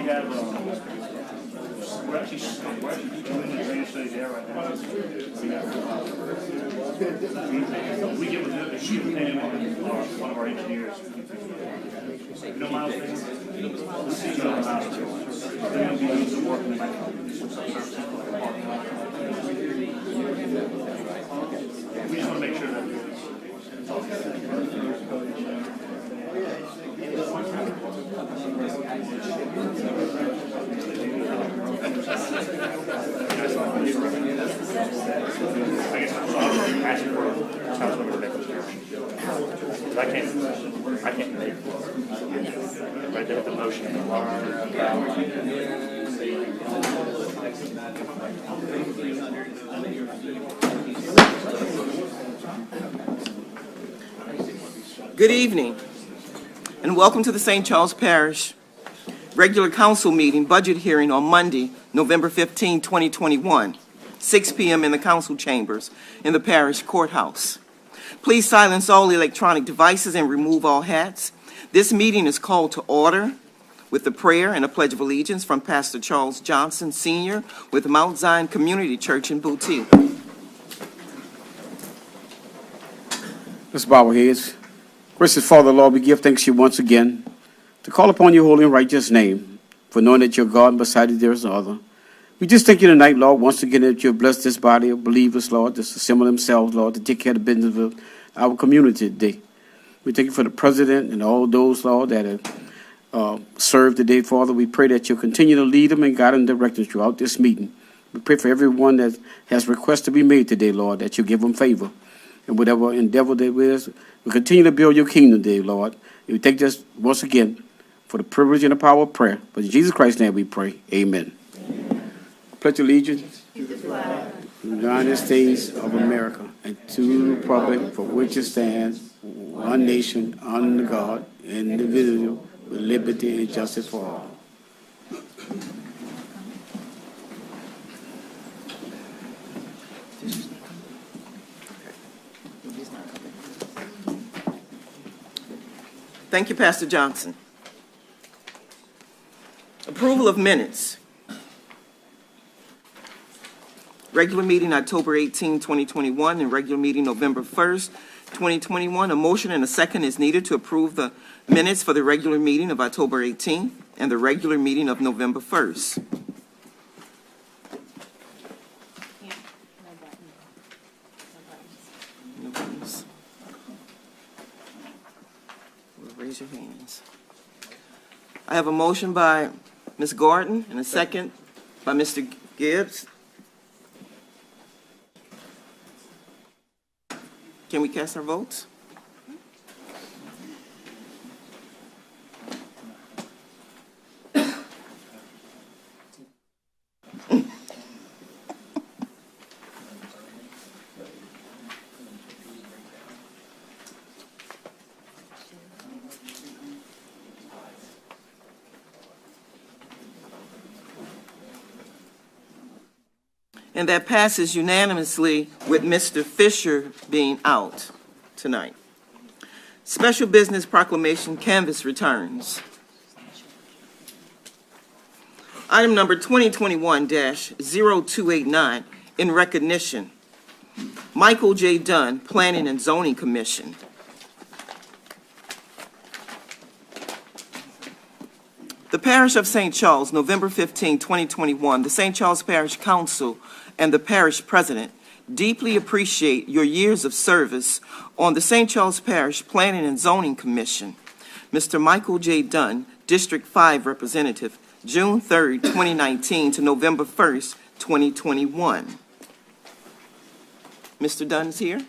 have, we're actually doing the training study there right now. We get with a sheet of pain on one of our engineers. You know Miles Baker? The CEO of the hospital. They're going to be doing some work in the back. We just want to make sure that I guess I'm asking for Councilmember Nichols. I can't make right there with the motion. Good evening, and welcome to the St. Charles Parish regular council meeting budget hearing on Monday, November 15, 2021, 6 p.m. in the council chambers in the parish courthouse. Please silence all electronic devices and remove all hats. This meeting is called to order with the prayer and a pledge of allegiance from Pastor Charles Johnson, Sr. with Mount Zion Community Church in Boutique. Let's bow our heads. Gracious Father, Lord, we give thanks to you once again to call upon your holy and righteous name, for knowing that you're God and beside you there is no other. We just thank you tonight, Lord, once again that you've blessed this body of believers, Lord, to assemble themselves, Lord, to take care of the business of our community today. We thank you for the president and all those, Lord, that have served today, Father. We pray that you'll continue to lead them and guide them and direct them throughout this meeting. We pray for everyone that has requests to be made today, Lord, that you give them favor. And whatever endeavor there is, we continue to build your kingdom today, Lord. And we thank this once again for the privilege and the power of prayer. But in Jesus Christ's name we pray. Amen. Pledge allegiance to the flag of the United States of America and to the republic for which it stands, one nation, under God, indivisible, with liberty and justice for all. Thank you, Pastor Johnson. Approval of minutes. Regular meeting October 18, 2021, and regular meeting November 1st, 2021. A motion and a second is needed to approve the minutes for the regular meeting of October 18th and the regular meeting of November 1st. No buttons. Raise your hands. I have a motion by Ms. Gordon and a second by Mr. Gibbs. Can we cast our votes? And that passes unanimously with Mr. Fisher being out tonight. Special business proclamation canvass returns. Item number 2021-0289 in recognition. Michael J. Dunn, Planning and Zoning Commission. The Parish of St. Charles, November 15, 2021, the St. Charles Parish Council and the Parish President deeply appreciate your years of service on the St. Charles Parish Planning and Zoning Commission. Mr. Michael J. Dunn, District 5 Representative, June 3, 2019 to November 1st, 2021. Mr. Dunn is here.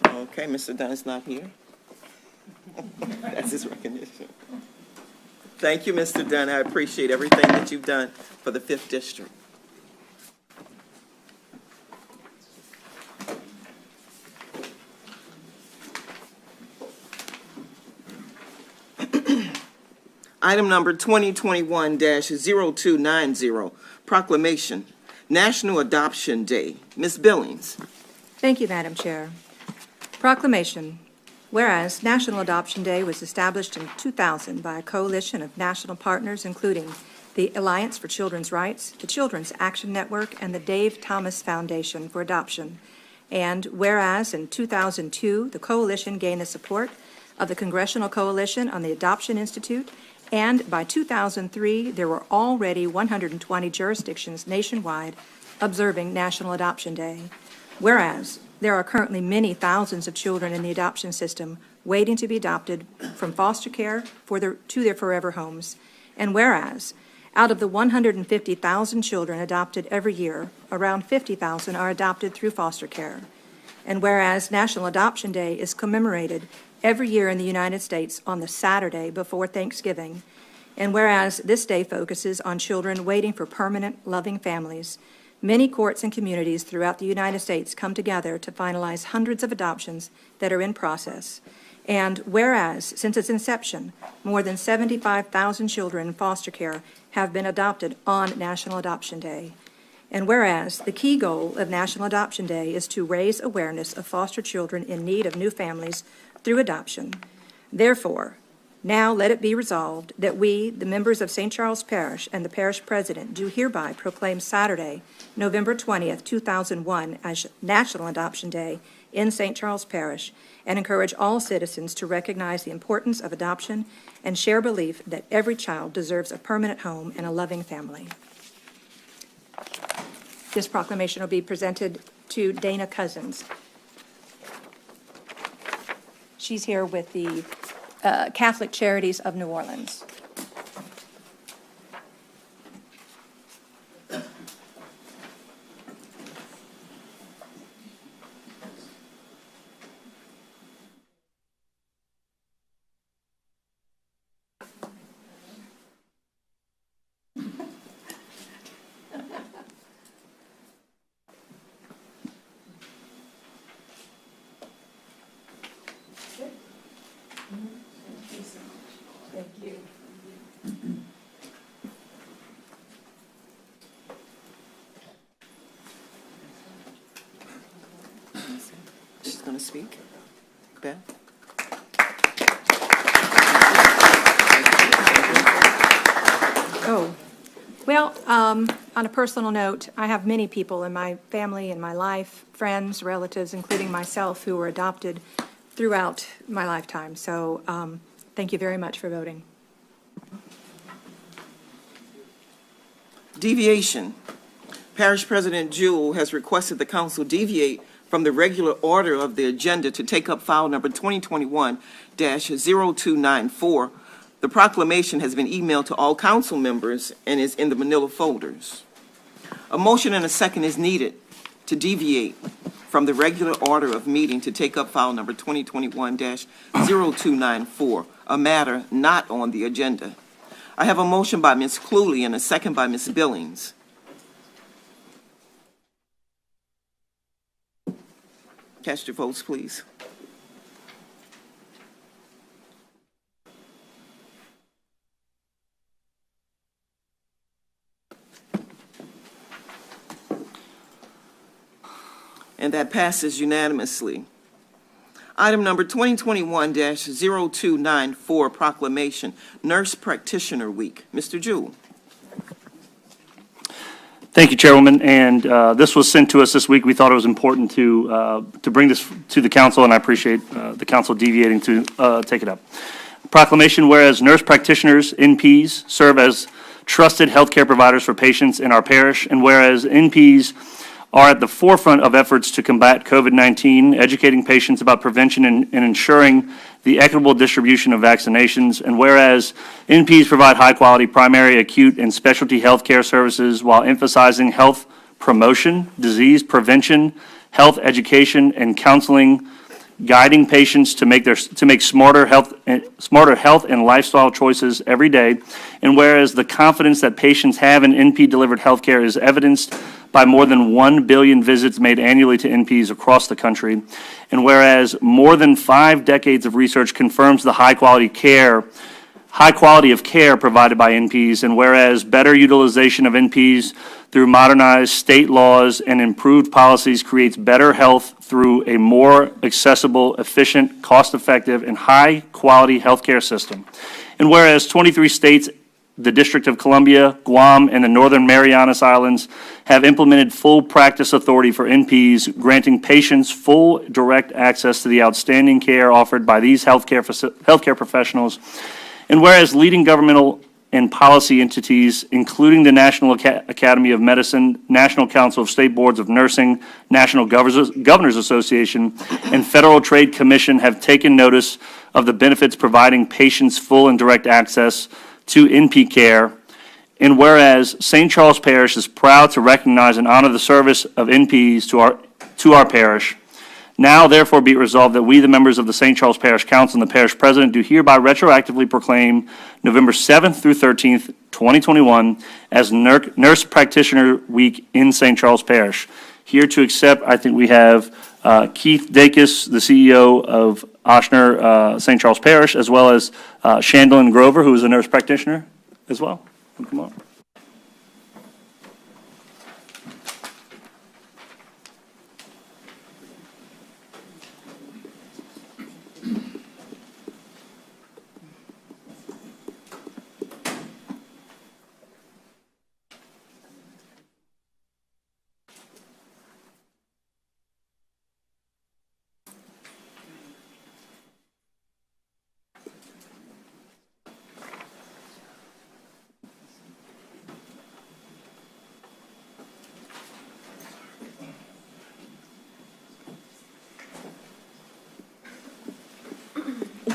Okay, Mr. Dunn is not here. That's his recognition. Thank you, Mr. Dunn. I appreciate everything that you've done for the 5th District. Item number 2021-0290, proclamation, National Adoption Day. Ms. Billings. Thank you, Madam Chair. Proclamation. Whereas National Adoption Day was established in 2000 by a coalition of national partners, including the Alliance for Children's Rights, the Children's Action Network, and the Dave Thomas Foundation for Adoption. And whereas in 2002, the coalition gained the support of the Congressional Coalition on the Adoption Institute, and by 2003, there were already 120 jurisdictions nationwide observing National Adoption Day. Whereas there are currently many thousands of children in the adoption system waiting to be adopted from foster care to their forever homes. And whereas out of the 150,000 children adopted every year, around 50,000 are adopted through foster care. And whereas National Adoption Day is commemorated every year in the United States on the Saturday before Thanksgiving, and whereas this day focuses on children waiting for permanent, loving families, many courts and communities throughout the United States come together to finalize hundreds of adoptions that are in process. And whereas, since its inception, more than 75,000 children in foster care have been adopted on National Adoption Day. And whereas the key goal of National Adoption Day is to raise awareness of foster children in need of new families through adoption, therefore, now let it be resolved that we, the members of St. Charles Parish and the parish president, do hereby proclaim Saturday, November 20th, 2001, as National Adoption Day in St. Charles Parish, and encourage all citizens to recognize the importance of adoption and share belief that every child deserves a permanent home and a loving family. This proclamation will be presented to Dana Cousins. She's here with the Catholic Charities of New Orleans. Thank you. She's going to speak. Beth? Oh, well, on a personal note, I have many people in my family, in my life, friends, relatives, including myself, who were adopted throughout my lifetime. So thank you very much for voting. Deviation. Parish President Jewell has requested the council deviate from the regular order of the agenda to take up file number 2021-0294. The proclamation has been emailed to all council members and is in the manila folders. A motion and a second is needed to deviate from the regular order of meeting to take up file number 2021-0294, a matter not on the agenda. I have a motion by Ms. Cluley and a second by Ms. Billings. Cast your votes, please. And that passes unanimously. Item number 2021-0294, proclamation, Nurse Practitioner Week. Mr. Jewell. Thank you, Chairwoman. And this was sent to us this week. We thought it was important to bring this to the council, and I appreciate the council deviating to take it up. Proclamation, whereas nurse practitioners, NPs, serve as trusted healthcare providers for patients in our parish, and whereas NPs are at the forefront of efforts to combat COVID-19, educating patients about prevention and ensuring the equitable distribution of vaccinations. And whereas NPs provide high-quality primary, acute, and specialty health care services while emphasizing health promotion, disease prevention, health education, and counseling, guiding patients to make smarter health and lifestyle choices every day. And whereas the confidence that patients have in NP-delivered health care is evidenced by more than 1 billion visits made annually to NPs across the country. And whereas more than 5 decades of research confirms the high quality of care provided by NPs, and whereas better utilization of NPs through modernized state laws and improved policies creates better health through a more accessible, efficient, cost-effective, and high-quality healthcare system. And whereas 23 states, the District of Columbia, Guam, and the Northern Marianas Islands have implemented full practice authority for NPs, granting patients full direct access to the outstanding care offered by these healthcare professionals. And whereas leading governmental and policy entities, including the National Academy of Medicine, National Council of State Boards of Nursing, National Governors Association, and Federal Trade Commission have taken notice of the benefits providing patients full and direct access to NP care. And whereas St. Charles Parish is proud to recognize and honor the service of NPs to our parish, now therefore be it resolved that we, the members of the St. Charles Parish Council and the parish president, do hereby retroactively proclaim November 7th through 13th, 2021 as Nurse Practitioner Week in St. Charles Parish. Here to accept, I think we have Keith Dacus, the CEO of Ochsner St. Charles Parish, as well as Chandlin Grover, who is a nurse practitioner as well. Come on.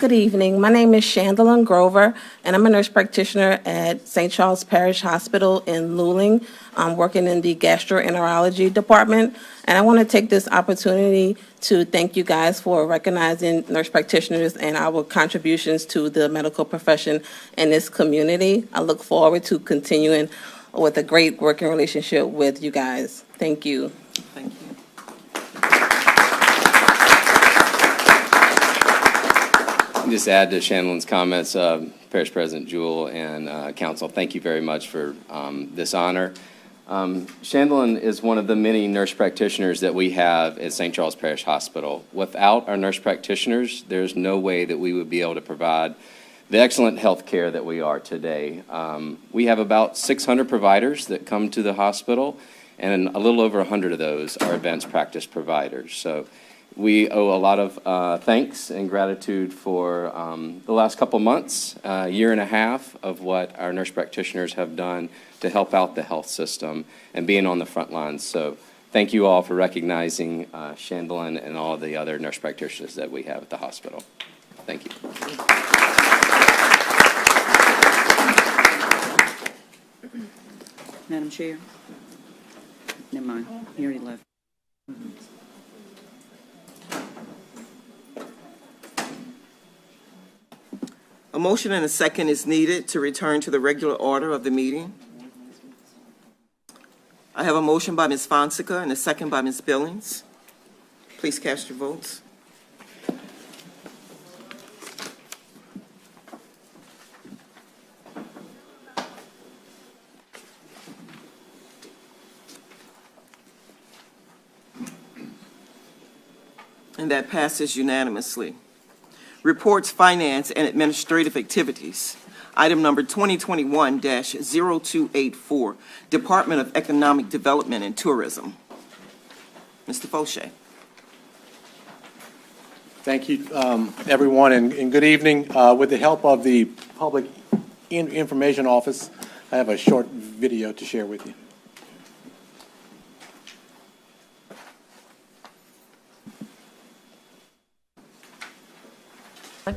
Good evening. My name is Chandlin Grover, and I'm a nurse practitioner at St. Charles Parish Hospital in Luling. I'm working in the gastroenterology department, and I want to take this opportunity to thank you guys for recognizing nurse practitioners and our contributions to the medical profession in this community. I look forward to continuing with a great working relationship with you guys. Thank you. Thank you. Just add to Chandlin's comments, Parish President Jewell and Council, thank you very much for this honor. Chandlin is one of the many nurse practitioners that we have at St. Charles Parish Hospital. Without our nurse practitioners, there's no way that we would be able to provide the excellent health care that we are today. We have about 600 providers that come to the hospital, and a little over 100 of those are advanced practice providers. So we owe a lot of thanks and gratitude for the last couple months, year and a half of what our nurse practitioners have done to help out the health system and being on the front lines. So thank you all for recognizing Chandlin and all the other nurse practitioners that we have at the hospital. Thank you. Madam Chair. Never mind, he already left. A motion and a second is needed to return to the regular order of the meeting. I have a motion by Ms. Fonseca and a second by Ms. Billings. Please cast your votes. And that passes unanimously. Reports, finance, and administrative activities. Item number 2021-0284, Department of Economic Development and Tourism. Mr. Fauché. Thank you, everyone, and good evening. With the help of the Public Information Office, I have a short video to share with you.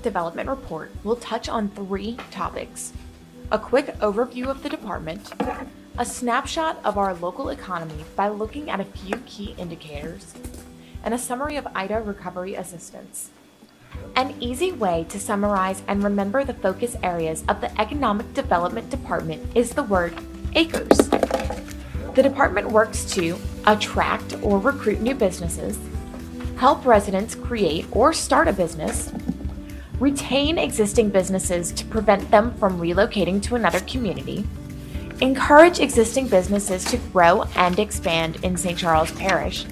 Development report will touch on 3 topics: a quick overview of the department, a snapshot of our local economy by looking at a few key indicators, and a summary of IDA recovery assistance. An easy way to summarize and remember the focus areas of the Economic Development Department is the word ACRES. The department works to attract or recruit new businesses, help residents create or start a business, retain existing businesses to prevent them from relocating to another community, encourage existing businesses to grow and expand in St. Charles Parish,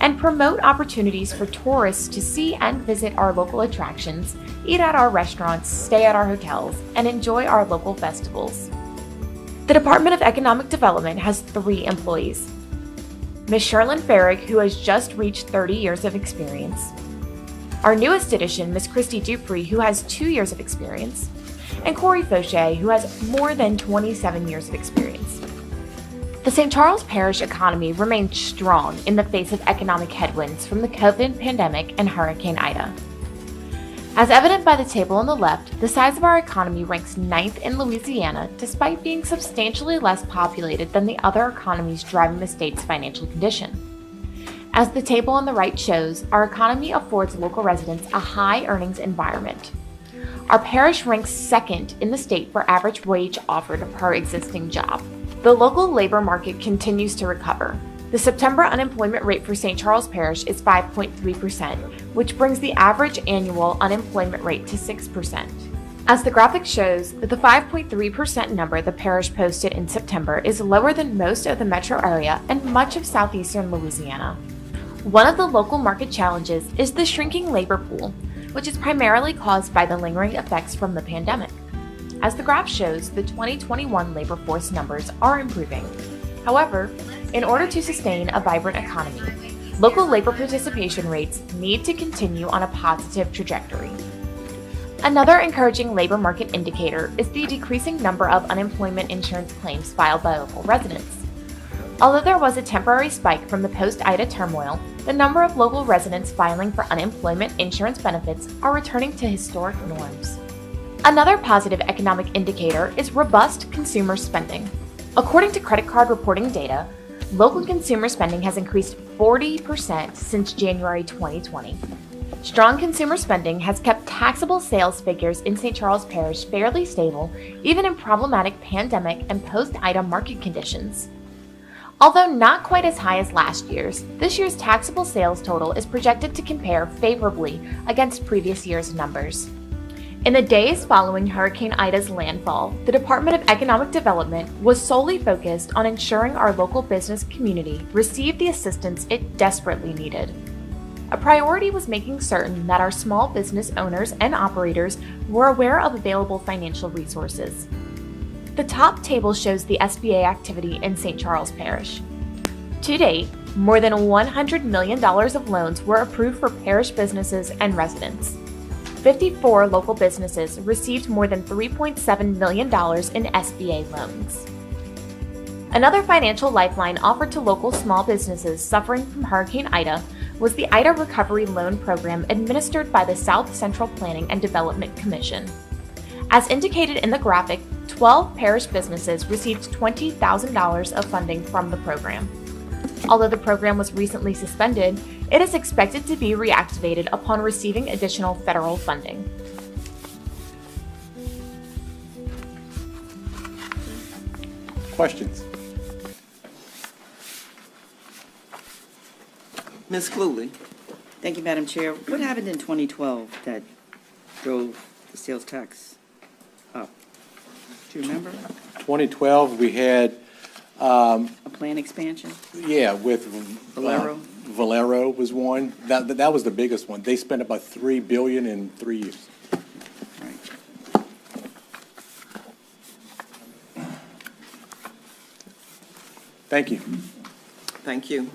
and promote opportunities for tourists to see and visit our local attractions, eat at our restaurants, stay at our hotels, and enjoy our local festivals. The Department of Economic Development has 3 employees. Ms. Sherlyn Farrick, who has just reached 30 years of experience. Our newest addition, Ms. Christy Dupree, who has 2 years of experience. And Corey Fauché, who has more than 27 years of experience. The St. Charles Parish economy remained strong in the face of economic headwinds from the COVID pandemic and Hurricane Ida. As evident by the table on the left, the size of our economy ranks 9th in Louisiana despite being substantially less populated than the other economies driving the state's financial condition. As the table on the right shows, our economy affords local residents a high earnings environment. Our parish ranks 2nd in the state for average wage offered per existing job. The local labor market continues to recover. The September unemployment rate for St. Charles Parish is 5.3%, which brings the average annual unemployment rate to 6%. As the graphic shows, the 5.3% number the parish posted in September is lower than most of the metro area and much of southeastern Louisiana. One of the local market challenges is the shrinking labor pool, which is primarily caused by the lingering effects from the pandemic. As the graph shows, the 2021 labor force numbers are improving. However, in order to sustain a vibrant economy, local labor participation rates need to continue on a positive trajectory. Another encouraging labor market indicator is the decreasing number of unemployment insurance claims filed by local residents. Although there was a temporary spike from the post-Ida turmoil, the number of local residents filing for unemployment insurance benefits are returning to historic norms. Another positive economic indicator is robust consumer spending. According to credit card reporting data, local consumer spending has increased 40% since January 2020. Strong consumer spending has kept taxable sales figures in St. Charles Parish fairly stable, even in problematic pandemic and post-Ida market conditions. Although not quite as high as last year's, this year's taxable sales total is projected to compare favorably against previous year's numbers. In the days following Hurricane Ida's landfall, the Department of Economic Development was solely focused on ensuring our local business community received the assistance it desperately needed. A priority was making certain that our small business owners and operators were aware of available financial resources. The top table shows the SBA activity in St. Charles Parish. To date, more than $100 million of loans were approved for parish businesses and residents. 54 local businesses received more than $3.7 million in SBA loans. Another financial lifeline offered to local small businesses suffering from Hurricane Ida was the Ida Recovery Loan Program administered by the South Central Planning and Development Commission. As indicated in the graphic, 12 parish businesses received $20,000 of funding from the program. Although the program was recently suspended, it is expected to be reactivated upon receiving additional federal funding. Questions? Ms. Cluley. Thank you, Madam Chair. What happened in 2012 that drove the sales tax up? Do you remember? 2012, we had, A plan expansion? yeah, with. Valero? Valero was one. That was the biggest one. They spent about $3 billion in 3 years. Right. Thank you. Thank you.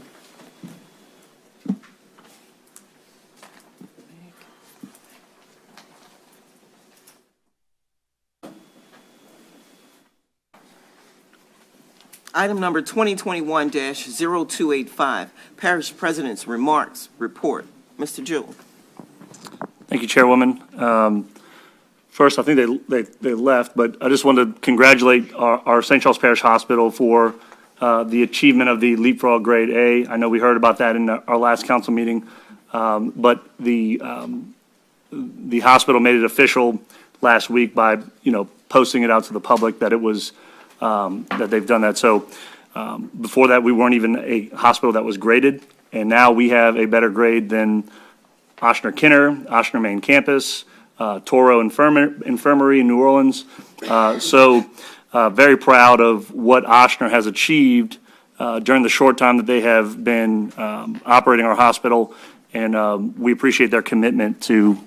Item number 2021-0285, Parish President's Remarks Report. Mr. Jewell. Thank you, Chairwoman. First, I think they left, but I just wanted to congratulate our St. Charles Parish Hospital for the achievement of the Leapfrog Grade A. I know we heard about that in our last council meeting, but the hospital made it official last week by posting it out to the public that it was that they've done that. So before that, we weren't even a hospital that was graded, and now we have a better grade than Ochsner-Kinner, Ochsner Main Campus, Toro Infirmary in New Orleans. So very proud of what Ochsner has achieved during the short time that they have been operating our hospital, and we appreciate their commitment to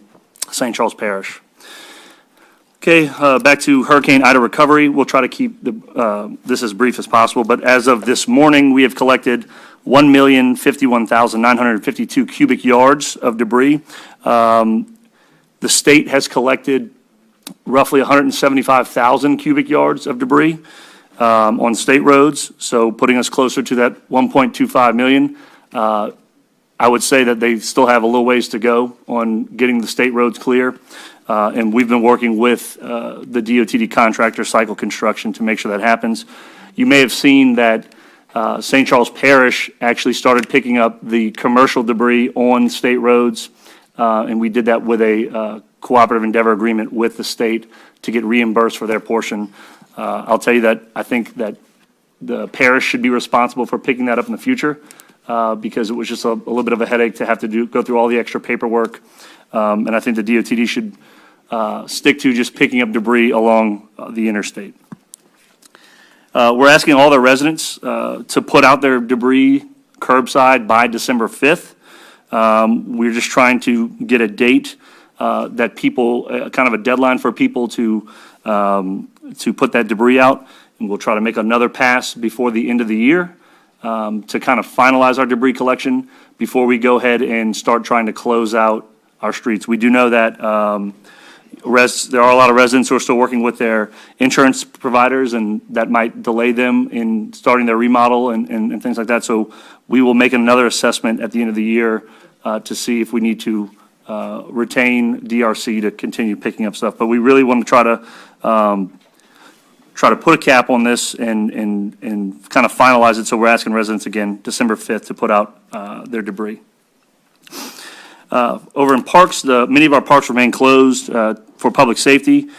St. Charles Parish. Okay, back to Hurricane Ida recovery. We'll try to keep this as brief as possible, but as of this morning, we have collected 1,051,952 cubic yards of debris. The state has collected roughly 175,000 cubic yards of debris on state roads, so putting us closer to that 1.25 million. I would say that they still have a little ways to go on getting the state roads clear. And we've been working with the DOTD contractor, Cycle Construction, to make sure that happens. You may have seen that St. Charles Parish actually started picking up the commercial debris on state roads, and we did that with a cooperative endeavor agreement with the state to get reimbursed for their portion. I'll tell you that I think that the parish should be responsible for picking that up in the future because it was just a little bit of a headache to have to go through all the extra paperwork. And I think the DOTD should stick to just picking up debris along the interstate. We're asking all the residents to put out their debris curbside by December 5th. We're just trying to get a date that people, kind of a deadline for people to put that debris out. And we'll try to make another pass before the end of the year to kind of finalize our debris collection before we go ahead and start trying to close out our streets. We do know that there are a lot of residents who are still working with their insurance providers, and that might delay them in starting their remodel and things like that. So we will make another assessment at the end of the year to see if we need to retain DRC to continue picking up stuff. But we really want to try to put a cap on this and kind of finalize it. So we're asking residents again, December 5th, to put out their debris. Over in parks, many of our parks remain closed for public safety.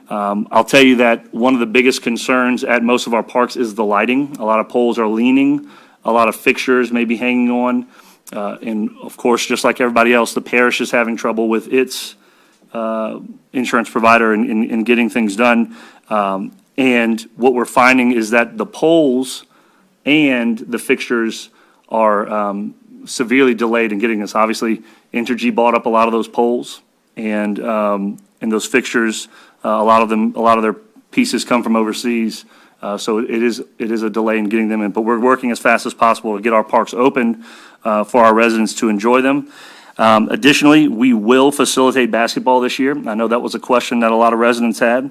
I'll tell you that one of the biggest concerns at most of our parks is the lighting. A lot of poles are leaning, a lot of fixtures may be hanging on, and of course, just like everybody else, the parish is having trouble with its insurance provider in getting things done. And what we're finding is that the poles and the fixtures are severely delayed in getting this. Obviously, Entergy bought up a lot of those poles, and those fixtures, a lot of their pieces come from overseas. So it is a delay in getting them in. But we're working as fast as possible to get our parks open for our residents to enjoy them. Additionally, we will facilitate basketball this year. I know that was a question that a lot of residents had,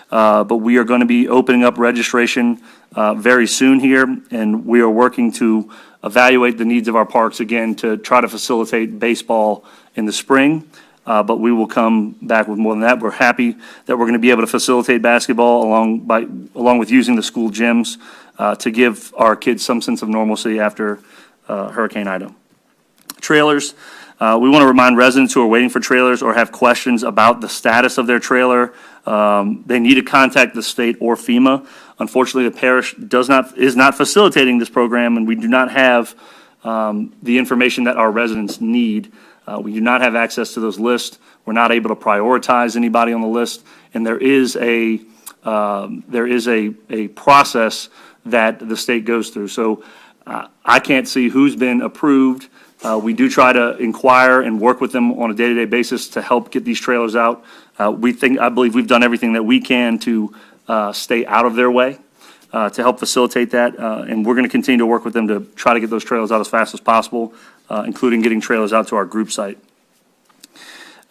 but we are going to be opening up registration very soon here, and we are working to evaluate the needs of our parks again to try to facilitate baseball in the spring. But we will come back with more than that. We're happy that we're going to be able to facilitate basketball along with using the school gyms to give our kids some sense of normalcy after Hurricane Ida. Trailers. We want to remind residents who are waiting for trailers or have questions about the status of their trailer. They need to contact the state or FEMA. Unfortunately, the parish is not facilitating this program, and we do not have the information that our residents need. We do not have access to those lists. We're not able to prioritize anybody on the list, and there is a process that the state goes through. So I can't see who's been approved. We do try to inquire and work with them on a day-to-day basis to help get these trailers out. I believe we've done everything that we can to stay out of their way to help facilitate that, and we're going to continue to work with them to try to get those trailers out as fast as possible, including getting trailers out to our group site.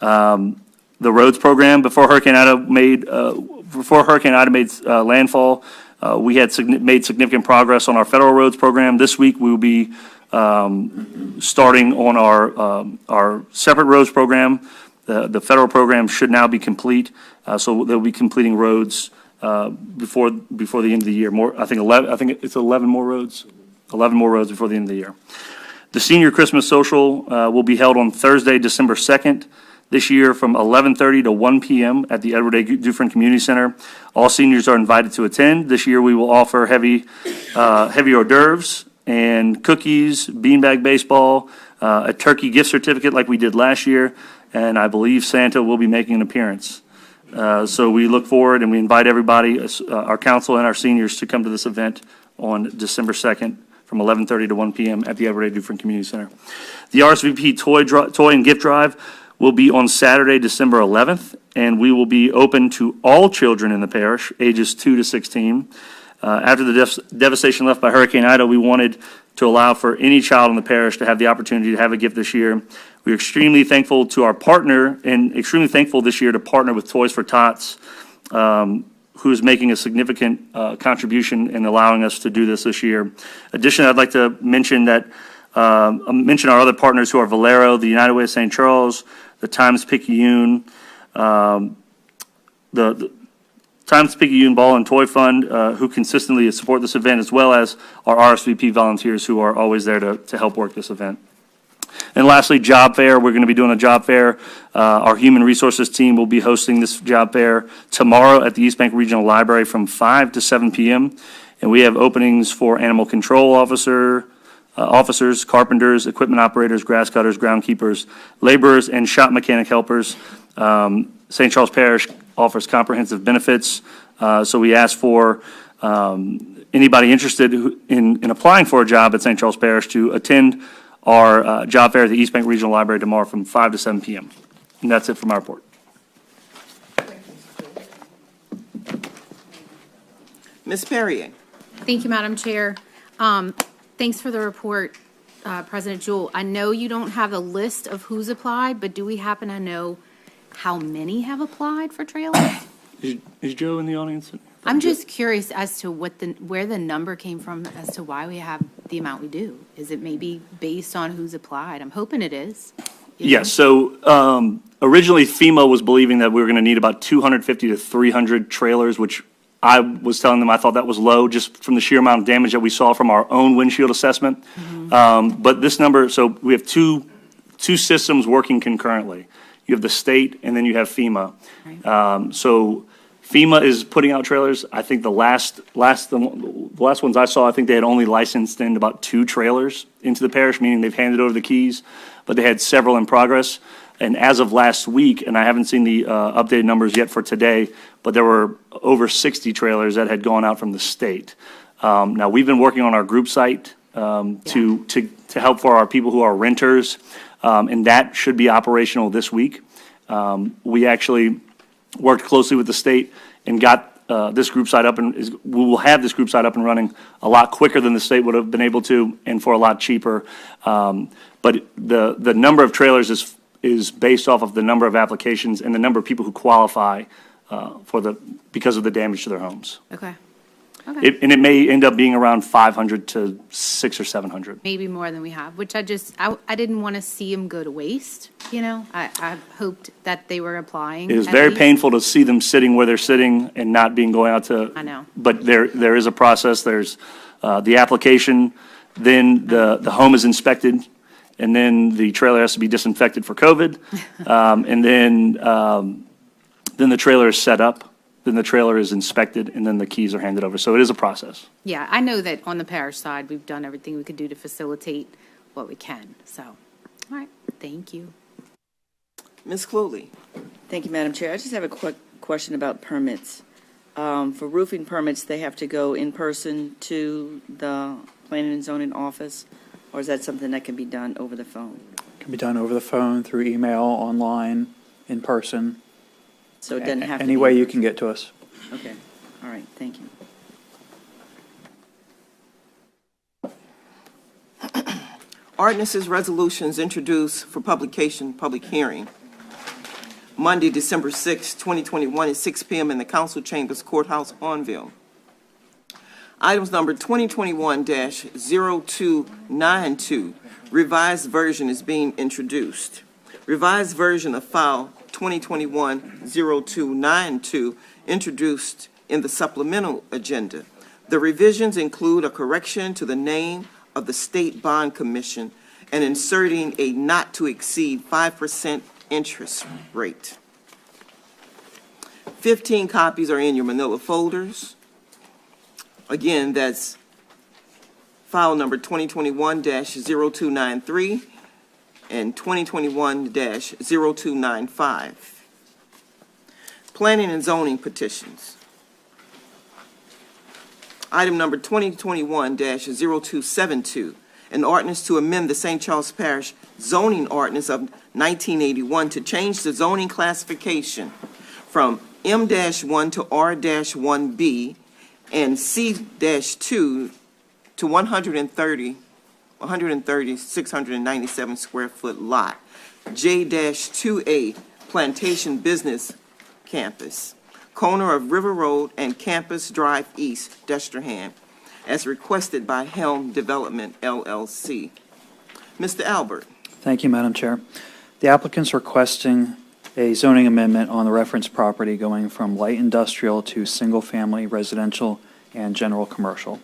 The roads program, before Hurricane Ida made landfall, we had made significant progress on our federal roads program. This week we will be starting on our separate roads program. The federal program should now be complete, so they'll be completing roads before the end of the year. I think it's 11 more roads. 11 more roads before the end of the year. The Senior Christmas Social will be held on Thursday, December 2nd. This year from 11:30 to 1 p.m. at the Edward A. Dufresne Community Center. All seniors are invited to attend. This year we will offer heavy hors d'oeuvres and cookies, beanbag baseball, a turkey gift certificate like we did last year, and I believe Santa will be making an appearance. So we look forward and we invite everybody, our council and our seniors, to come to this event on December 2nd from 11:30 to 1 p.m. at the Everett Dufresne Community Center. The RSVP toy and gift drive will be on Saturday, December 11th, and we will be open to all children in the parish, ages 2 to 16. After the devastation left by Hurricane Ida, we wanted to allow for any child in the parish to have the opportunity to have a gift this year. We're extremely thankful to our partner and extremely thankful this year to partner with Toys for Tots, who is making a significant contribution in allowing us to do this year. Additionally, I'd like to mention that mention our other partners who are Valero, the United Way of St. Charles, the Times-Picayune, the Times-Picayune Ball and Toy Fund, who consistently support this event, as well as our RSVP volunteers who are always there to help work this event. And lastly, job fair. We're going to be doing a job fair. Our human resources team will be hosting this job fair tomorrow at the East Bank Regional Library from 5 to 7 p.m. And we have openings for animal control officers, carpenters, equipment operators, grass cutters, groundkeepers, laborers, and shop mechanic helpers. St. Charles Parish offers comprehensive benefits, so we ask for anybody interested in applying for a job at St. Charles Parish to attend our job fair at the East Bank Regional Library tomorrow from 5 to 7 p.m. And that's it for my report. Ms. Perrier. Thank you, Madam Chair. Thanks for the report, President Jewell. I know you don't have a list of who's applied, but do we happen to know how many have applied for trailers? Is Joe in the audience? I'm just curious as to where the number came from as to why we have the amount we do. Is it maybe based on who's applied? I'm hoping it is. Yes, so originally FEMA was believing that we were going to need about 250 to 300 trailers, which I was telling them I thought that was low just from the sheer amount of damage that we saw from our own windshield assessment. But this number, so we have two systems working concurrently. You have the state and then you have FEMA. Right. So FEMA is putting out trailers. I think the last ones I saw, I think they had only licensed in about 2 trailers into the parish, meaning they've handed over the keys, but they had several in progress. And as of last week, and I haven't seen the updated numbers yet for today, but there were over 60 trailers that had gone out from the state. Now, we've been working on our group site to help for our people who are renters, and that should be operational this week. We actually worked closely with the state and got this group site up, and we will have this group site up and running a lot quicker than the state would have been able to, and for a lot cheaper. But the number of trailers is based off of the number of applications and the number of people who qualify because of the damage to their homes. Okay. Okay. And it may end up being around 500 to 600 or 700. Maybe more than we have, which I didn't want to see them go to waste, you know? I hoped that they were applying. It is at very least. painful to see them sitting where they're sitting and not going out to. I know. But there is a process. There's the application, then the home is inspected, and then the trailer has to be disinfected for COVID, and then the trailer is set up. Then the trailer is inspected, and then the keys are handed over. So it is a process. Yeah, I know that on the parish side, we've done everything we could do to facilitate what we can. So, all right, thank you. Ms. Cluley. Thank you, Madam Chair. I just have a quick question about permits. For roofing permits, they have to go in person to the planning and zoning office, or is that something that can be done over the phone? Can be done over the phone, through email, online, in person. So it doesn't have to Any be way in you person? can get to us. Okay, all right, thank you. Ordinances, resolutions introduced for publication, public hearing. Monday, December 6, 2021, at 6 p.m. in the Council Chambers Courthouse, Hornville. Items number 2021-0292, revised version is being introduced. Revised version of file 2021-0292, introduced in the supplemental agenda. The revisions include a correction to the name of the State Bond Commission and inserting a not to exceed 5% interest rate. 15 copies are in your manila folders. Again, that's file number 2021-0293 and 2021-0295. Planning and zoning petitions. Item number 2021-0272, an ordinance to amend the St. Charles Parish zoning ordinance of 1981 to change the zoning classification from M-1 to R-1B and C-2 to 130 697 square foot lot, J-2A Plantation Business Campus, corner of River Road and Campus Drive East, Destrehan, as requested by Helm Development LLC. Mr. Albert. Thank you, Madam Chair. The applicant's requesting a zoning amendment on the reference property going from light industrial to single-family residential and general commercial.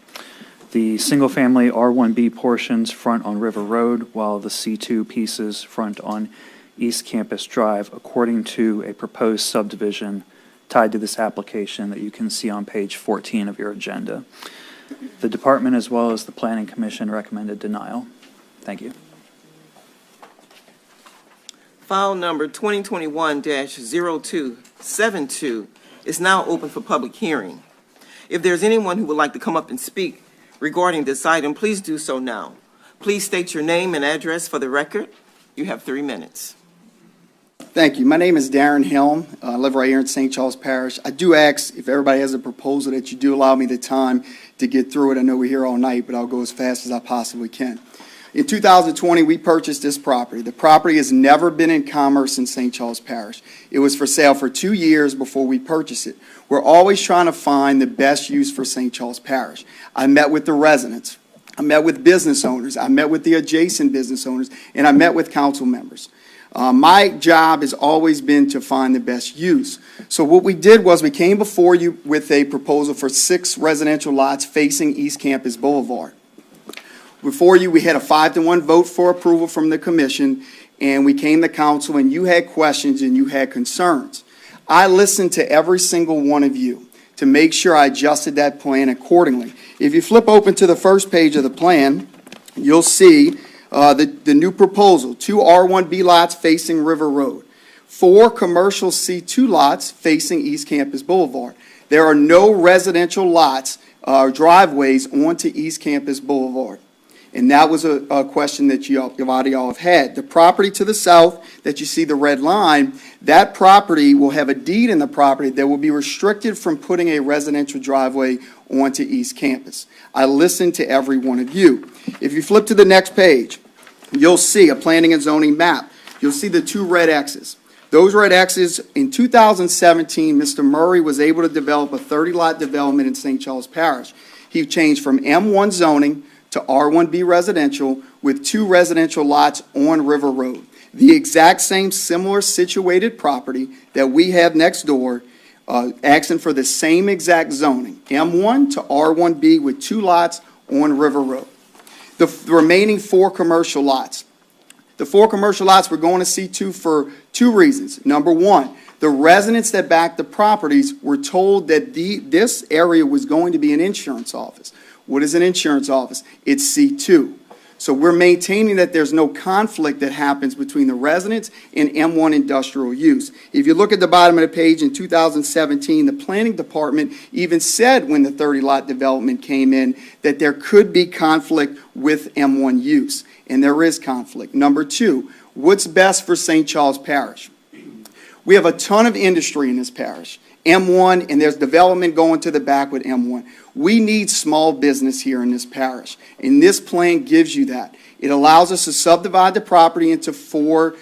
The single-family R1B portions front on River Road, while the C2 pieces front on East Campus Drive, according to a proposed subdivision tied to this application that you can see on page 14 of your agenda. The department, as well as the Planning Commission, recommended denial. Thank you. File number 2021-0272 is now open for public hearing. If there's anyone who would like to come up and speak regarding this item, please do so now. Please state your name and address for the record. You have 3 minutes. Thank you. My name is Darren Helm. I live right here in St. Charles Parish. I do ask if everybody has a proposal that you do allow me the time to get through it. I know we're here all night, but I'll go as fast as I possibly can. In 2020, we purchased this property. The property has never been in commerce in St. Charles Parish. It was for sale for 2 years before we purchased it. We're always trying to find the best use for St. Charles Parish. I met with the residents. I met with business owners. I met with the adjacent business owners, and I met with council members. My job has always been to find the best use. So what we did was we came before you with a proposal for 6 residential lots facing East Campus Boulevard. Before you, we had a 5-1 vote for approval from the commission, and we came to council, and you had questions and you had concerns. I listened to every single one of you to make sure I adjusted that plan accordingly. If you flip open to the first page of the plan, you'll see the new proposal: 2 R1B lots facing River Road, 4 commercial C2 lots facing East Campus Boulevard. There are no residential lots, driveways onto East Campus Boulevard. And that was a question that a lot of y'all have had. The property to the south that you see the red line, that property will have a deed in the property that will be restricted from putting a residential driveway onto East Campus. I listened to every one of you. If you flip to the next page, you'll see a planning and zoning map. You'll see the 2 red X's. Those red X's, in 2017, Mr. Murray was able to develop a 30-lot development in St. Charles Parish. He changed from M1 zoning to R1B residential with 2 residential lots on River Road. The exact same similar situated property that we have next door, asking for the same exact zoning, M1 to R1B with 2 lots on River Road. The remaining 4 commercial lots. The 4 commercial lots we're going to C2 for 2 reasons. Number 1, the residents that backed the properties were told that this area was going to be an insurance office. What is an insurance office? It's C2. So we're maintaining that there's no conflict that happens between the residents and M1 industrial use. If you look at the bottom of the page, in 2017, the planning department even said when the 30-lot development came in that there could be conflict with M1 use, and there is conflict. Number 2, what's best for St. Charles Parish? We have a ton of industry in this parish. M1, and there's development going to the back with M1. We need small business here in this parish, and this plan gives you that. It allows us to subdivide the property into 4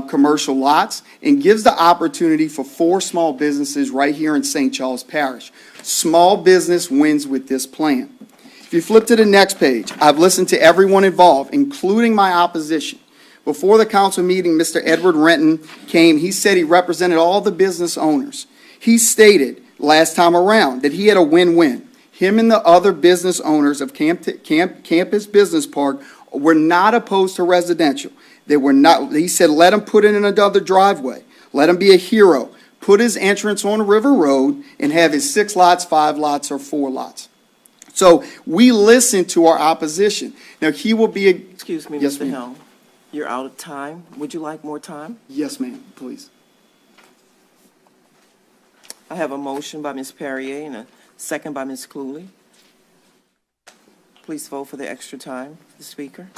commercial lots and gives the opportunity for 4 small businesses right here in St. Charles Parish. Small business wins with this plan. If you flip to the next page, I've listened to everyone involved, including my opposition. Before the council meeting, Mr. Edward Renton came. He said he represented all the business owners. He stated last time around that he had a win-win. Him and the other business owners of Campus Business Park were not opposed to residential. They were not. He said, let him put in another driveway. Let him be a hero. Put his entrance on River Road and have his 6 lots, 5 lots, or 4 lots. So we listen to our opposition. Now, he will be a... Excuse me, yes, Mr. Helm. You're out of time. Would you like more time? Yes, ma'am, please. I have a motion by Ms. Perrier and a second by Ms. Cluley. please vote for the extra time, the speaker.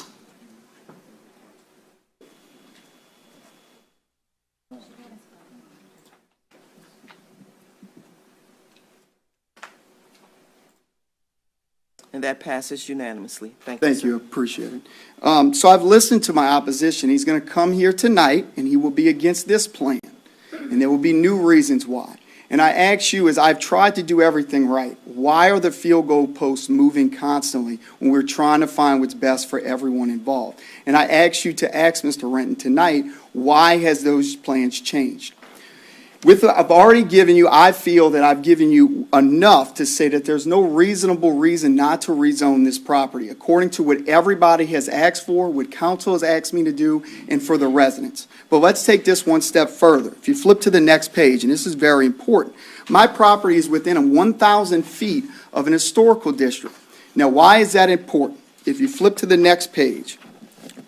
And that passes unanimously. Thank you, Thank sir. you, appreciate it. So I've listened to my opposition. He's going to come here tonight, and he will be against this plan. And there will be new reasons why. And I ask you, as I've tried to do everything right, why are the field goal posts moving constantly when we're trying to find what's best for everyone involved? And I ask you to ask Mr. Renton tonight, why has those plans changed? I've already given you, I feel that I've given you enough to say that there's no reasonable reason not to rezone this property, according to what everybody has asked for, what council has asked me to do, and for the residents. But let's take this one step further. If you flip to the next page, and this is very important, my property is within 1,000 feet of an historical district. Now, why is that important? If you flip to the next page,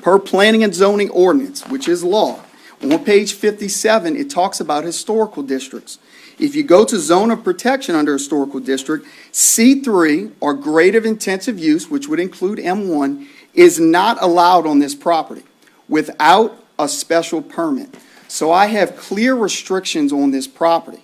per planning and zoning ordinance, which is law, on page 57, it talks about historical districts. If you go to zone of protection under historical district, C3, or grade of intensive use, which would include M1, is not allowed on this property without a special permit. So I have clear restrictions on this property,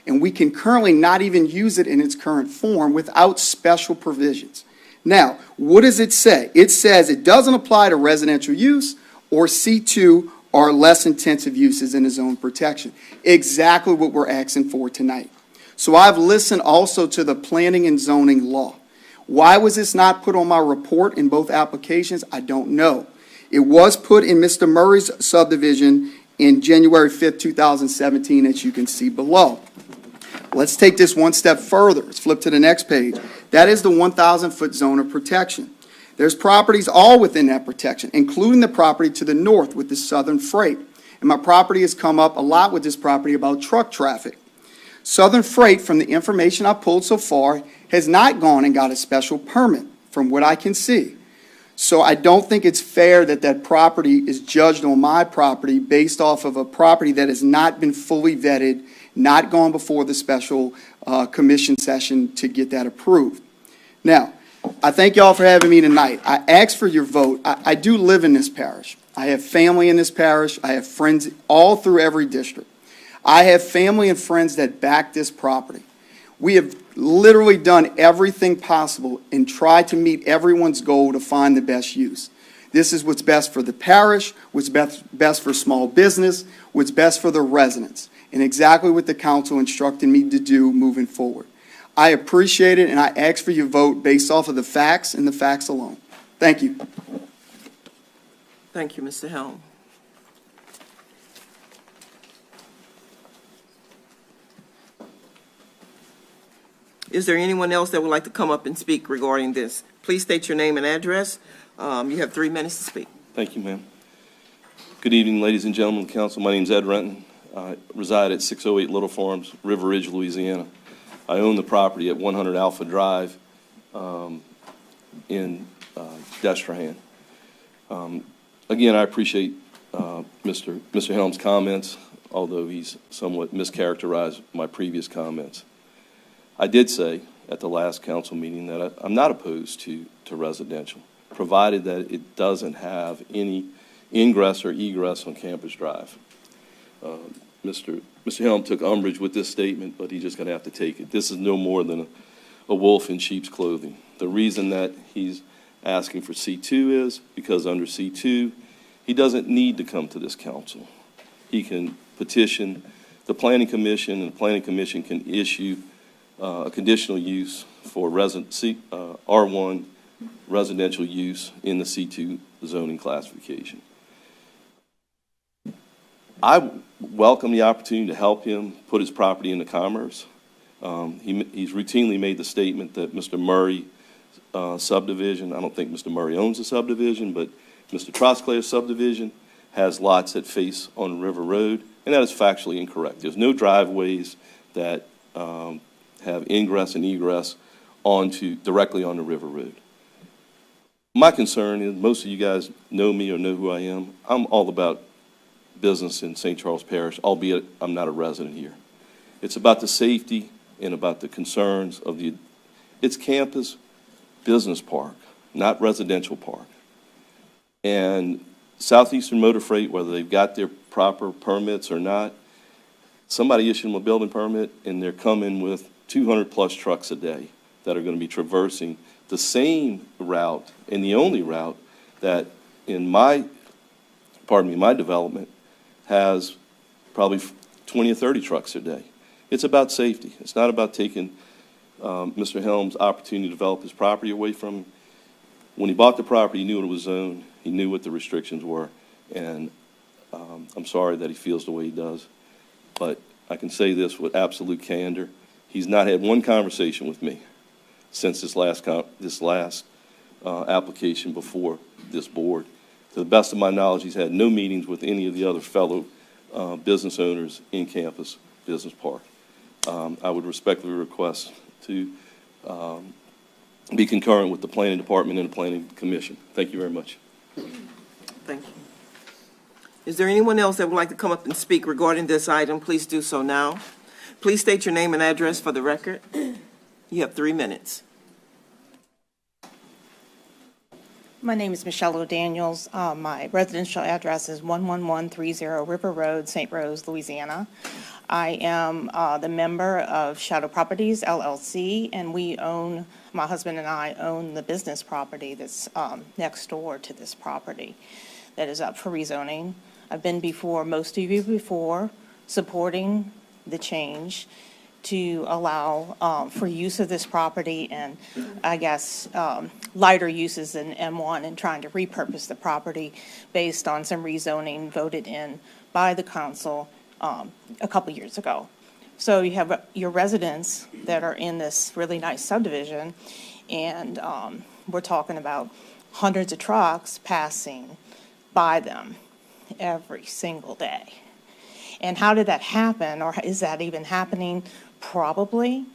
and we can currently not even use it in its current form without special provisions. Now, what does it say? It says it doesn't apply to residential use or C2 or less intensive uses in the zone protection. Exactly what we're asking for tonight. So I've listened also to the planning and zoning law. Why was this not put on my report in both applications? I don't know. It was put in Mr. Murray's subdivision in January 5th, 2017, as you can see below. Let's take this one step further. Let's flip to the next page. That is the 1,000-foot zone of protection. There's properties all within that protection, including the property to the north with the Southern Freight. And my property has come up a lot with this property about truck traffic. Southern Freight, from the information I've pulled so far, has not gone and got a special permit, from what I can see. So I don't think it's fair that that property is judged on my property based off of a property that has not been fully vetted, not gone before the special commission session to get that approved. Now, I thank y'all for having me tonight. I ask for your vote. I do live in this parish. I have family in this parish. I have friends all through every district. I have family and friends that back this property. We have literally done everything possible and tried to meet everyone's goal to find the best use. This is what's best for the parish, what's best for small business, what's best for the residents, and exactly what the council instructed me to do moving forward. I appreciate it, and I ask for your vote based off of the facts and the facts alone. Thank you. Thank you, Mr. Helm. Is there anyone else that would like to come up and speak regarding this? Please state your name and address. You have 3 minutes to speak. Thank you, ma'am. Good evening, ladies and gentlemen of the council. My name is Ed Renton. I reside at 608 Little Farms, River Ridge, Louisiana. I own the property at 100 Alpha Drive in Destrehan. Again, I appreciate Mr. Helm's comments, although he's somewhat mischaracterized my previous comments. I did say at the last council meeting that I'm not opposed to residential, provided that it doesn't have any ingress or egress on Campus Drive. Mr. Helm took umbrage with this statement, but he's just going to have to take it. This is no more than a wolf in sheep's clothing. The reason that he's asking for C2 is because under C2, he doesn't need to come to this council. He can petition the Planning Commission, and the Planning Commission can issue a conditional use for R1 residential use in the C2 zoning classification. I welcome the opportunity to help him put his property into commerce. He's routinely made the statement that Mr. Murray subdivision, I don't think Mr. Murray owns the subdivision, but Mr. Trosclair's subdivision has lots that face on River Road, and that is factually incorrect. There's no driveways that have ingress and egress directly onto River Road. My concern is, most of you guys know me or know who I am. I'm all about business in St. Charles Parish, albeit I'm not a resident here. It's about the safety and about the concerns of its campus business park. not residential park. And Southeastern Motor Freight, whether they've got their proper permits or not, somebody issued them a building permit, and they're coming with 200-plus trucks a day that are going to be traversing the same route and the only route that in my development has probably 20 or 30 trucks a day. It's about safety. It's not about taking Mr. Helms' opportunity to develop his property away from him. When he bought the property, he knew it was zoned. He knew what the restrictions were, and I'm sorry that he feels the way he does. But I can say this with absolute candor. He's not had one conversation with me since this last application before this board. To the best of my knowledge, he's had no meetings with any of the other fellow business owners in Campus Business Park. I would respectfully request to be concurrent with the Planning Department and the Planning Commission. Thank you very much. Thank you. Is there anyone else that would like to come up and speak regarding this item? Please do so now. Please state your name and address for the record. You have 3 minutes. My name is Michelle O'Daniels. My residential address is 11130 River Road, St. Rose, Louisiana. I am the member of Shadow Properties, LLC, and my husband and I own the business property that's next door to this property that is up for rezoning. I've been before most of you before, supporting the change to allow for use of this property and I guess lighter uses than M1 and trying to repurpose the property based on some rezoning voted in by the council a couple years ago. So you have your residents that are in this really nice subdivision, and we're talking about hundreds of trucks passing by them every single day. And how did that happen, or is that even happening? Probably,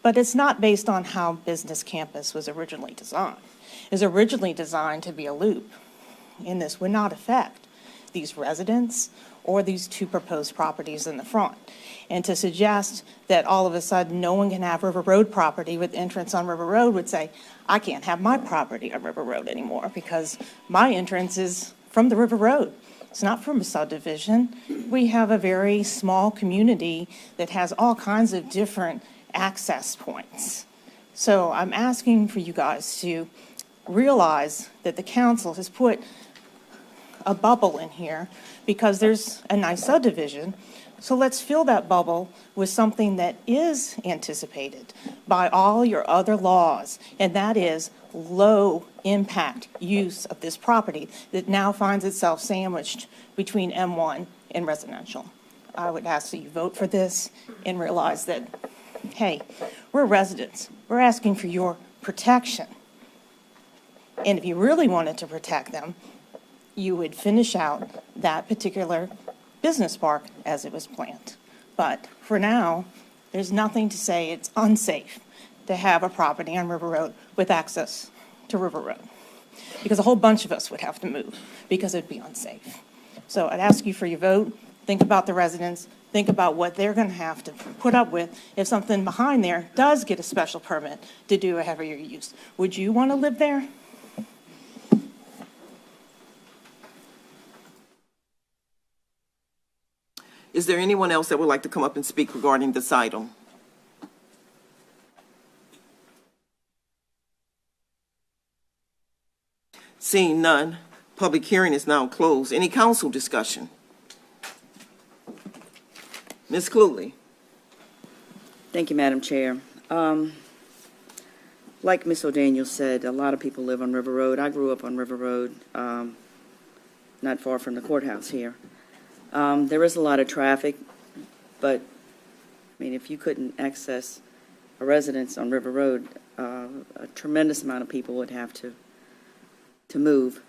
but it's not based on how Business Campus was originally designed. It was originally designed to be a loop, and this would not affect these residents or these 2 proposed properties in the front. And to suggest that all of a sudden no one can have River Road property with entrance on River Road would say, I can't have my property on River Road anymore because my entrance is from the River Road. It's not from a subdivision. We have a very small community that has all kinds of different access points. So I'm asking for you guys to realize that the council has put a bubble in here because there's a nice subdivision. So let's fill that bubble with something that is anticipated by all your other laws, and that is low impact use of this property that now finds itself sandwiched between M1 and residential. I would ask that you vote for this and realize that, hey, we're residents. We're asking for your protection. And if you really wanted to protect them, you would finish out that particular business park as it was planned. But for now, there's nothing to say it's unsafe to have a property on River Road with access to River Road, because a whole bunch of us would have to move because it'd be unsafe. So I'd ask you for your vote. Think about the residents. Think about what they're going to have to put up with if something behind there does get a special permit to do a heavier use. Would you want to live there? Is there anyone else that would like to come up and speak regarding this item? Seeing none, public hearing is now closed. Any council discussion? Ms. Cluley. Thank you, Madam Chair. Like Ms. O'Daniel said, a lot of people live on River Road. I grew up on River Road, not far from the courthouse here. There is a lot of traffic, but, I mean, if you couldn't access a residence on River Road, a tremendous amount of people would have to move.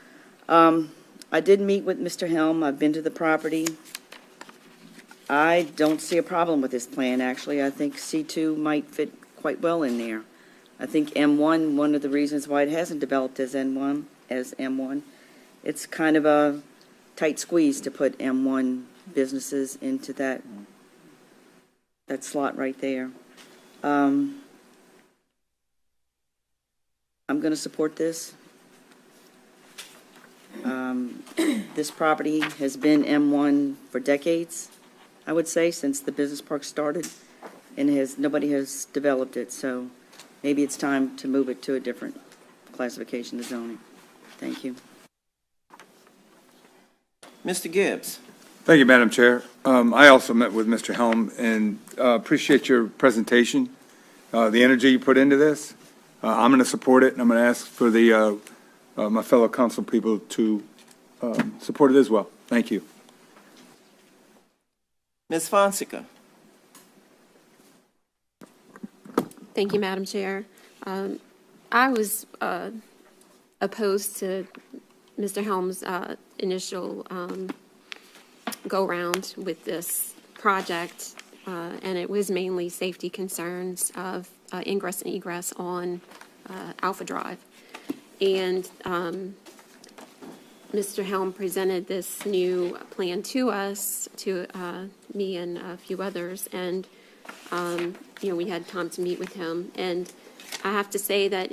I did meet with Mr. Helm. I've been to the property. I don't see a problem with this plan, actually. I think C2 might fit quite well in there. I think M1, one of the reasons why it hasn't developed as M1, it's kind of a tight squeeze to put M1 businesses into that slot right there. I'm going to support this. This property has been M1 for decades, I would say, since the business park started, and nobody has developed it, so maybe it's time to move it to a different classification of zoning. Thank you. Mr. Gibbs. Thank you, Madam Chair. I also met with Mr. Helm and appreciate your presentation, the energy you put into this. I'm going to support it, and I'm going to ask for my fellow council people to support it as well. Thank you. Ms. Fonseca. Thank you, Madam Chair. I was opposed to Mr. Helm's initial go-round with this project, and it was mainly safety concerns of ingress and egress on Alpha Drive. And Mr. Helm presented this new plan to us, to me and a few others, and we had time to meet with him. And I have to say that,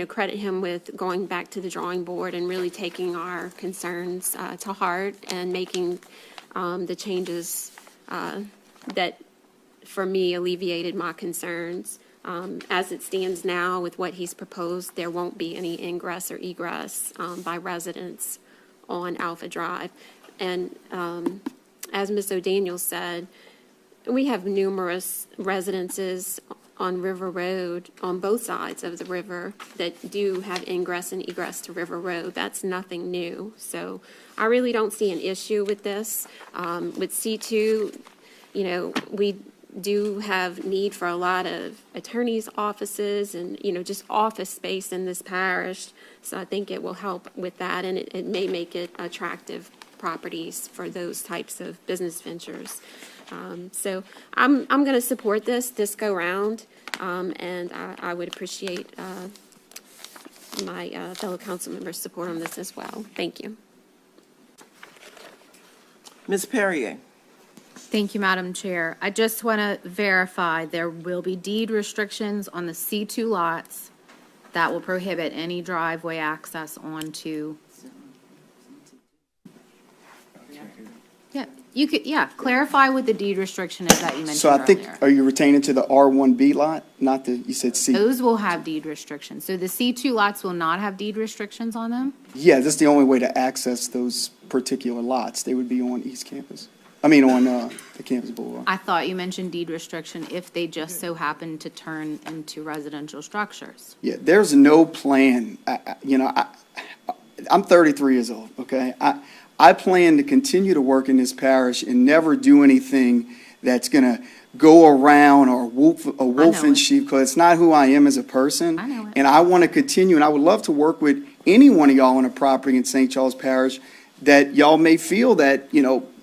credit him with going back to the drawing board and really taking our concerns to heart and making the changes that, for me, alleviated my concerns. As it stands now, with what he's proposed, there won't be any ingress or egress by residents on Alpha Drive. And as Ms. O'Daniel said, we have numerous residences on River Road, on both sides of the river, that do have ingress and egress to River Road. That's nothing new. So I really don't see an issue with this. With C2, we do have need for a lot of attorneys' offices and, just office space in this parish. So I think it will help with that, and it may make it attractive properties for those types of business ventures. So I'm going to support this go round, and I would appreciate my fellow council members' support on this as well. Thank you. Ms. Perrier. Thank you, Madam Chair. I just want to verify there will be deed restrictions on the C2 lots that will prohibit any driveway access onto. Yeah, you could, clarify what the deed restriction is that you mentioned So I think, earlier. are you retaining to the R1B lot, not the, you said C? Those will have deed restrictions. So the C2 lots will not have deed restrictions on them? Yeah, that's the only way to access those particular lots. They would be on East Campus. On the Campus Boulevard. I thought you mentioned deed restriction if they just so happen to turn into residential structures. Yeah, there's no plan. I'm 33 years old, okay? I plan to continue to work in this parish and never do anything that's going to go around or wolf in sheep, because it's not who I am as a person. I know it. And I want to continue, and I would love to work with any one of y'all on a property in St. Charles Parish that y'all may feel that,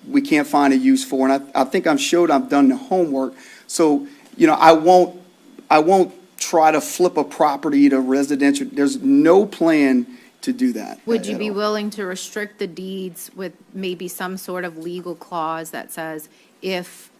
we can't find a use for. And I think I've done the homework. So, I won't try to flip a property to residential. There's no plan to do that. Would you be willing to restrict the deeds with maybe some sort of legal clause that says if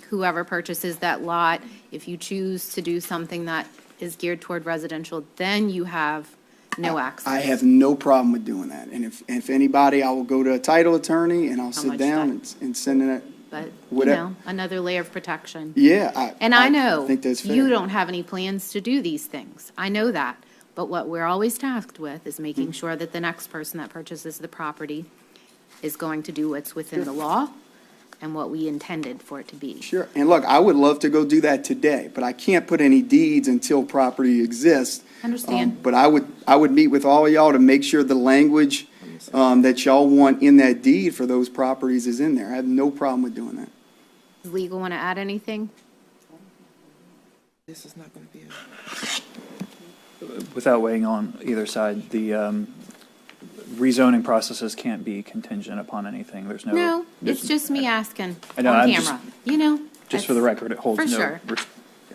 whoever purchases that lot, if you choose to do something that is geared toward residential, then you have no access? I have no problem with doing that. And if anybody, I will go to a title attorney and I'll sit down and send it. But, whatever. another layer of protection. Yeah. I know think that's fair. you don't have any plans to do these things. I know that. But what we're always tasked with is making sure that the next person that purchases the property is going to do what's within the law and what we intended for it to be. Sure. And look, I would love to go do that today, but I can't put any deeds until property exists. Understand. But I would meet with all of y'all to make sure the language that y'all want in that deed for those properties is in there. I have no problem with doing that. Does legal want to add anything? This is not going to be Without weighing on either side, the rezoning processes can't be contingent upon anything. There's no. No, it's just me asking I know, on I'm camera. Just for the record, it holds For no. sure.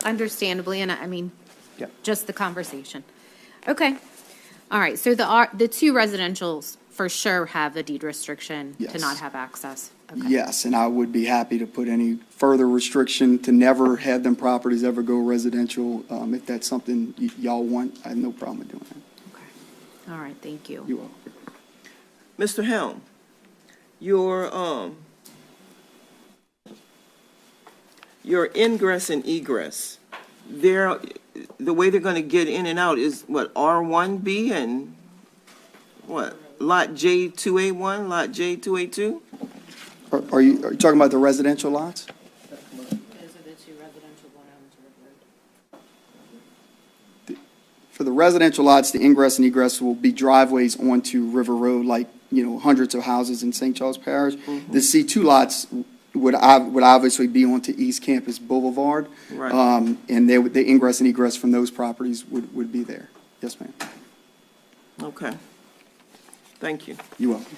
Understandably, and Yeah. just the conversation. Okay. All right, so the two residentials for sure have a deed restriction to Yes. not have access. Okay. Yes, and I would be happy to put any further restriction to never have them properties ever go residential. If that's something y'all want, I have no problem with doing that. Okay. All right, thank you. You are. Mr. Helm, your ingress and egress, the way they're gonna get in and out is what, R1B and what, Lot J2A1, Lot J2A2? Are you talking about the residential lots? For the residential lots, the ingress and egress will be driveways onto River Road, like, hundreds of houses in St. Charles Parish. The C2 lots would obviously be onto East Campus Boulevard. Right. And the ingress and egress from those properties would be there. Yes, ma'am. Okay. Thank you. You're welcome.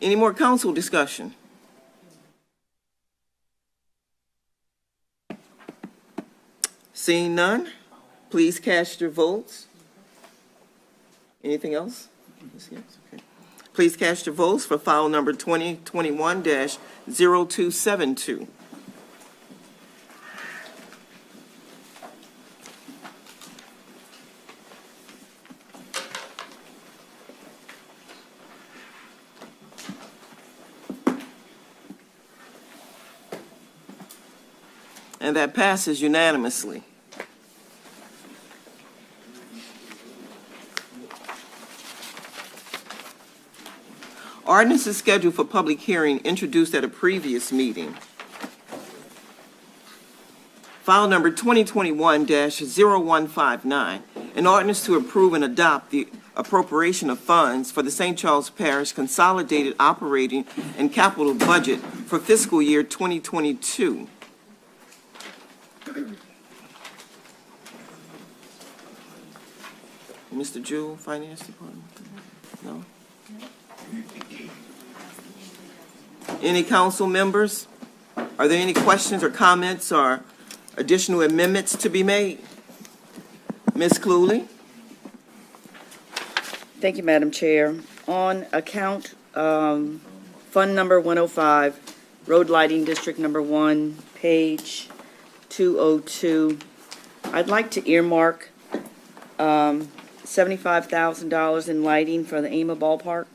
Any more council discussion? Seeing none, please cast your votes. Anything else? Yes, okay. Please cast your votes for file number 2021-0272. And that passes unanimously. Ordinance is scheduled for public hearing introduced at a previous meeting. File number 2021-0159, an ordinance to approve and adopt the appropriation of funds for the St. Charles Parish Consolidated Operating and Capital Budget for fiscal year 2022. Mr. Jewell, Finance Department? No? Any council members? Are there any questions or comments or additional amendments to be made? Ms. Cluley? Thank you, Madam Chair. On account, Fund Number 105, Road Lighting District Number 1, page 202, I'd like to earmark $75,000 in lighting for the AMA Ballpark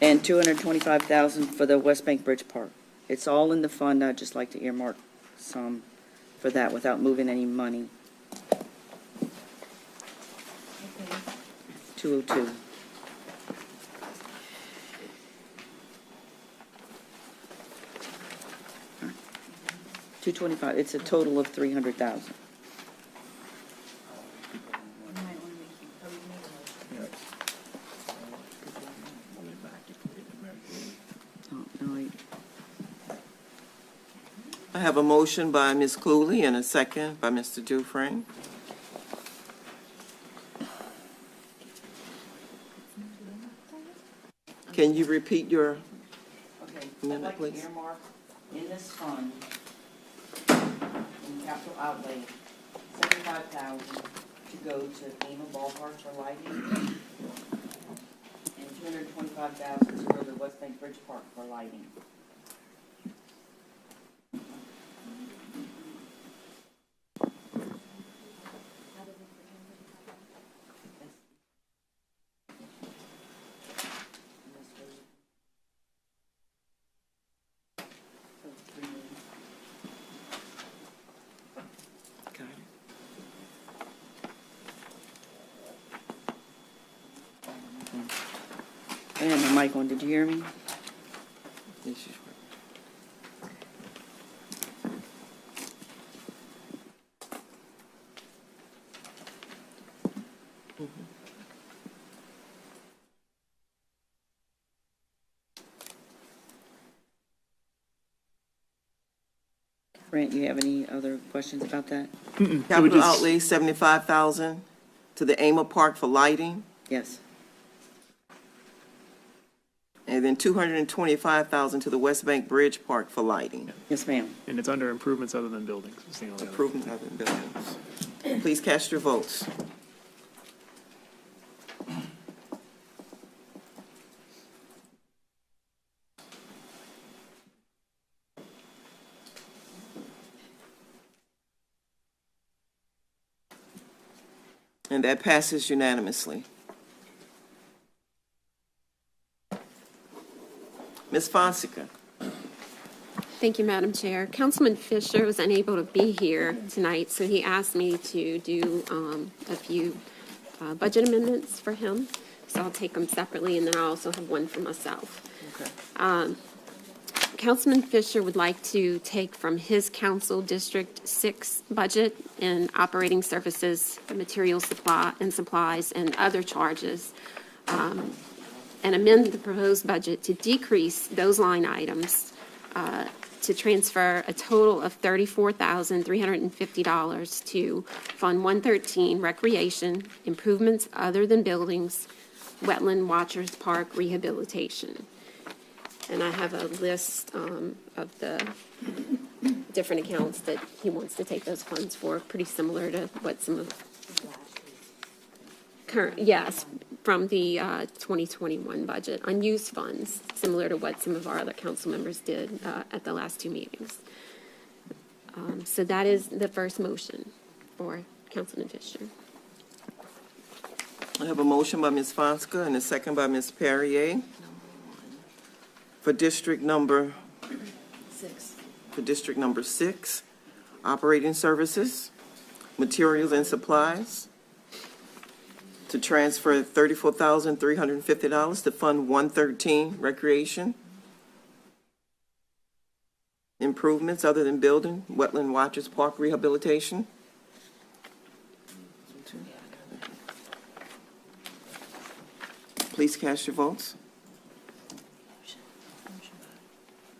and $225,000 for the West Bank Bridge Park. It's all in the fund. I'd just like to earmark some for that without moving any money. 202. $225. It's a total of $300,000. I have a motion by Ms. Cluley and a second by Mr. Dufresne. Can you repeat your amendment, please? I'd like to earmark in this fund, in capital outlay, $75,000 to go to AMA Ballpark for lighting, and $225,000 to go to West Bank Bridge Park for lighting. I had my mic on. Did you hear me? Yes, she's right. Brent, you have any other questions about that? Capital outlay, $75,000 to the AMA Park for lighting, Yes. and then $225,000 to the West Bank Bridge Park for lighting. Yes, ma'am. And it's under improvements other than buildings. It's the only other. Improvement other than buildings. Please cast your votes. And that passes unanimously. Ms. Fonseca. Thank you, Madam Chair. Councilman Fisher was unable to be here tonight, so he asked me to do a few budget amendments for him. So I'll take them separately, and then I also have one for myself. Okay. Councilman Fisher would like to take from his council District 6 budget and operating services, material supply and supplies, and other charges, and amend the proposed budget to decrease those line items to transfer a total of $34,350 to Fund 113 Recreation, Improvements Other Than Buildings, Wetland Watchers Park Rehabilitation. And I have a list of the different accounts that he wants to take those funds for, pretty similar to what some of current, yes, from the 2021 budget, unused funds, similar to what some of our other council members did at the last two meetings. So that is the first motion for Councilman Fisher. I have a motion by Ms. Fonseca and a second by Ms. Perrier for District Number 6. For District Number 6, operating services, materials and supplies, to transfer $34,350 to Fund 113 Recreation, improvements other than building, Wetland Watchers Park Rehabilitation. Please cast your votes.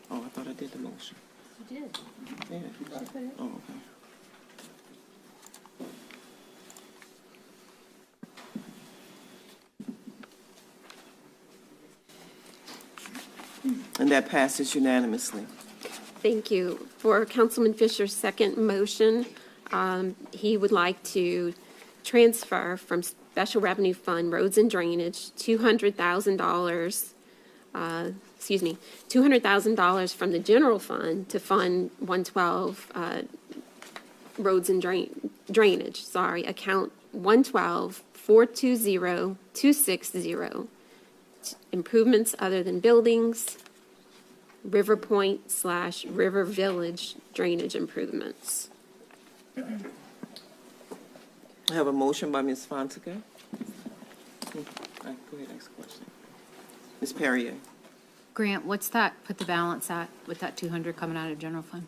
Oh, I thought I did the motion. You did. Yeah. Oh, okay. And that passes unanimously. Thank you. For Councilman Fisher's second motion, he would like to transfer from Special Revenue Fund Roads and Drainage $200,000, $200,000 from the general fund to Fund 112 Roads and Drainage, account 112-420-260, improvements other than buildings, River Point / River Village drainage improvements. I have a motion by Ms. Fonseca. Go ahead, ask a question. Ms. Perrier. Grant, what's that, put the balance at with that 200 coming out of general fund?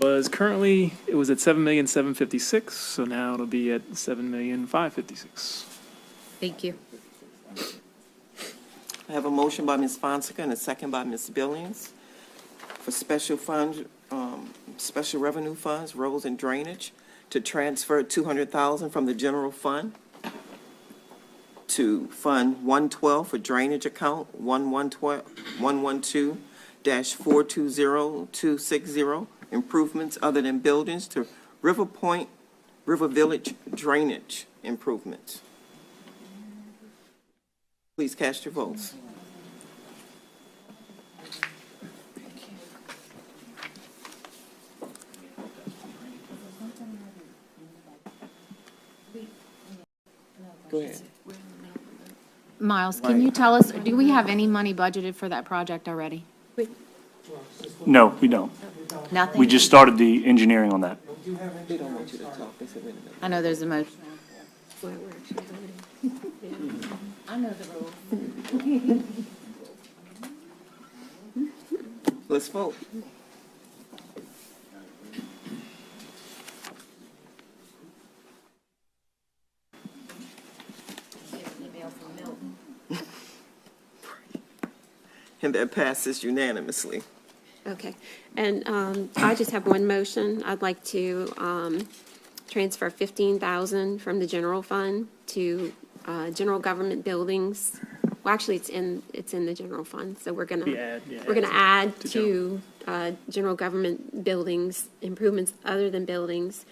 Was currently, it was at 7,756,000, so now it'll be at 7,556,000. Thank you. I have a motion by Ms. Fonseca and a second by Ms. Billings for special revenue funds, roads and drainage, to transfer $200,000 from the general fund to Fund 112 for drainage account 112-420-260, improvements other than buildings, to River Point, River Village drainage improvements. Please cast your votes. Go ahead. Miles, can you tell us, do we have any money budgeted for that project already? No, we don't. Nothing? We just started the engineering on that. They don't want you to talk. They said, wait a minute. I know there's a motion. I know the rules. Let's vote. And that passes unanimously. Okay, and I just have one motion. I'd like to transfer $15,000 from the general fund to general government buildings. Well, actually, it's in the general fund, so we're gonna add to general government buildings, improvements other than buildings.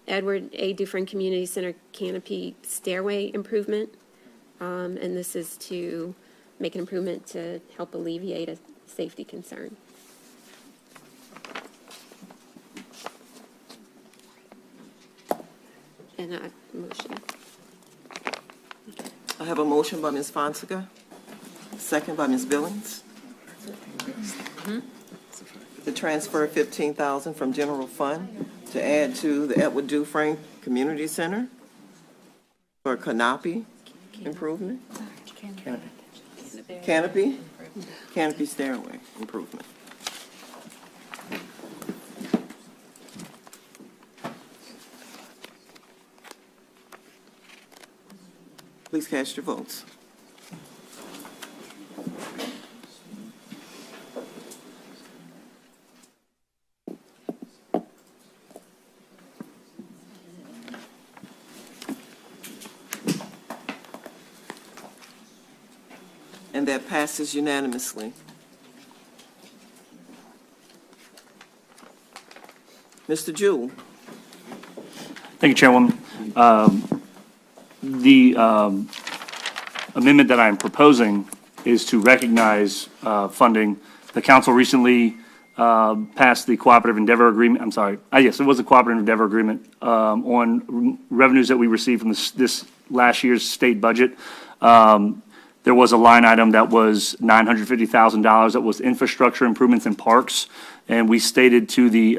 Edward A. Dufresne Community Center canopy stairway improvement, and this is to make an improvement to help alleviate a safety concern. And motion. I have a motion by Ms. Fonseca, second by Ms. Billings. To transfer $15,000 from general fund to add to the Edward Dufresne Community Center for canopy improvement. Canopy stairway improvement. Please cast your votes. And that passes unanimously. Mr. Jewell. Thank you, Chairwoman. The amendment that I am proposing is to recognize funding. The council recently passed the cooperative endeavor agreement. I'm sorry. Yes, it was a cooperative endeavor agreement on revenues that we received from this last year's state budget. There was a line item that was $950,000 that was infrastructure improvements in parks, and we stated to the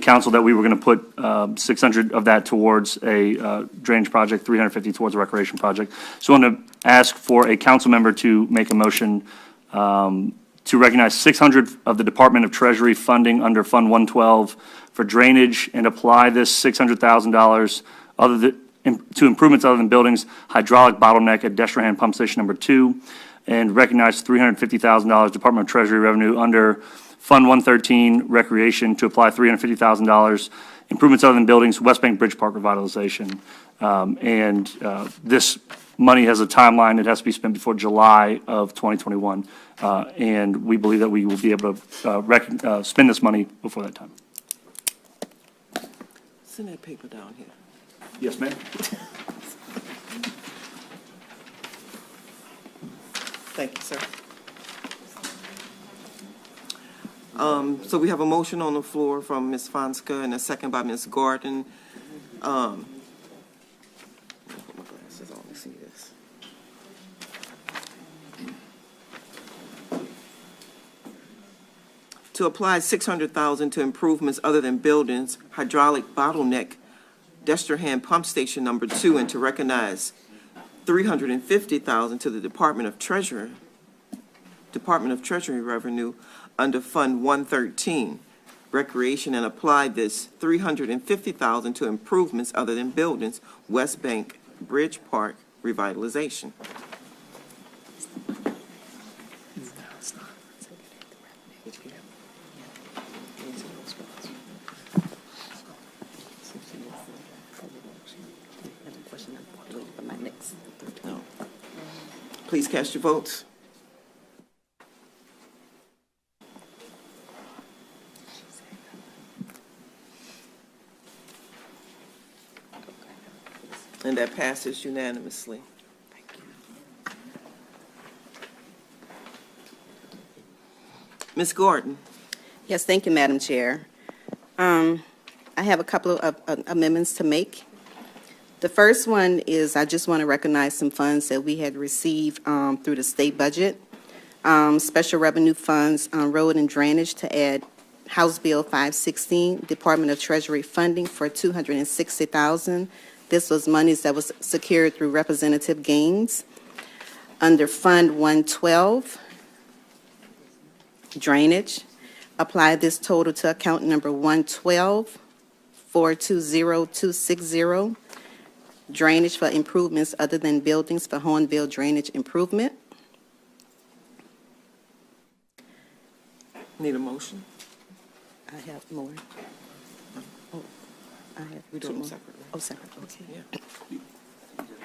council that we were going to put 600 of that towards a drainage project, 350 towards a recreation project. So I want to ask for a council member to make a motion to recognize 600 of the Department of Treasury funding under Fund 112 for drainage and apply this $600,000 to improvements other than buildings, hydraulic bottleneck at Destrehan Pump Station number 2, and recognize $350,000 Department of Treasury revenue under Fund 113 Recreation to apply $350,000 improvements other than buildings, West Bank Bridge Park revitalization. This money has a timeline. It has to be spent before July of 2021. And we believe that we will be able to spend this money before that time. Send that paper down here. Yes, ma'am. Thank you, sir. So we have a motion on the floor from Ms. Fonseca and a second by Ms. Gordon. Put my glasses on to see this. To apply $600,000 to improvements other than buildings, hydraulic bottleneck, Destrehan Pump Station number 2, and to recognize $350,000 to the Department of Treasury revenue under Fund 113 Recreation, and apply this $350,000 to improvements other than buildings, West Bank Bridge Park revitalization. Please cast your votes. And that passes unanimously. Thank you. Ms. Gordon. Yes, thank you, Madam Chair. I have a couple of amendments to make. The first one is I just want to recognize some funds that we had received through the state budget. Special revenue funds on road and drainage to add House Bill 516, Department of Treasury funding for $260,000. This was monies that was secured through representative gains. Under Fund 112, drainage, apply this total to account number 112-420260, drainage for improvements other than buildings for Hornbill drainage improvement. Need a motion? I have more. Oh, I have We do two them more. separately. Oh, separate, okay. Yeah.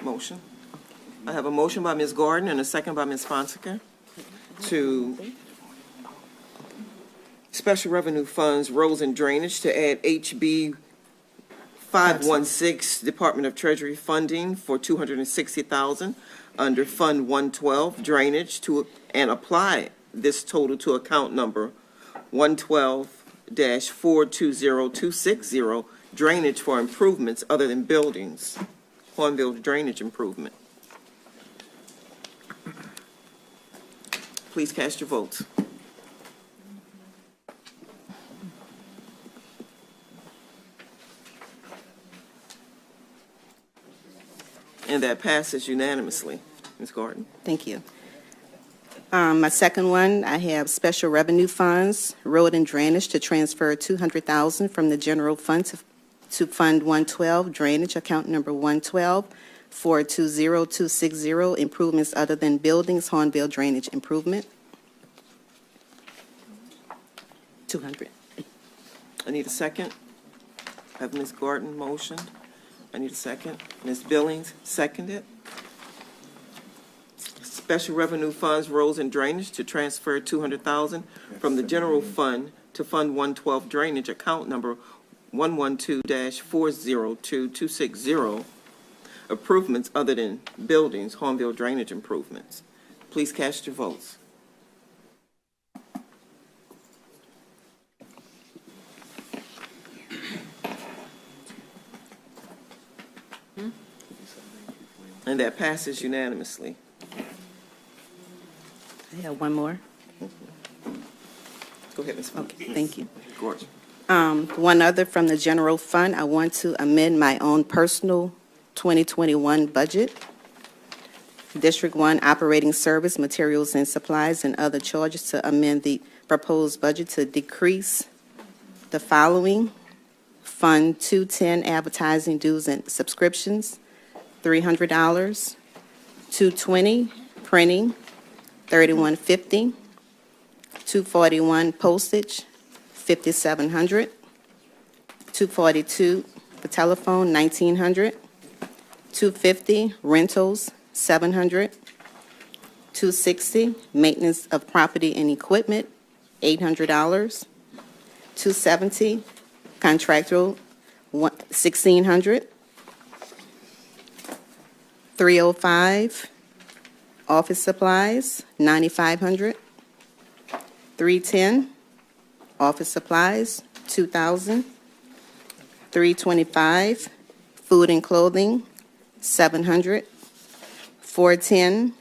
Motion. I have a motion by Ms. Gordon and a second by Ms. Fonseca to special revenue funds, roads and drainage to add HB 516, Department of Treasury funding for $260,000 under Fund 112, drainage, and apply this total to account number 1-420260, drainage for improvements other than buildings, Hornville drainage improvement. Please cast your votes. And that passes unanimously. Ms. Gordon? Thank you. My second one, I have special revenue funds, road and drainage, to transfer $200,000 from the general fund to Fund 112, drainage, account number 112, 420260, improvements other than buildings, Hornville drainage improvement. 200. I need a second. I have Ms. Gordon motioned. I need a second. Ms. Billings seconded. Special revenue funds, roads and drainage, to transfer $200,000 from the general fund to Fund 112 drainage, account number 112-402260, improvements other than buildings, Hornville drainage improvements. Please cast your votes. And that passes unanimously. I have one more. Go ahead, Ms. Okay, thank you. Gordon. One other from the general fund, I want to amend my own personal 2021 budget. District 1 operating service, materials and supplies and other charges, to amend the proposed budget to decrease the following. Fund 210 advertising dues and subscriptions, $300. 220 printing, $31.50. 241 postage, $5,700. 242 for telephone, $1,900. 250 rentals, $700. 260 maintenance of property and equipment, $800. 270 contractual, $1,600. 305 office supplies, $9,500. 310 office supplies, $2,000. 325 food and clothing, $700. 410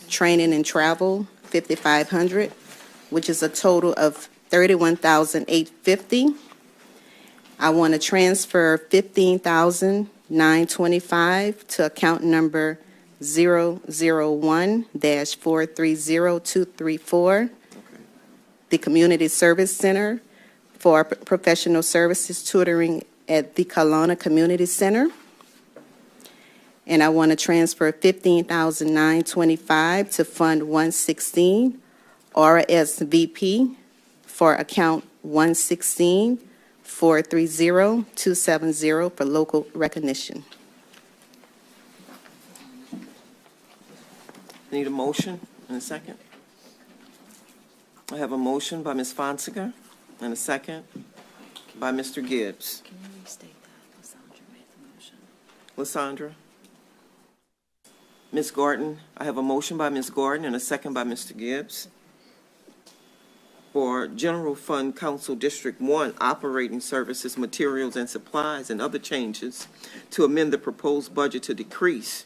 training and travel, $5,500, which is a total of $31,850. I want to transfer $15,925 to account number 001-430234, the Community Service Center for professional services tutoring at the Kelowna Community Center. And I want to transfer $15,925 to Fund 116, RSVP, for account 116-430270 for local recognition. Need a motion and a second? I have a motion by Ms. Fonseca and a second by Mr. Gibbs. Can you restate that? Lysandra made the motion. Lysandra? Ms. Gordon, I have a motion by Ms. Gordon and a second by Mr. Gibbs for General Fund Council District 1 operating services, materials and supplies and other changes to amend the proposed budget to decrease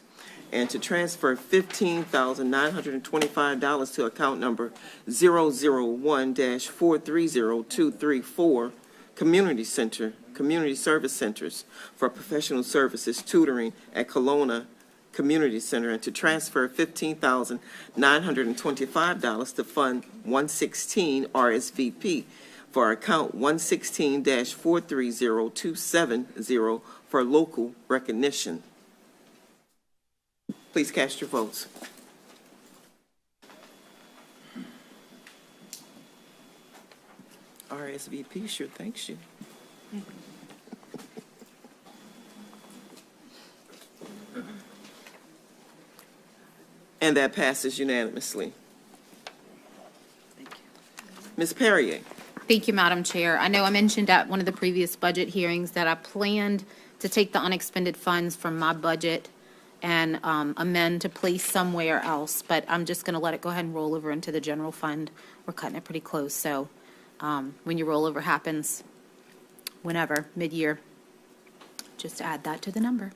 and to transfer $15,925 to account number 001-430234, Community Service Centers for professional services tutoring at Kelowna Community Center, and to transfer $15,925 to Fund 116 RSVP for account 116-430270 for local recognition. Please cast your votes. RSVP sure thanks you. And that passes unanimously. Ms. Perrier. Thank you, Madam Chair. I know I mentioned at one of the previous budget hearings that I planned to take the unexpended funds from my budget and amend to place somewhere else, but I'm just going to let it go ahead and roll over into the general fund. We're cutting it pretty close, so when your rollover happens, whenever, mid-year. Just add that to the number.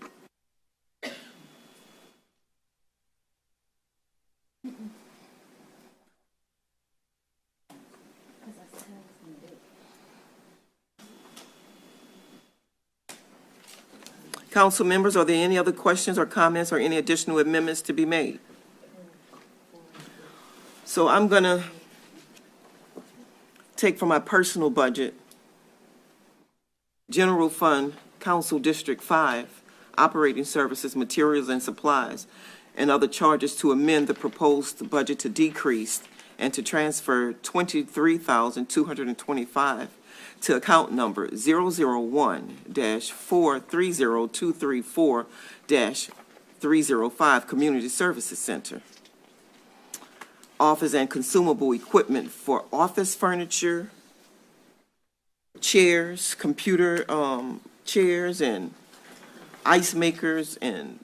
Council members, are there any other questions or comments or any additional amendments to be made? So I'm going to take from my personal budget, General Fund, Council District 5, Operating Services, Materials and Supplies, and other charges to amend the proposed budget to decrease and to transfer $23,225 to account number 001-430234-305 Community Services Center. Office and consumable equipment for office furniture, chairs, computer chairs, and ice makers, and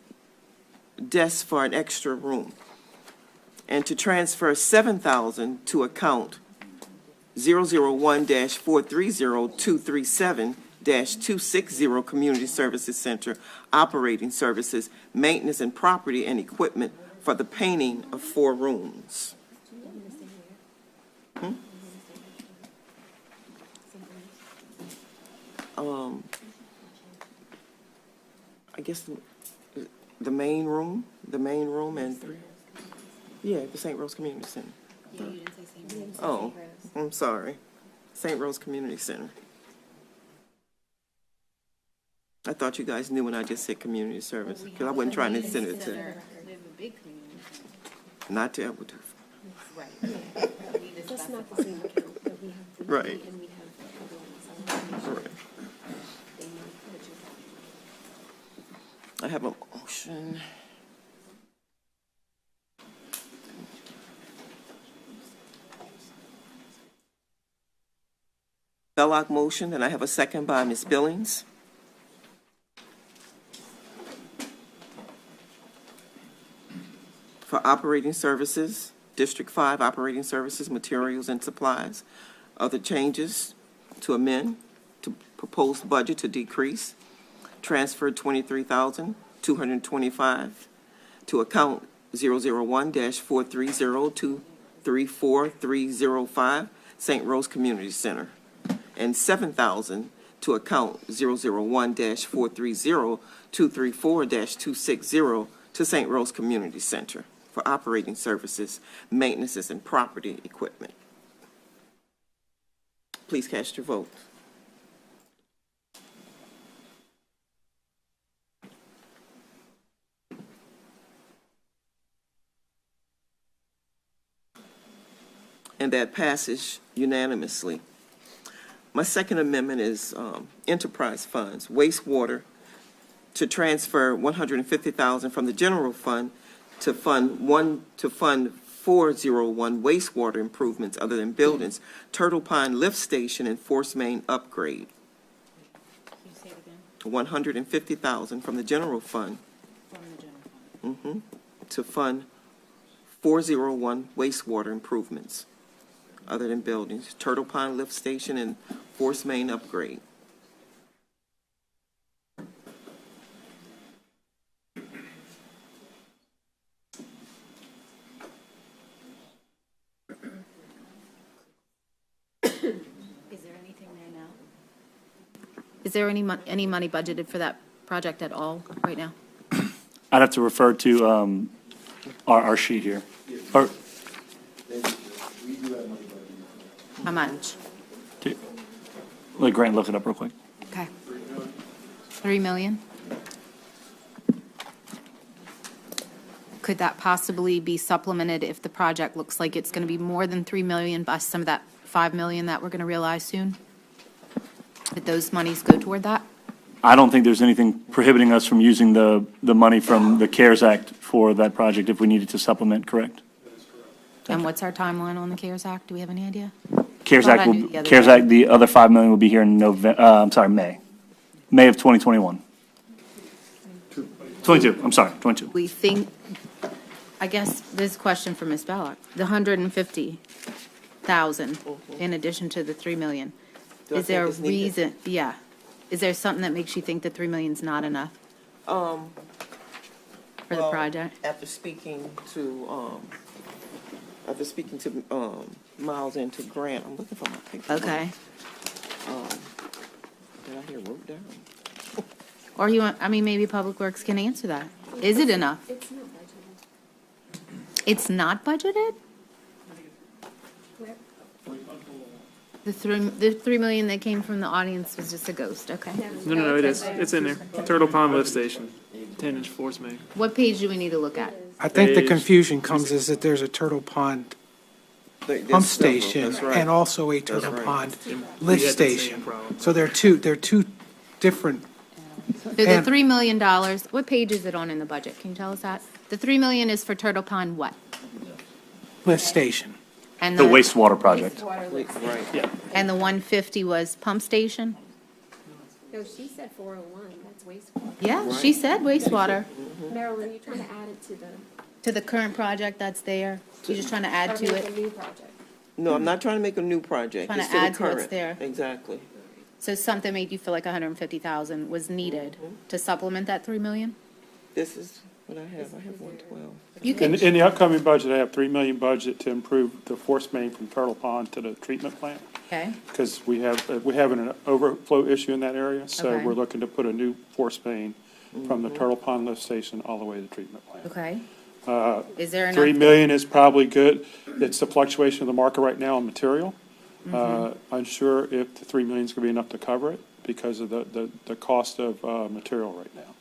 desks for an extra room. And to transfer $7,000 to account 001-430237-260 Community Services Center, Operating Services, Maintenance and Property and Equipment for the painting of 4 rooms. I guess the main room and the St. Rose Community Center. Oh, I'm sorry. St. Rose Community Center. I thought you guys knew when I just said community service, because I wasn't trying to send it to, not to Edward. That's not the same account that we have. Right. And we have other ones. Right. I have a motion. Belloc motion, and I have a second by Ms. Billings. For operating services, District 5 operating services, materials and supplies. Other changes to amend to proposed budget to decrease. Transfer $23,225 to account 001-430234-305 St. Rose Community Center, and $7,000 to account 001-430234-260 to St. Rose Community Center for operating services, maintenances, and property equipment. Please cast your vote. And that passes unanimously. My second amendment is enterprise funds, wastewater, to transfer $150,000 from the general fund to fund 401 wastewater improvements other than buildings, Turtle Pine Lift Station and Force Main upgrade. $150,000 from the general fund. To fund 401 wastewater improvements other than buildings, Turtle Pine Lift Station and Force Main upgrade. Is there anything there now? Is there any money budgeted for that project at all right now? I'd have to refer to our sheet here. Or, How much? let Grant look it up real quick. Okay. 3 million? Could that possibly be supplemented if the project looks like it's going to be more than 3 million by some of that 5 million that we're going to realize soon? Did those monies go toward that? I don't think there's anything prohibiting us from using the money from the CARES Act for that project if we needed to supplement, correct? And what's our timeline on the CARES Act? Do we have any idea? CARES Thought I Act, knew the other CARES day. Act, the other 5 million will be here in May of 2021. 22, I'm sorry, 22. We think, I guess this question for Ms. Belloc, the 150, 100,000 in addition to the 3 million. Do I Is there a think it's needed? reason, yeah. Is there something that makes you think that 3 million's not enough for the Well, project? After speaking to Miles and to Grant, I'm looking for my paper. Okay. That I here wrote down. Or you want, I mean, maybe Public Works can answer that. Is it enough? It's not budgeted. It's not budgeted? The 3 million that came from the audience was just a ghost, okay. No, it is. It's in there. Turtle Pond Lift Station, 10-inch force main. What page do we need to look at? I think the Page- confusion comes is that there's a Turtle Pond There's pump several, station that's right. and also a Turtle right. Pond We lift had the same station. problem. So they're two different, So the And- $3 million, what page is it on in the budget? Can you tell us that? The 3 million is for Turtle Pond what? lift station. And The wastewater project. Right. And the 150 was pump station? No, she said 401, that's wastewater. Yeah, she said wastewater. Marilyn, you're trying to add it to the. To the current project that's there? You're just trying to add or to make it? a new project. No, I'm not trying to make a new project. Trying to It's to the add to what's current. there. Exactly. So something made you feel like 150,000 was needed to supplement that 3 million? This is what I have. I have 112. You can, In the upcoming budget, I have 3 million budget to improve the force main from Turtle Pond to the treatment plant, okay, because we have an overflow issue in that area, so Okay. we're looking to put a new force main from the Turtle Pond lift station all the way to the treatment plant. okay. Uh, Is there enough? 3 million is probably good. It's the fluctuation of the market right now on material. Unsure if the 3 million is going to be enough to cover it because of the cost of material right now.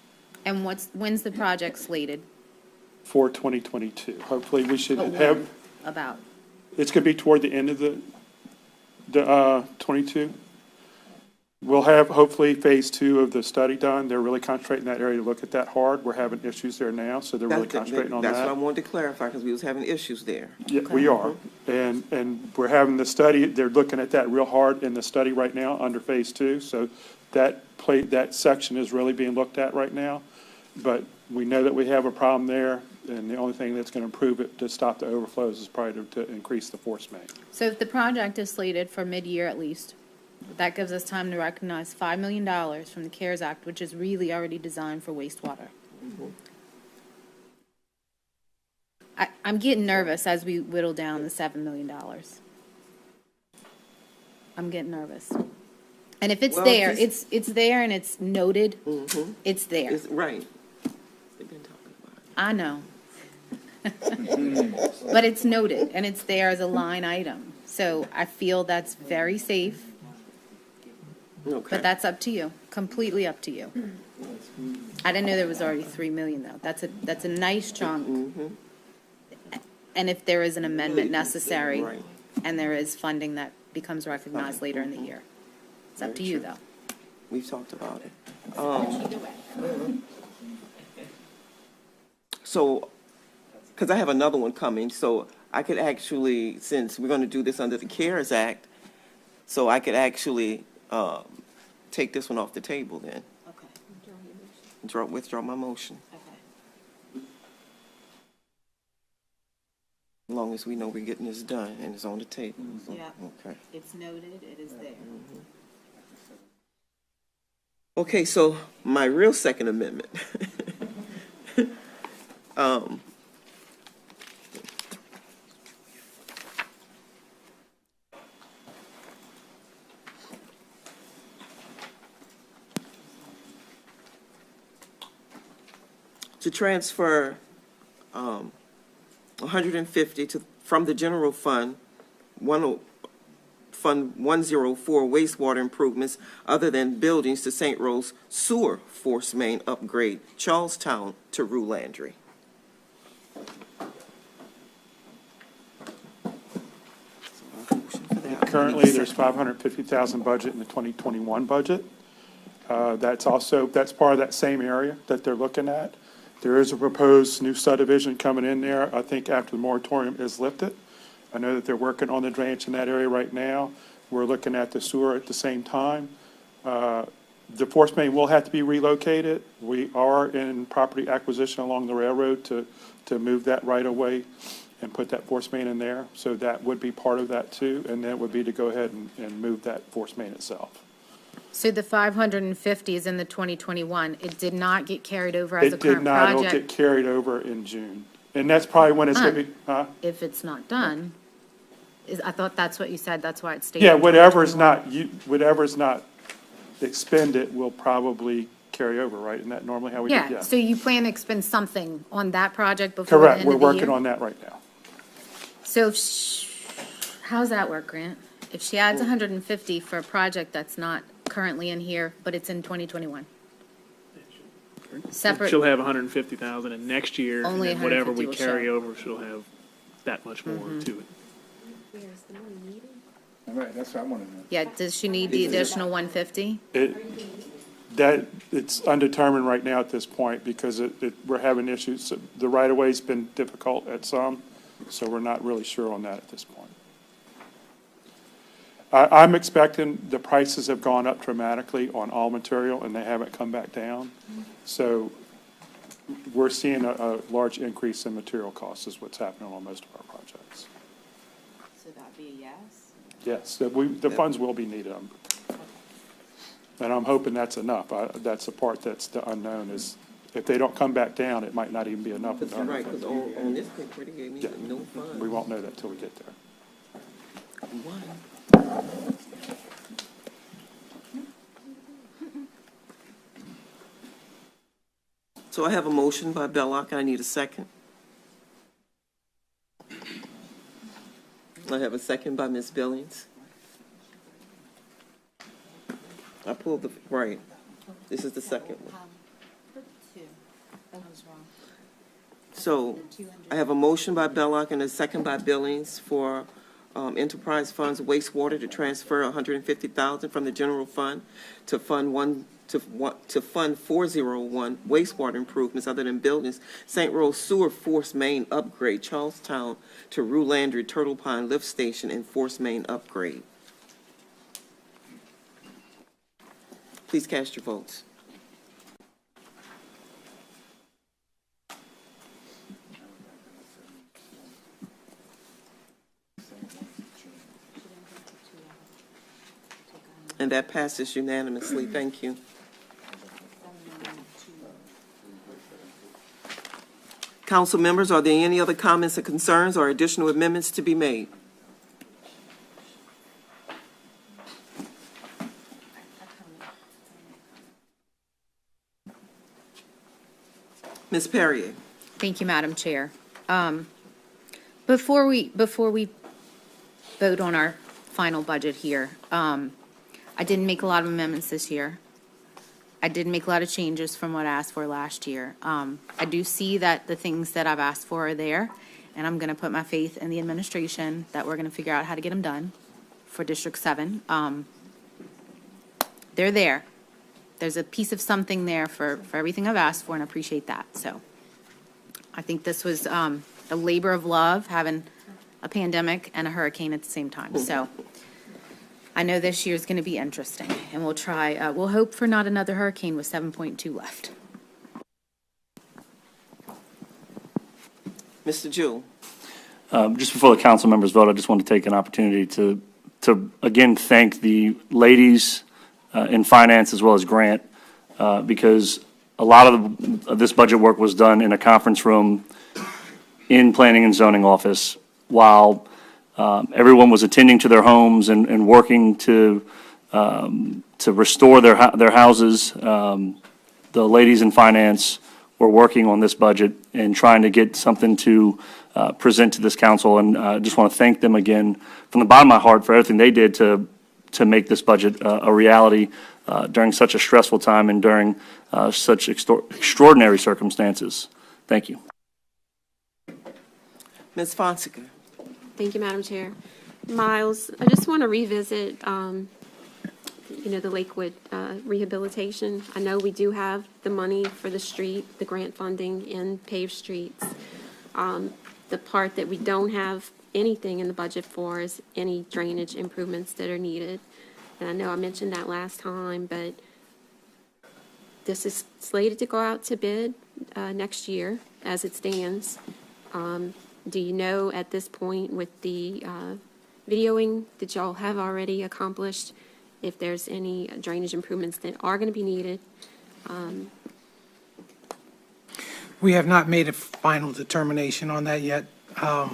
And when's the project slated? For 2022, hopefully we should But have. when? About? It's going to be toward the end of the 22. We'll have hopefully phase 2 of the study done. They're really concentrating that area to look at that hard. We're having issues there now, so they're really concentrating on That's what I that. wanted to clarify, because we was having issues there. Yeah, we are. And we're having the study, they're looking at that real hard in the study right now under phase 2. So that section is really being looked at right now. But we know that we have a problem there, and the only thing that's going to improve it to stop the overflows is probably to increase the force main. So if the project is slated for mid-year at least, that gives us time to recognize $5 million from the CARES Act, which is really already designed for wastewater. I'm getting nervous as we whittle down the $7 million. I'm getting nervous. And if it's Well, there, this- it's there and it's noted, it's there. It's right. They've been talking about it. I know. But it's noted and it's there as a line item. So I feel that's very safe. Okay. But that's up to you, completely up to you. I didn't know there was already 3 million though. That's a nice chunk. And if there is an amendment necessary Right. and there is funding that becomes recognized later in the year. It's up to you though. We've talked about it. So, because I have another one coming, so I could actually, since we're going to do this under the CARES Act, so I could actually take this one off the table then. Okay. Withdraw my motion, Okay. as long as we know we're getting this done and it's on the table. Yeah. Okay. It's noted, it is there. Okay, so my real Second Amendment. To transfer 150 from the general fund, Fund 104 wastewater improvements other than buildings to St. Rose Sewer Force Main Upgrade, Charlestown to Rue Landry. Currently, there's 550,000 budget in the 2021 budget. That's part of that same area that they're looking at. There is a proposed new subdivision coming in there, I think after the moratorium is lifted. I know that they're working on the drainage in that area right now. We're looking at the sewer at the same time. The force main will have to be relocated. We are in property acquisition along the railroad to move that right away and put that force main in there. So that would be part of that too, and that would be to go ahead and move that force main itself. So the 550 is in the 2021. It did not get carried over as a It did current not, it'll project. get carried over in June. And that's probably when it's gonna be, huh? If it's not done, I thought that's what you said, that's why it's stated. Yeah, whatever's not expended will probably carry over, right? Isn't that normally how we do it? Yeah, so you plan to expend something on that project before the Correct, end we're of the year? working on that right now. So how's that work, Grant? If she adds 150 for a project that's not currently in here, but it's in 2021? Separate, She'll have 150,000, and next year, and Only then whatever 150 we will carry show. over, she'll have that much more to it. All right, that's what I want to know. yeah, does she need the additional 150? It's undetermined right now at this point because we're having issues. The right-of-way's been difficult at some, so we're not really sure on that at this point. I'm expecting the prices have gone up dramatically on all material, and they haven't come back down. So we're seeing a large increase in material costs is what's happening on most of our projects. So that'd be a yes? Yes, the funds will be needed. And I'm hoping that's enough. That's the part that's the unknown is if they don't come back down, it might not even be enough. But you're right, because on this paper, they gave me Yeah. no funds. We won't know that till we get there. One. So I have a motion by Belloc, and I need a second. I have a second by Ms. Billings. I pulled the, right. This is the second one. So I have a motion by Belloc and a second by Billings for enterprise funds wastewater to transfer $150,000 from the general fund to fund 401 wastewater improvements other than buildings. St. Rose Sewer Force Main upgrade, Charlestown to Rue Landry Turtle Pine Lift Station and Force Main upgrade. Please cast your votes. And that passes unanimously. Thank you. Council members, are there any other comments or concerns or additional amendments to be made? Ms. Perrier. Thank you, Madam Chair. Before we vote on our final budget here, I didn't make a lot of amendments this year. I didn't make a lot of changes from what I asked for last year. I do see that the things that I've asked for are there, and I'm going to put my faith in the administration that we're going to figure out how to get them done for District 7. They're there. There's a piece of something there for everything I've asked for, and I appreciate that. So I think this was a labor of love, having a pandemic and a hurricane at the same time. So I know this year is going to be interesting, and we'll try, we'll hope for not another hurricane with 7.2 left. Mr. Jewell. Just before the council members vote, I just want to take an opportunity to again thank the ladies in finance as well as Grant, because a lot of this budget work was done in a conference room in planning and zoning office while everyone was attending to their homes and working to restore their houses. The ladies in finance were working on this budget and trying to get something to present to this council. And I just want to thank them again from the bottom of my heart for everything they did to make this budget a reality during such a stressful time and during such extraordinary circumstances. Thank you. Ms. Fonseca. Thank you, Madam Chair. Miles, I just want to revisit, the Lakewood rehabilitation. I know we do have the money for the street, the grant funding in paved streets. The part that we don't have anything in the budget for is any drainage improvements that are needed. And I know I mentioned that last time, but this is slated to go out to bid next year as it stands. Do you know at this point with the videoing that y'all have already accomplished, if there's any drainage improvements that are going to be needed? We have not made a final determination on that yet. What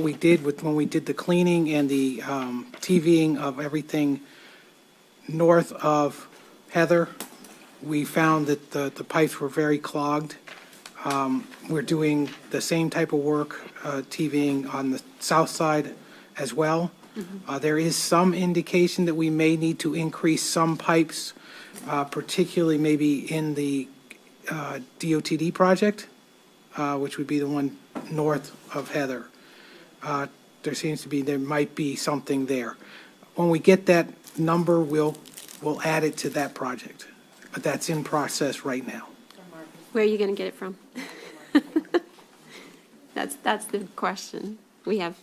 we did when we did the cleaning and the TVing of everything north of Heather, we found that the pipes were very clogged. We're doing the same type of work, TVing on the south side as well. There is some indication that we may need to increase some pipes, particularly maybe in the DOTD project, which would be the one north of Heather. There might be something there. When we get that number, we'll add it to that project, but that's in process right now. Where are you going to get it from? That's the question. We have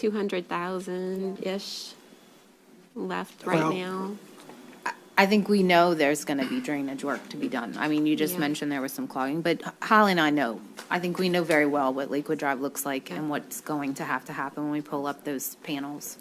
200,000-ish left right now. I think we know there's going to be drainage work to be done. I mean, you just mentioned there was some clogging, but Holly and I know. I think we know very well what Lakewood Drive looks like and what's going to happen when we pull up those panels.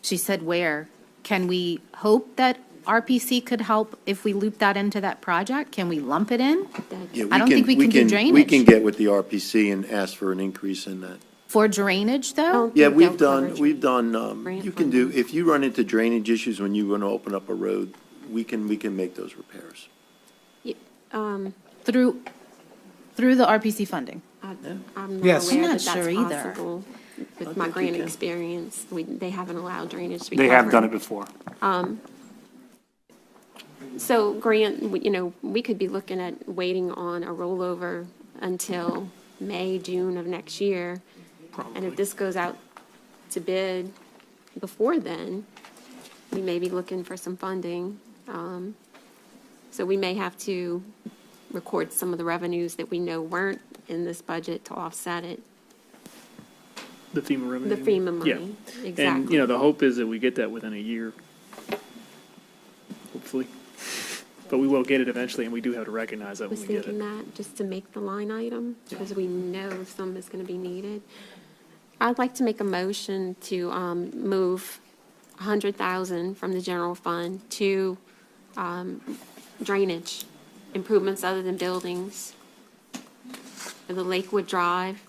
She said where. Can we hope that RPC could help if we loop that into that project? Can we lump it in? Yeah, I don't think we can do drainage. We can get with the RPC and ask for an increase in that. For drainage, though? Yeah, we've done, you can do, if you run into drainage issues when you want to open up a road, we can make those repairs. Through the RPC funding? I'm not Yes. aware I'm not that that's sure either. possible. With my grant experience, they haven't allowed drainage to be They have covered. done it before. So Grant, we could be looking at waiting on a rollover until May, June of next year. And if this goes out to bid before then, we may be looking for some funding. So we may have to record some of the revenues that we know weren't in this budget to offset it. The FEMA revenue. The FEMA money, Yeah. exactly. And, the hope is that we get that within a year, hopefully. But we will get it eventually, and we do have to recognize that I when was we get thinking it. that, just to make the line item, because we know some is going to be needed. I'd like to make a motion to move $100,000 from the general fund to drainage improvements other than buildings for the Lakewood Drive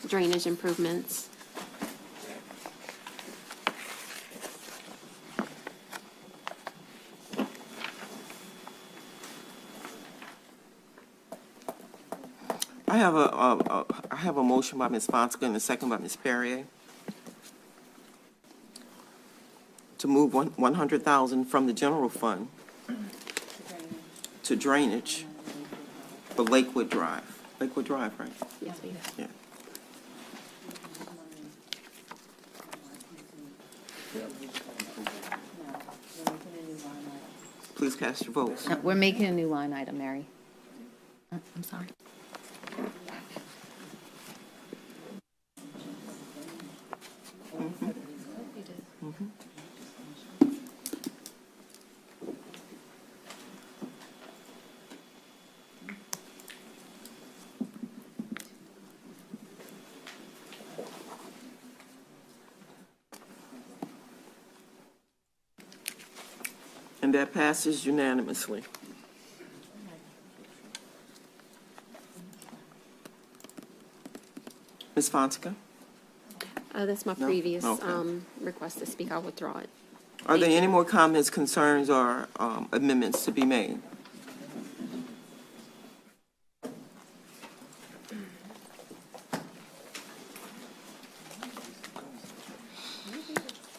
drainage improvements. I have a motion by Ms. Fonseca and a second by Ms. Perrier to move 100,000 from the general fund to drainage for Lakewood Drive. Lakewood Drive, right? Yes, ma'am. Yeah. Please cast your votes. No, we're making a new line item, Mary. I'm sorry. And that passes unanimously. Ms. Fonseca? That's my No? previous Okay. request to speak. I'll withdraw it. Are there Thank any more comments, concerns, or amendments to be made?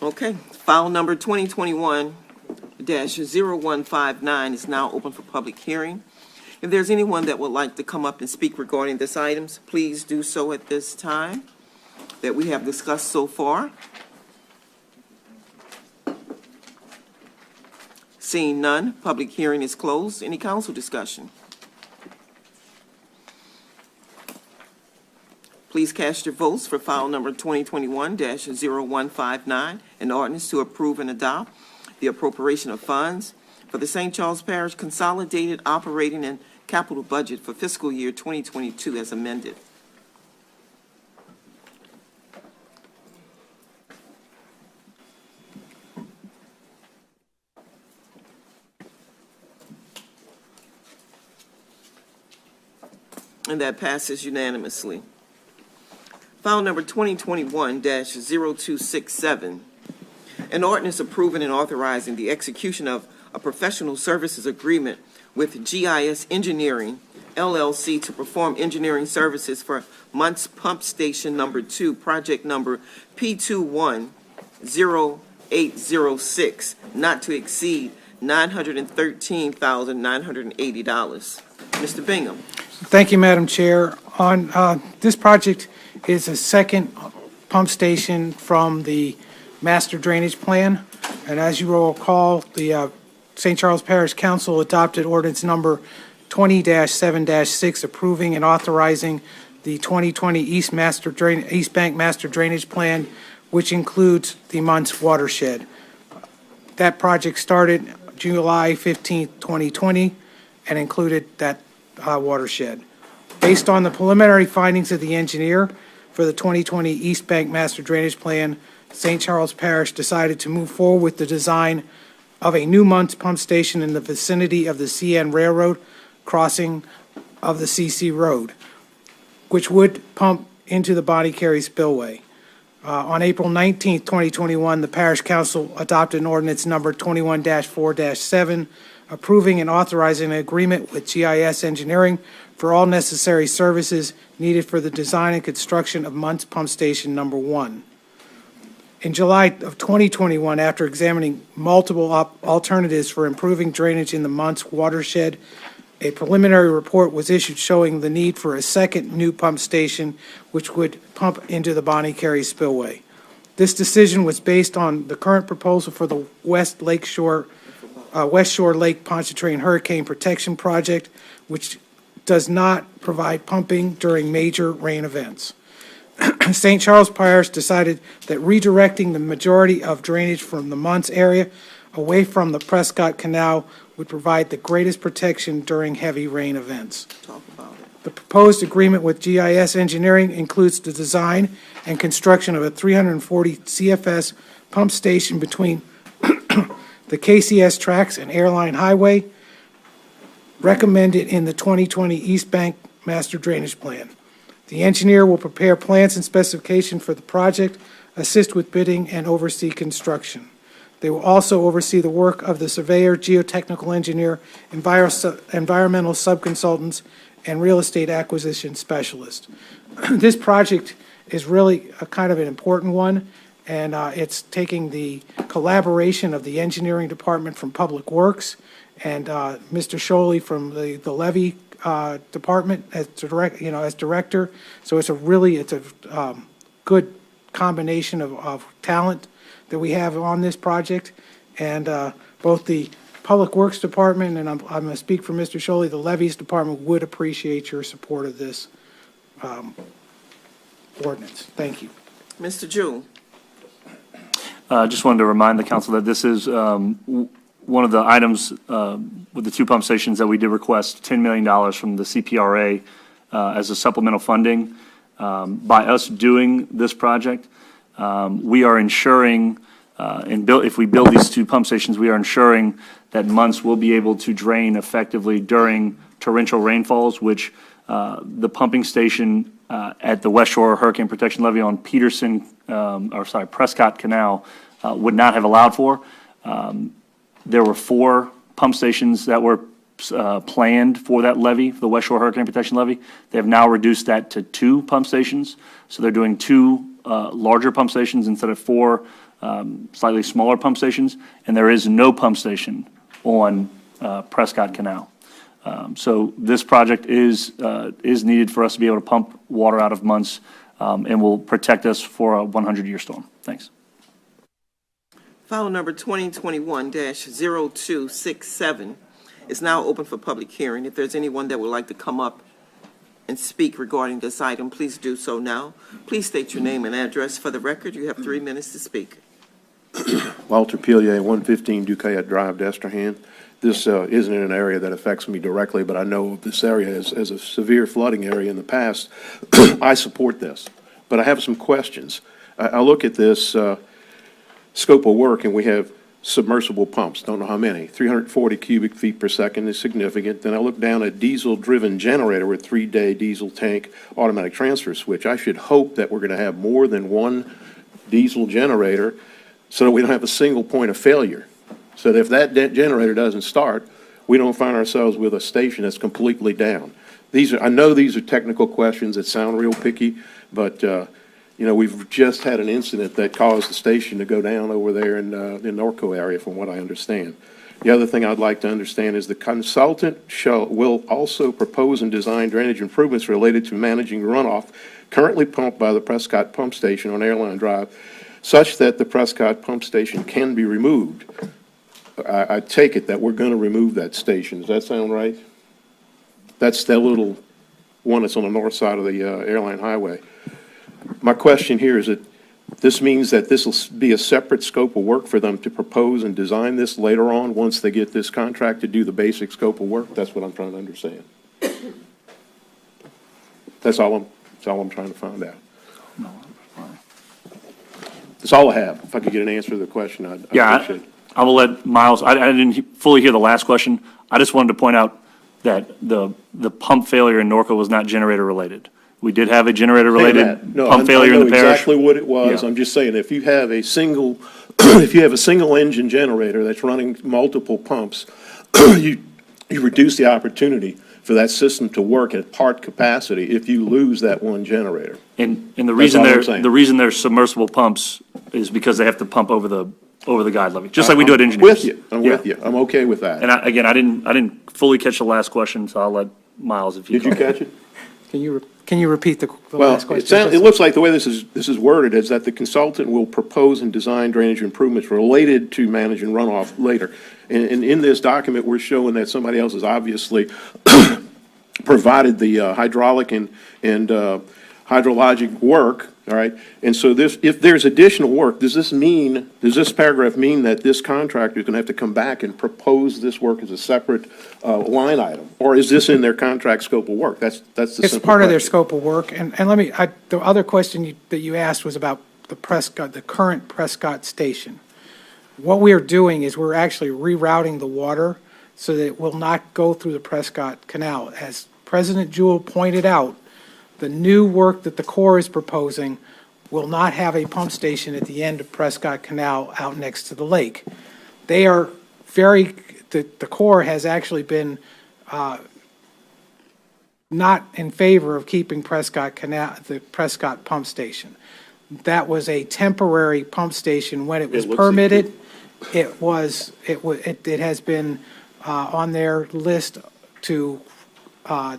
Okay, file number 2021-0159 is now open for public hearing. If there's anyone that would like to come up and speak regarding this items, please do so at this time that we have discussed so far. Seeing none, public hearing is closed. Any council discussion? Please cast your votes for file number 2021-0159, an ordinance to approve and adopt the appropriation of funds for the St. Charles Parish Consolidated Operating and capital budget for fiscal year 2022 as amended. And that passes unanimously. File number 2021-0267, an ordinance approving and authorizing the execution of a professional services agreement with GIS Engineering, LLC, to perform engineering services for Muntz Pump Station Number 2, project number P210806, not to exceed $913,980. Mr. Bingham. Thank you, Madam Chair. This project is a second pump station from the master drainage plan. And as you will recall, the St. Charles Parish Council adopted ordinance number 20-7-6 approving and authorizing the 2020 East Bank Master Drainage Plan, which includes the Muntz watershed. That project started July 15, 2020, and included that watershed. Based on the preliminary findings of the engineer for the 2020 East Bank Master Drainage Plan, St. Charles Parish decided to move forward with the design of a new Muntz pump station in the vicinity of the CN Railroad crossing of the CC Road, which would pump into the Bonnie Carey spillway. On April 19, 2021, the Parish Council adopted an ordinance number 21-4-7 approving and authorizing an agreement with GIS Engineering for all necessary services needed for the design and construction of Muntz Pump Station Number 1. In July of 2021, after examining multiple alternatives for improving drainage in the Muntz watershed, a preliminary report was issued showing the need for a second new pump station which would pump into the Bonnie Carey spillway. This decision was based on the current proposal for the West Shore Lake Pontchartrain Hurricane Protection Project, which does not provide pumping during major rain events. St. Charles Parish decided that redirecting the majority of drainage from the Muntz area away from the Prescott Canal would provide the greatest protection during heavy rain events. Talk about it. The proposed agreement with GIS Engineering includes the design and construction of a 340 CFS pump station between the KCS tracks and Airline Highway, recommended in the 2020 East Bank Master Drainage Plan. The engineer will prepare plans and specifications for the project, assist with bidding, and oversee construction. They will also oversee the work of the surveyor, geotechnical engineer, environmental subconsultants, and real estate acquisition specialist. This project is really a kind of an important one, and it's taking the collaboration of the engineering department from Public Works and Mr. Sholey from the levy department as director. So it's a good combination of talent that we have on this project, and both the Public Works Department and I'm going to speak for Mr. Sholey, the Levies Department would appreciate your support of this ordinance. Thank you. Mr. Jewell. Just wanted to remind the council that this is one of the items with the two pump stations that we did request $10 million from the CPRA as a supplemental funding. By us doing this project, we are ensuring, if we build these two pump stations, we are ensuring that Muntz will be able to drain effectively during torrential rainfalls, which the pumping station at the West Shore Hurricane Protection Levee on Prescott Canal would not have allowed for. There were 4 pump stations that were planned for that levee, for the West Shore Hurricane Protection Levee. They have now reduced that to 2 pump stations. So they're doing 2 larger pump stations instead of 4 slightly smaller pump stations. And there is no pump station on Prescott Canal. So this project is needed for us to be able to pump water out of Muntz and will protect us for a 100-year storm. Thanks. File number 2021-0267 is now open for public hearing. If there's anyone that would like to come up and speak regarding this item, please do so now. Please state your name and address for the record. You have 3 minutes to speak. Walter Pillier, 115 Duquesne Drive, Destrehan. this isn't in an area that affects me directly, but I know this area as a severe flooding area in the past. I support this, but I have some questions. I look at this scope of work, and we have submersible pumps, don't know how many, 340 cubic feet per second is significant. Then I look down at diesel-driven generator with 3-day diesel tank automatic transfer switch. I should hope that we're going to have more than one diesel generator so that we don't have a single point of failure. So that if that generator doesn't start, we don't find ourselves with a station that's completely down. I know these are technical questions that sound real picky, but we've just had an incident that caused the station to go down over there in the Norco area, from what I understand. The other thing I'd like to understand is the consultant will also propose and design drainage improvements related to managing runoff currently pumped by the Prescott Pump Station on Airline Drive, such that the Prescott Pump Station can be removed. I take it that we're going to remove that station. Does that sound right? That's that little one that's on the north side of the airline highway. My question here is that this means that this will be a separate scope of work for them to propose and design this later on once they get this contract to do the basic scope of work. That's what I'm trying to understand. That's all I'm trying to find out. That's all I have. If I could get an answer to the question, I'd appreciate it. I will let Miles, I didn't fully hear the last question. I just wanted to point out that the pump failure in Norco was not generator related. We did have a generator-related pump failure in the parish. I know exactly what it was. Yeah. I'm just saying, if you have a single, if you have a single engine generator that's running multiple pumps, you reduce the opportunity for that system to work at part capacity if you lose that one generator. And the reason there's submersible pumps is because they have to pump over the guide levee, just like we do at engineers. I'm with you. I'm okay with that. And I didn't fully catch the last question, so I'll let Miles, if you did you catch it? Can you repeat the last question? It looks like the way this is worded is that the consultant will propose and design drainage improvements related to managing runoff later. And in this document, we're showing that somebody else has obviously provided the hydraulic and hydrologic work. All right, and so if there's additional work, does this paragraph mean that this contractor is going to have to come back and propose this work as a separate line item, or is this in their contract scope of work? That's the simple It's part of their scope of work, and the other question that you asked was about the current Prescott station. What we are doing is we're actually rerouting the water so that it will not go through the Prescott Canal. As President Jewell pointed out, the new work that the Corps is proposing will not have a pump station at the end of Prescott Canal out next to the lake. They are the Corps has actually been not in favor of keeping the Prescott pump station. That was a temporary pump station when it was permitted. It has been on their list to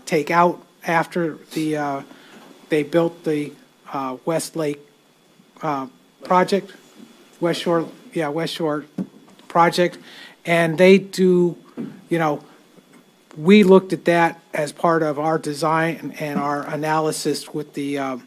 take out after they built the West Lake project, West Shore project, and they do, we looked at that as part of our design and our analysis with the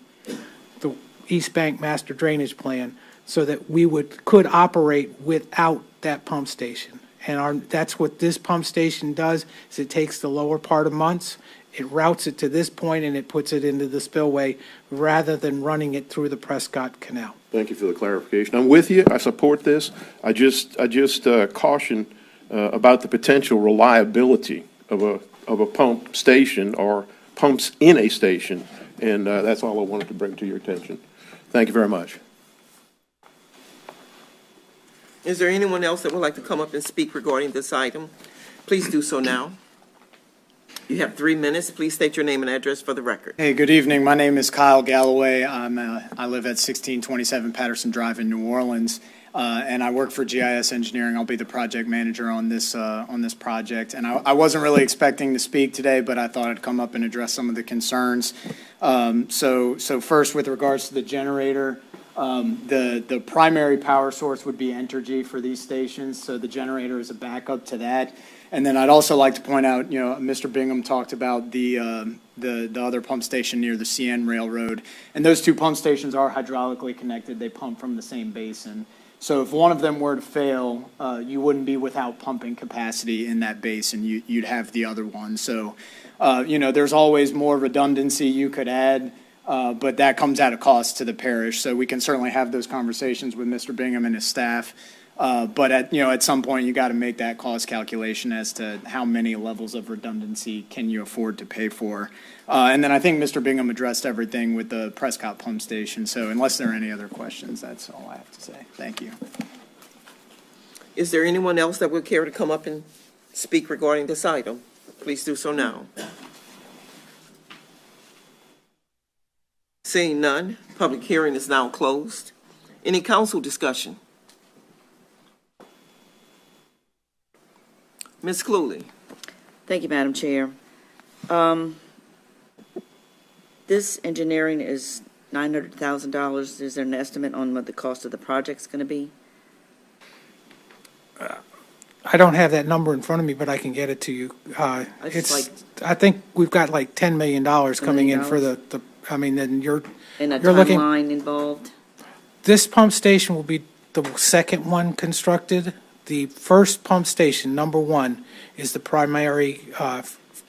East Bank Master Drainage Plan, so that we could operate without that pump station. And that's what this pump station does, is it takes the lower part of Muntz, it routes it to this point, and it puts it into the spillway rather than running it through the Prescott Canal. Thank you for the clarification. I'm with you. I support this. I just caution about the potential reliability of a pump station or pumps in a station, and that's all I wanted to bring to your attention. Thank you very much. Is there anyone else that would like to come up and speak regarding this item? Please do so now. You have 3 minutes. Please state your name and address for the record. Hey, good evening. My name is Kyle Galloway. I live at 1627 Patterson Drive in New Orleans, and I work for GIS Engineering. I'll be the project manager on this project. And I wasn't really expecting to speak today, but I thought I'd come up and address some of the concerns. So first, with regards to the generator, the primary power source would be Entergy for these stations, so the generator is a backup to that. And then I'd also like to point out, Mr. Bingham talked about the other pump station near the CN Railroad, and those two pump stations are hydraulically connected. They pump from the same basin. So if one of them were to fail, you wouldn't be without pumping capacity in that basin. You'd have the other one. So, there's always more redundancy you could add, but that comes at a cost to the parish. So we can certainly have those conversations with Mr. Bingham and his staff. But at some point, you got to make that cost calculation as to how many levels of redundancy can you afford to pay for. And then I think Mr. Bingham addressed everything with the Prescott pump station. So unless there are any other questions, that's all I have to say. Thank you. Is there anyone else that would care to come up and speak regarding this item? Please do so now. Seeing none, public hearing is now closed. Any council discussion? Ms. Cluley. Thank you, Madam Chair. This engineering is $900,000. Is there an estimate on what the cost of the project's going to be? I don't have that number in front of me, but I can get it to you. I think we've got like $10 million coming in for then you're looking. Timeline involved? This pump station will be the second one constructed. The first pump station, number one, is the primary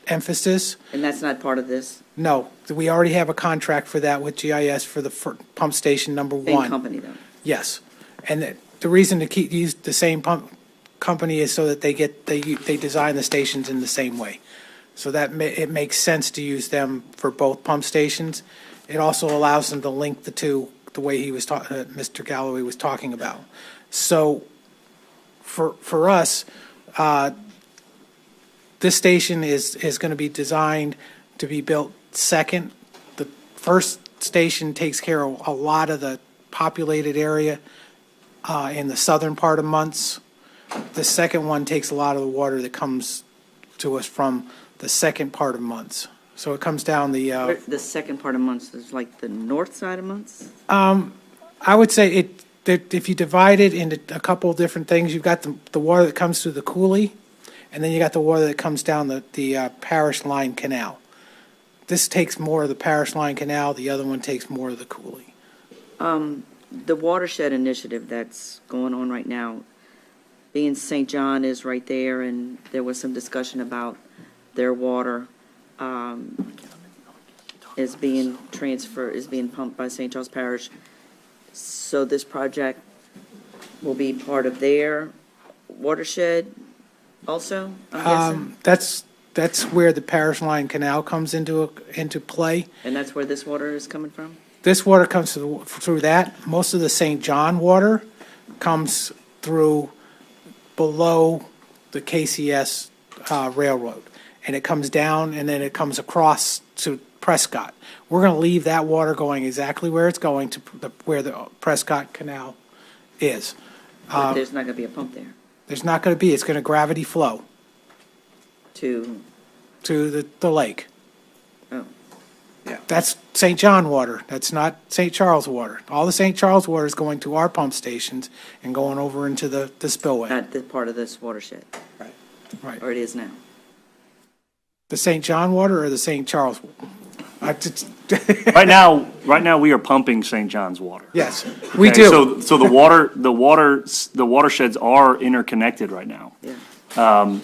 emphasis. And that's not part of this? No, we already have a contract for that with GIS for the pump station number one. Same company, though? Yes, and the reason to use the same pump company is so that they design the stations in the same way. So that it makes sense to use them for both pump stations. It also allows them to link the two the way Mr. Galloway was talking about. So for us, this station is going to be designed to be built second. The first station takes care of a lot of the populated area in the southern part of Muntz. The second one takes a lot of the water that comes to us from the second part of Muntz. So it comes down the second part of Muntz is like the north side of Muntz? I would say that if you divide it into a couple of different things, you've got the water that comes through the coulee, and then you got the water that comes down the Parish Line Canal. This takes more of the Parish Line Canal. The other one takes more of the coulee. The watershed initiative that's going on right now, being St. John is right there, and there was some discussion about their water is being pumped by St. Charles Parish. So this project will be part of their watershed also, I'm guessing? That's where the Parish Line Canal comes into play. And that's where this water is coming from? This water comes through that. Most of the St. John water comes through below the KCS railroad. And it comes down, and then it comes across to Prescott. We're going to leave that water going exactly where it's going to where the Prescott Canal is. But there's not going to be a pump there? There's not going to be. It's going to gravity flow. To the lake. Oh. Yeah. That's St. John water. That's not St. Charles water. All the St. Charles water is going to our pump stations and going over into the spillway. Not the part of this watershed? Right. Or it is now? The St. John water or the St. Charles? Right now, we are pumping St. John's water. Yes, we do. So the watersheds are interconnected right now. Yeah.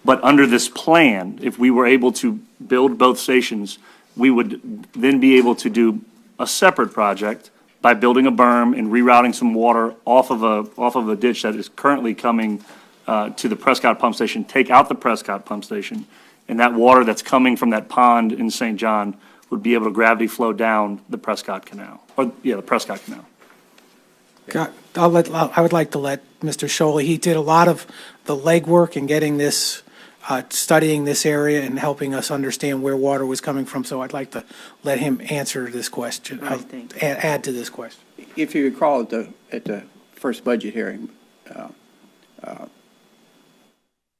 But under this plan, if we were able to build both stations, we would then be able to do a separate project by building a berm and rerouting some water off of a ditch that is currently coming to the Prescott pump station, take out the Prescott pump station, and that water that's coming from that pond in St. John would be able to gravity flow down the Prescott Canal, the Prescott Canal. I would like to let Mr. Sholey, he did a lot of the legwork in getting this, studying this area and helping us understand where water was coming from, so I'd like to let him answer this question, add to this question. If you recall at the first budget hearing,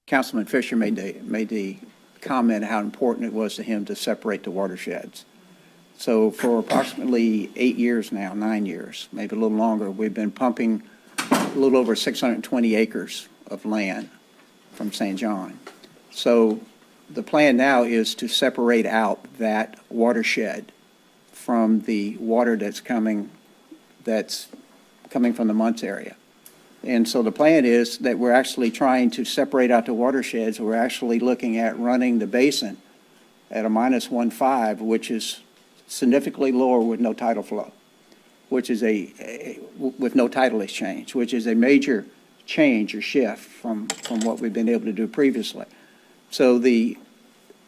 Councilman Fisher made the comment how important it was to him to separate the watersheds. So for approximately 8 years now, 9 years, maybe a little longer, we've been pumping a little over 620 acres of land from St. John. So the plan now is to separate out that watershed from the water that's coming from the Muntz area. And so the plan is that we're actually trying to separate out the watersheds. We're actually looking at running the basin at a -1.5, which is significantly lower with no tidal flow, which is with no tidal exchange, which is a major change or shift from what we've been able to do previously. So the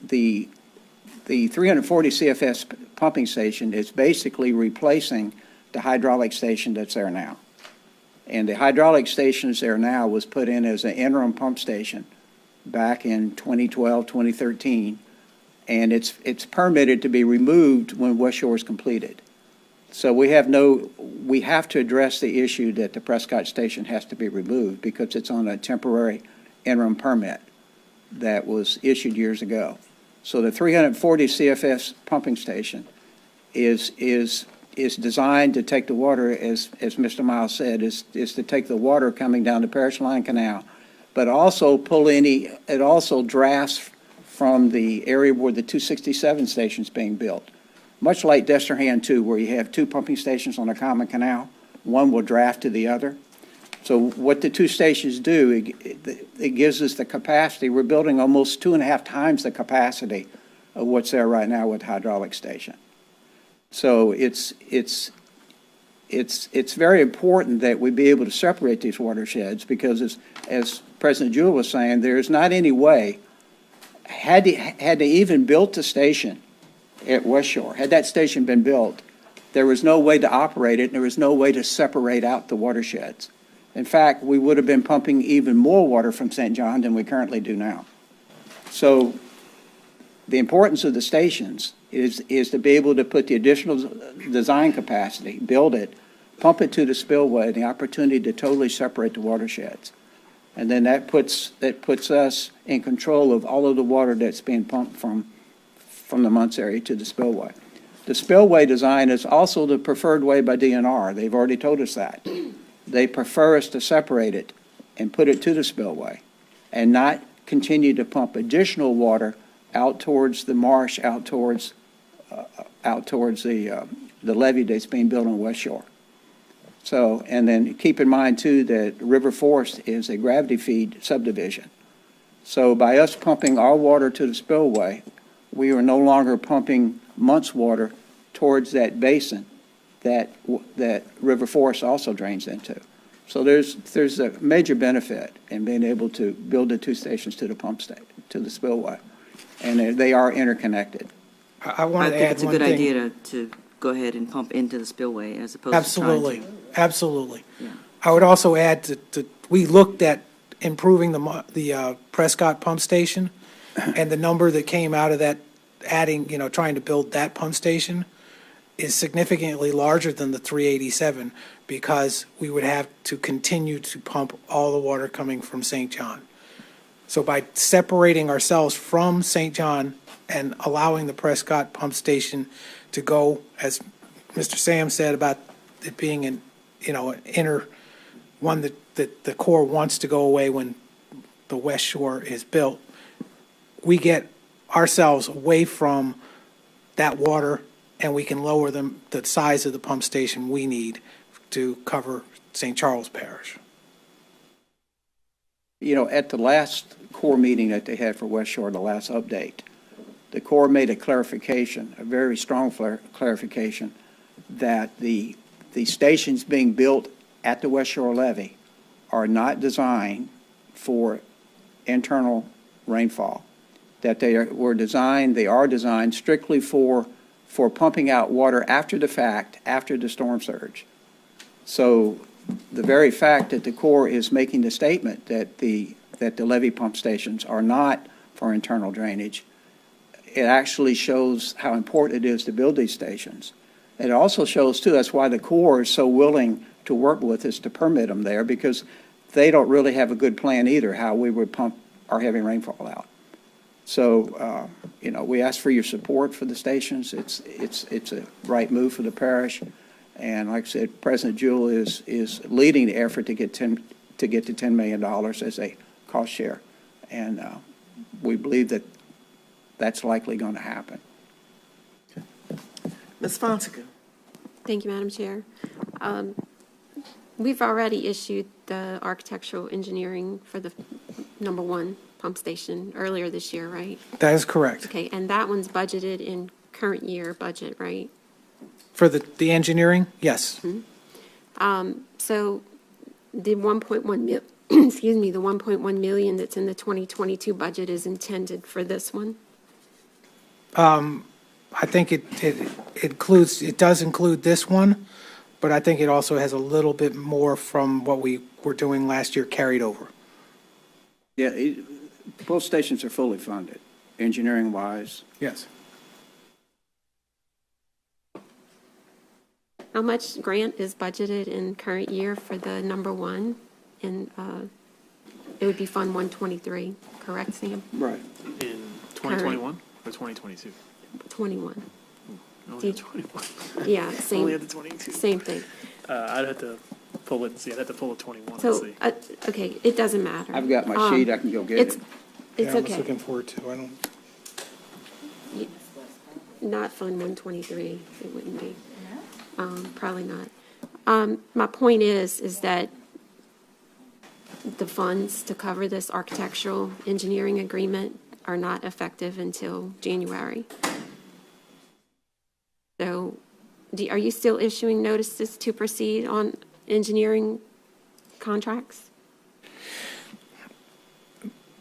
340 CFS pumping station is basically replacing the hydraulic station that's there now. And the hydraulic station that's there now was put in as an interim pump station back in 2012, 2013, and it's permitted to be removed when West Shore is completed. So we have to address the issue that the Prescott station has to be removed because it's on a temporary interim permit that was issued years ago. So the 340 CFS pumping station is designed to take the water, as Mr. Miles said, is to take the water coming down the Parish Line Canal, but also it also drafts from the area where the 267 station is being built. Much like Destrehan 2, where you have two pumping stations on a common canal, one will draft to the other. So what the two stations do, it gives us the capacity. We're building almost 2.5 times the capacity of what's there right now with the hydraulic station. So it's very important that we be able to separate these watersheds because, as President Jewell was saying, there's not any way, had they even built the station at West Shore, had that station been built, there was no way to operate it, and there was no way to separate out the watersheds. In fact, we would have been pumping even more water from St. John than we currently do now. So the importance of the stations is to be able to put the additional design capacity, build it, pump it to the spillway, the opportunity to totally separate the watersheds. And then that puts us in control of all of the water that's being pumped from the Muntz area to the spillway. The spillway design is also the preferred way by DNR. They've already told us that. They prefer us to separate it and put it to the spillway and not continue to pump additional water out towards the marsh, out towards the levee that's being built on West Shore. So, and then keep in mind too that River Forest is a gravity feed subdivision. So by us pumping our water to the spillway, we are no longer pumping Muntz water towards that basin that River Forest also drains into. So there's a major benefit in being able to build the two stations to the to the spillway, and they are interconnected. I want to think add it's a one good thing. idea to go ahead and pump into the spillway as opposed Absolutely, to trying to. absolutely. Yeah. I would also add that we looked at improving the Prescott pump station, and the number that came out of that, trying to build that pump station, is significantly larger than the 387 because we would have to continue to pump all the water coming from St. John. So by separating ourselves from St. John and allowing the Prescott pump station to go, as Mr. Sam said about it being an inner one that the Corps wants to go away when the West Shore is built, we get ourselves away from that water and we can lower the size of the pump station we need to cover St. Charles Parish. At the last Corps meeting that they had for West Shore, the last update, the Corps made a clarification, a very strong clarification, that the stations being built at the West Shore levee are not designed for internal rainfall, that they are designed strictly for pumping out water after the fact, after the storm surge. So the very fact that the Corps is making the statement that the levee pump stations are not for internal drainage, it actually shows how important it is to build these stations. It also shows, too, that's why the Corps is so willing to work with us to permit them there, because they don't really have a good plan either how we would pump our heavy rainfall out. So, we ask for your support for the stations. It's a right move for the parish. And like I said, President Jewell is leading the effort to get to $10 million as a cost share. And we believe that that's likely going to happen. Ms. Fonseca. Thank you, Madam Chair. we've already issued the architectural engineering for the number one pump station earlier this year, right? That is correct. Okay, and that one's budgeted in current year budget, right? For the engineering, yes. So the 1.1 mil, excuse me, the 1.1 million that's in the 2022 budget is intended for this one? I think it does include this one, but I think it also has a little bit more from what we were doing last year carried over. Yeah, both stations are fully funded, engineering-wise. Yes. How much grant is budgeted in current year for the number one? And it would be Fund 123, correct, Sam? Right. In 2021 or 2022? 21. Only at 21. Yeah, Only same, at the 22. same thing. I'd have to pull it and see. I'd have to pull a 21 and So, see. okay, it doesn't matter. I've got my sheet, I can go get It's, it. it's Yeah, I was okay. looking forward to, I don't, Not Fund 123, it wouldn't be. Probably not. My point is that the funds to cover this architectural engineering agreement are not effective until January. So, are you still issuing notices to proceed on engineering contracts?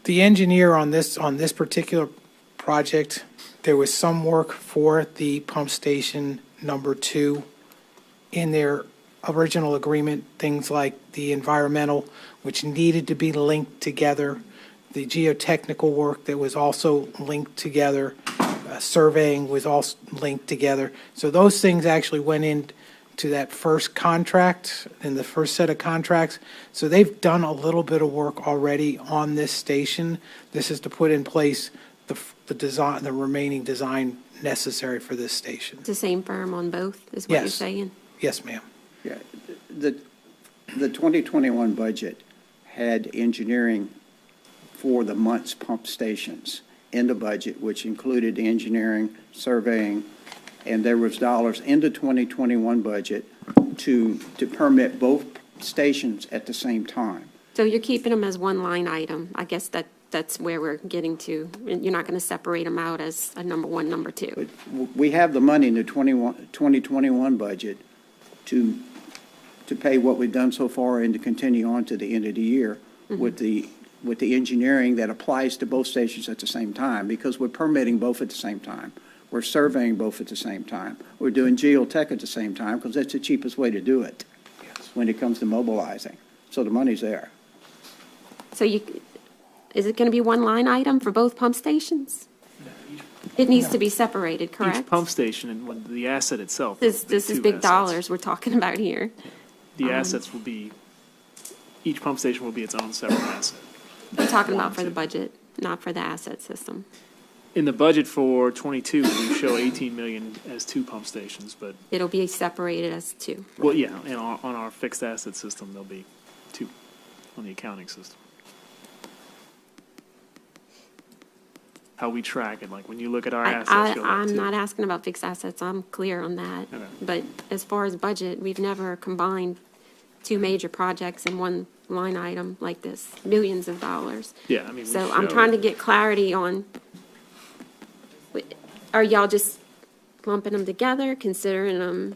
the engineer on this particular project, there was some work for the pump station number 2 in their original agreement, things like the environmental, which needed to be linked together, the geotechnical work that was also linked together, surveying was also linked together. So those things actually went into that first contract, in the first set of contracts. So they've done a little bit of work already on this station. This is to put in place the design, the remaining design necessary for this station. It's the same firm on both, is what you're Yes. saying? Yes, ma'am. Yeah, the 2021 budget had engineering for the month's pump stations in the budget, which included engineering, surveying, and there was dollars in the 2021 budget to permit both stations at the same time. So you're keeping them as one line item. I guess that's where we're getting to. And you're not going to separate them out as a number one, number two. We have the money in the 2021 budget to pay what we've done so far and to continue on to the end of the year with the engineering that applies to both stations at the same time, because we're permitting both at the same time. We're surveying both at the same time. We're doing geotech at the same time, because that's the cheapest way to do it when it comes to mobilizing. So the money's there. So is it going to be one line item for both pump stations? It needs to be separated, correct? Each pump station and when the asset itself. This the is two big assets. dollars we're talking about here. The assets will be, each pump station will be its own separate asset. We're talking about for the budget, not for the asset system. In the budget for 22, we show 18 million as 2 pump stations, but, It'll be separated as two. well, yeah, and on our fixed asset system, there'll be 2 on the accounting system. How we track it, like when you look at our assets, you'll have I'm 2. not asking about fixed assets, I'm clear on that. Okay. But as far as budget, we've never combined 2 major projects in one line item like this, millions of dollars. Yeah, I mean, we So I'm show- trying to get clarity on, are y'all just lumping them together, considering them,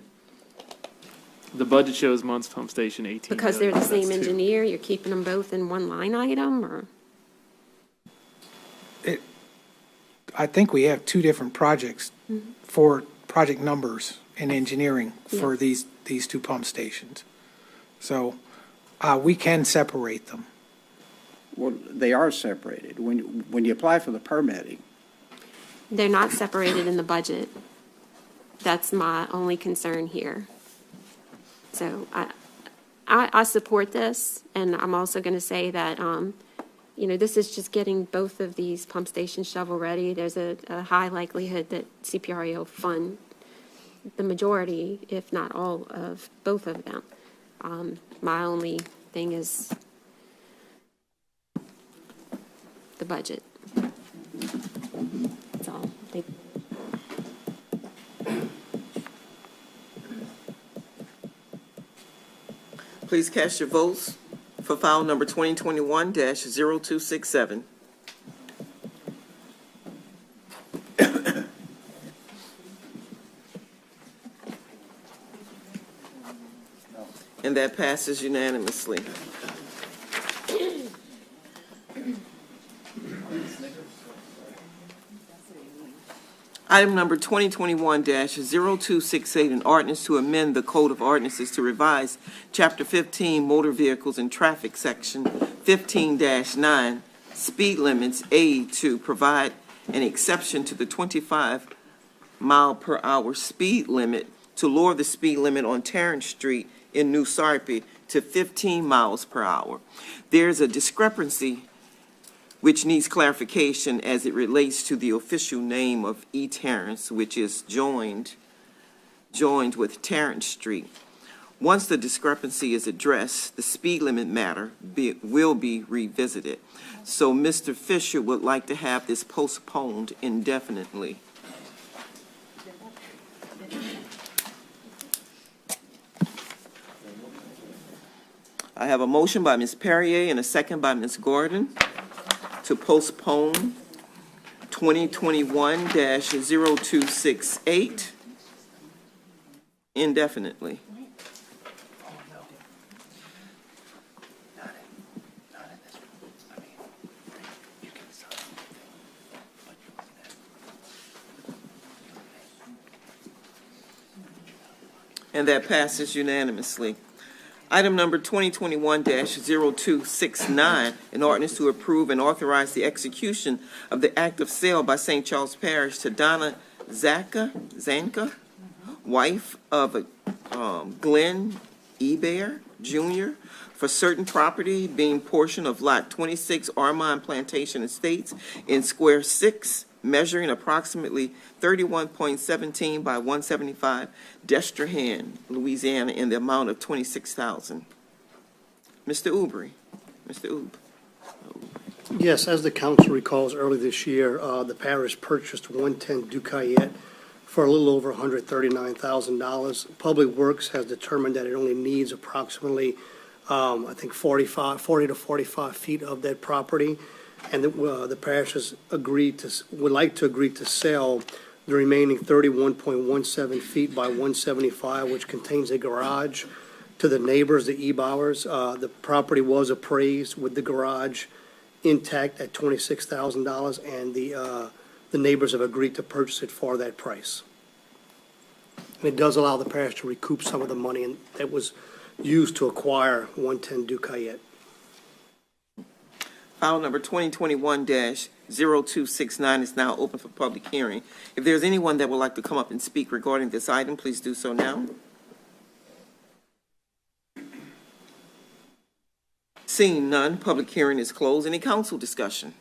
The budget shows months pump station 18 because they're the million, same that's 2. engineer, you're keeping them both in one line item, or? I think we have 2 different projects for project numbers and engineering for these 2 pump stations. So we can separate them. Well, they are separated. When you apply for the permitting, They're not separated in the budget. That's my only concern here. So I support this, and I'm also going to say that, this is just getting both of these pump stations shovel-ready. There's a high likelihood that CPRE will fund the majority, if not all, of both of them. My only thing is the budget. That's all. Please cast your votes for file number 2021-0267. And that passes unanimously. Item number 2021-0268, an ordinance to amend the Code of Ordinances to revise Chapter 15 Motor Vehicles and Traffic, Section 15-9, speed limits, A, to provide an exception to the 25-mile-per-hour speed limit to lower the speed limit on Terrence Street in New Sarpy to 15 miles per hour. There's a discrepancy which needs clarification as it relates to the official name of E. Terrence, which is joined with Terrence Street. Once the discrepancy is addressed, the speed limit matter will be revisited. So Mr. Fisher would like to have this postponed indefinitely. I have a motion by Ms. Perrier and a second by Ms. Gordon to postpone 2021-0268 indefinitely. And that passes unanimously. Item number 2021-0269, an ordinance to approve and authorize the execution of the act of sale by St. Charles Parish to Donna Zanka, wife of Glenn Ebear Jr., for certain property being portion of Lot 26 Armand Plantation Estates in Square 6, measuring approximately 31.17 by 175, Destrehan, Louisiana, in the amount of $26,000. Mr. Ubry. Mr. Ub. Yes, as the council recalls, early this year, the parish purchased 110 Ducayette for a little over $139,000. Public Works has determined that it only needs approximately, I think, 40 to 45 feet of that property. And the parish has would like to agree to sell the remaining 31.17 feet by 175, which contains a garage, to the neighbors, the Ebauers. The property was appraised with the garage intact at $26,000, and the neighbors have agreed to purchase it for that price. And it does allow the parish to recoup some of the money that was used to acquire 110 Ducayette. File number 2021-0269 is now open for public hearing. If there's anyone that would like to come up and speak regarding this item, please do so now. Seeing none, public hearing is closed. Any council discussion?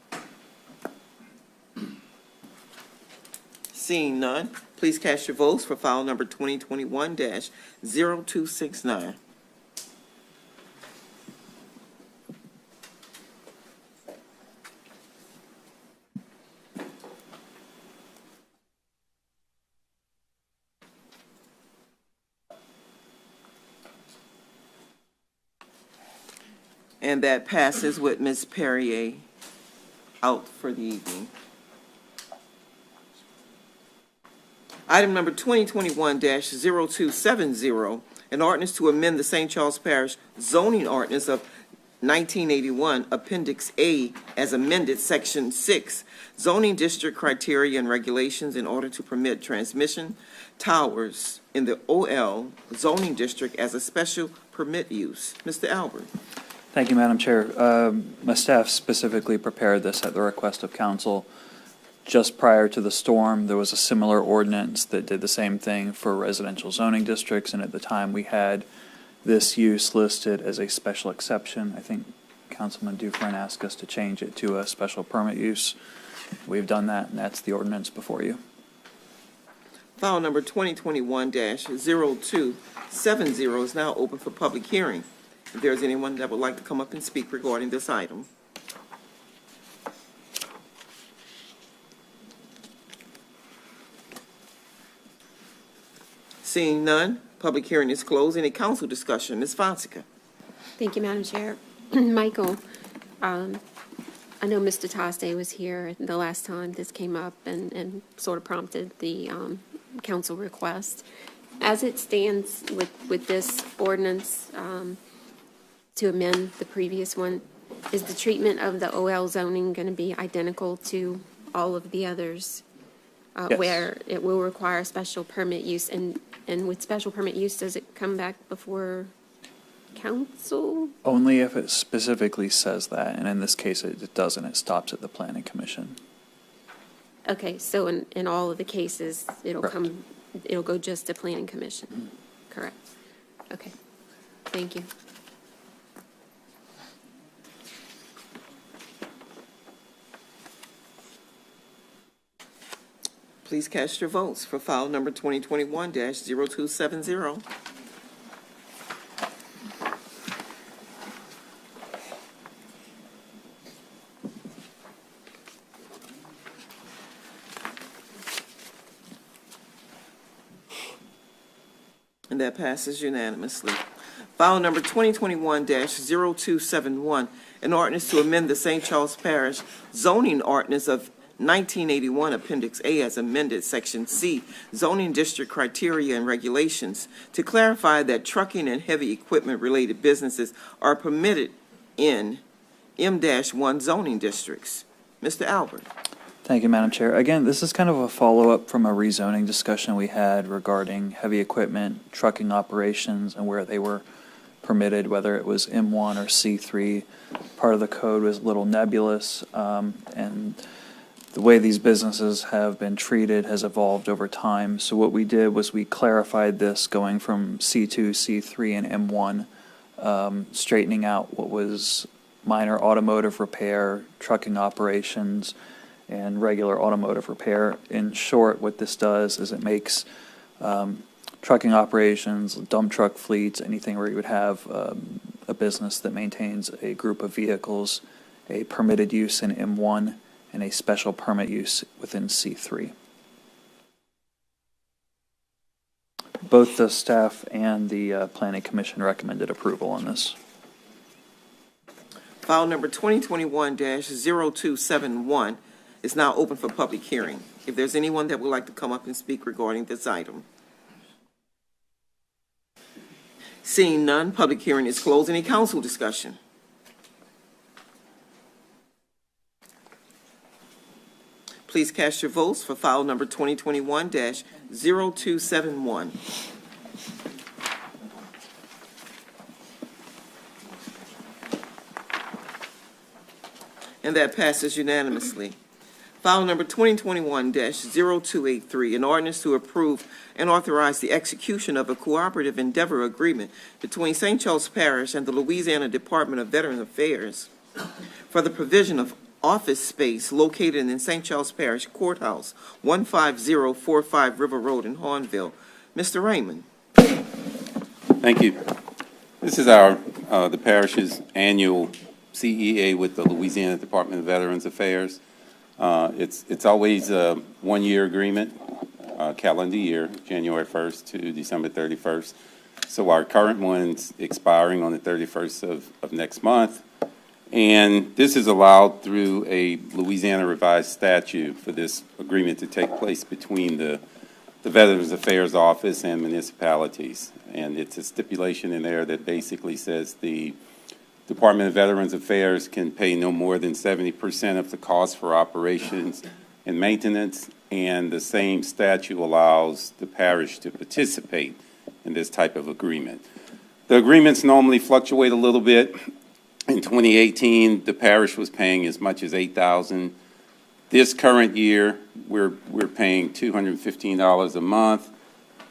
Seeing none, please cast your votes for file number 2021-0269. And that passes with Ms. Perrier out for the evening. Item number 2021-0270, an ordinance to amend the St. Charles Parish zoning ordinance of 1981, Appendix A, as amended, Section 6, zoning district criteria and regulations in order to permit transmission towers in the OL zoning district as a special permit use. Mr. Albert. Thank you, Madam Chair. My staff specifically prepared this at the request of council. Just prior to the storm, there was a similar ordinance that did the same thing for residential zoning districts, and at the time we had this use listed as a special exception. I think Councilman Dufresne asked us to change it to a special permit use. We've done that, and that's the ordinance before you. File number 2021-0270 is now open for public hearing. If there's anyone that would like to come up and speak regarding this item. Seeing none, public hearing is closed. Any council discussion? Ms. Fonseca. Thank you, Madam Chair. Michael, I know Mr. Toste was here the last time this came up and sort of prompted the council request. As it stands with this ordinance to amend the previous one, is the treatment of the OL zoning going to be identical to all of the others? Yes. Where it will require special permit use, and with special permit use, does it come back before council? Only if it specifically says that, and in this case, it doesn't. It stops at the planning commission. Okay, so in all of the cases, it'll Correct. it'll go just to planning commission, correct? Okay, thank you. Please cast your votes for file number 2021-0270. And that passes unanimously. File number 2021-0271, an ordinance to amend the St. Charles Parish zoning ordinance of 1981, Appendix A, as amended, Section C, zoning district criteria and regulations, to clarify that trucking and heavy equipment-related businesses are permitted in M-1 zoning districts. Mr. Albert. Thank you, Madam Chair. Again, this is kind of a follow-up from a rezoning discussion we had regarding heavy equipment, trucking operations, and where they were permitted, whether it was M1 or C3. Part of the code was a little nebulous, and the way these businesses have been treated has evolved over time. So what we did was we clarified this going from C2, C3, and M1, straightening out what was minor automotive repair, trucking operations, and regular automotive repair. In short, what this does is it makes trucking operations, dump truck fleets, anything where you would have a business that maintains a group of vehicles, a permitted use in M1, and a special permit use within C3. Both the staff and the Planning Commission recommended approval on this. File number 2021-0271 is now open for public hearing. If there's anyone that would like to come up and speak regarding this item. Seeing none, public hearing is closed. Any council discussion? Please cast your votes for file number 2021-0271. And that passes unanimously. File number 2021-0283, an ordinance to approve and authorize the execution of a cooperative endeavor agreement between St. Charles Parish and the Louisiana Department of Veteran Affairs for the provision of office space located in St. Charles Parish Courthouse, 15045 River Road in Hornville. Mr. Raymond. Thank you. This is our the parish's annual CEA with the Louisiana Department of Veterans Affairs. It's always a one-year agreement, calendar year, January 1st to December 31st. So our current one's expiring on the 31st of next month. And this is allowed through a Louisiana revised statute for this agreement to take place between the Veterans Affairs Office and municipalities. And it's a stipulation in there that basically says the Department of Veterans Affairs can pay no more than 70% of the cost for operations and maintenance, and the same statute allows the parish to participate in this type of agreement. The agreements normally fluctuate a little bit. In 2018, the parish was paying as much as $8,000. This current year, we're paying $215 a month,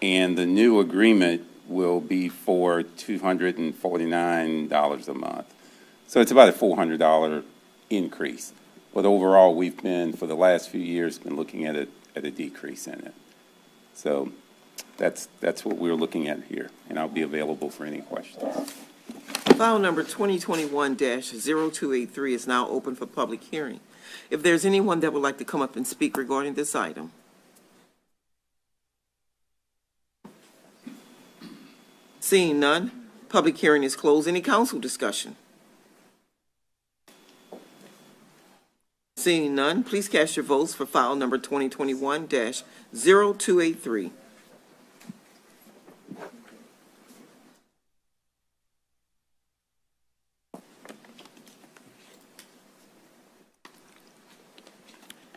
and the new agreement will be for $249 a month. So it's about a $400 increase. But overall, we've been, for the last few years, been looking at a decrease in it. So that's what we're looking at here, and I'll be available for any questions. File number 2021-0283 is now open for public hearing. If there's anyone that would like to come up and speak regarding this item. Seeing none, Public hearing is closed. Any council discussion? Seeing none, please cast your votes for file number 2021-0283.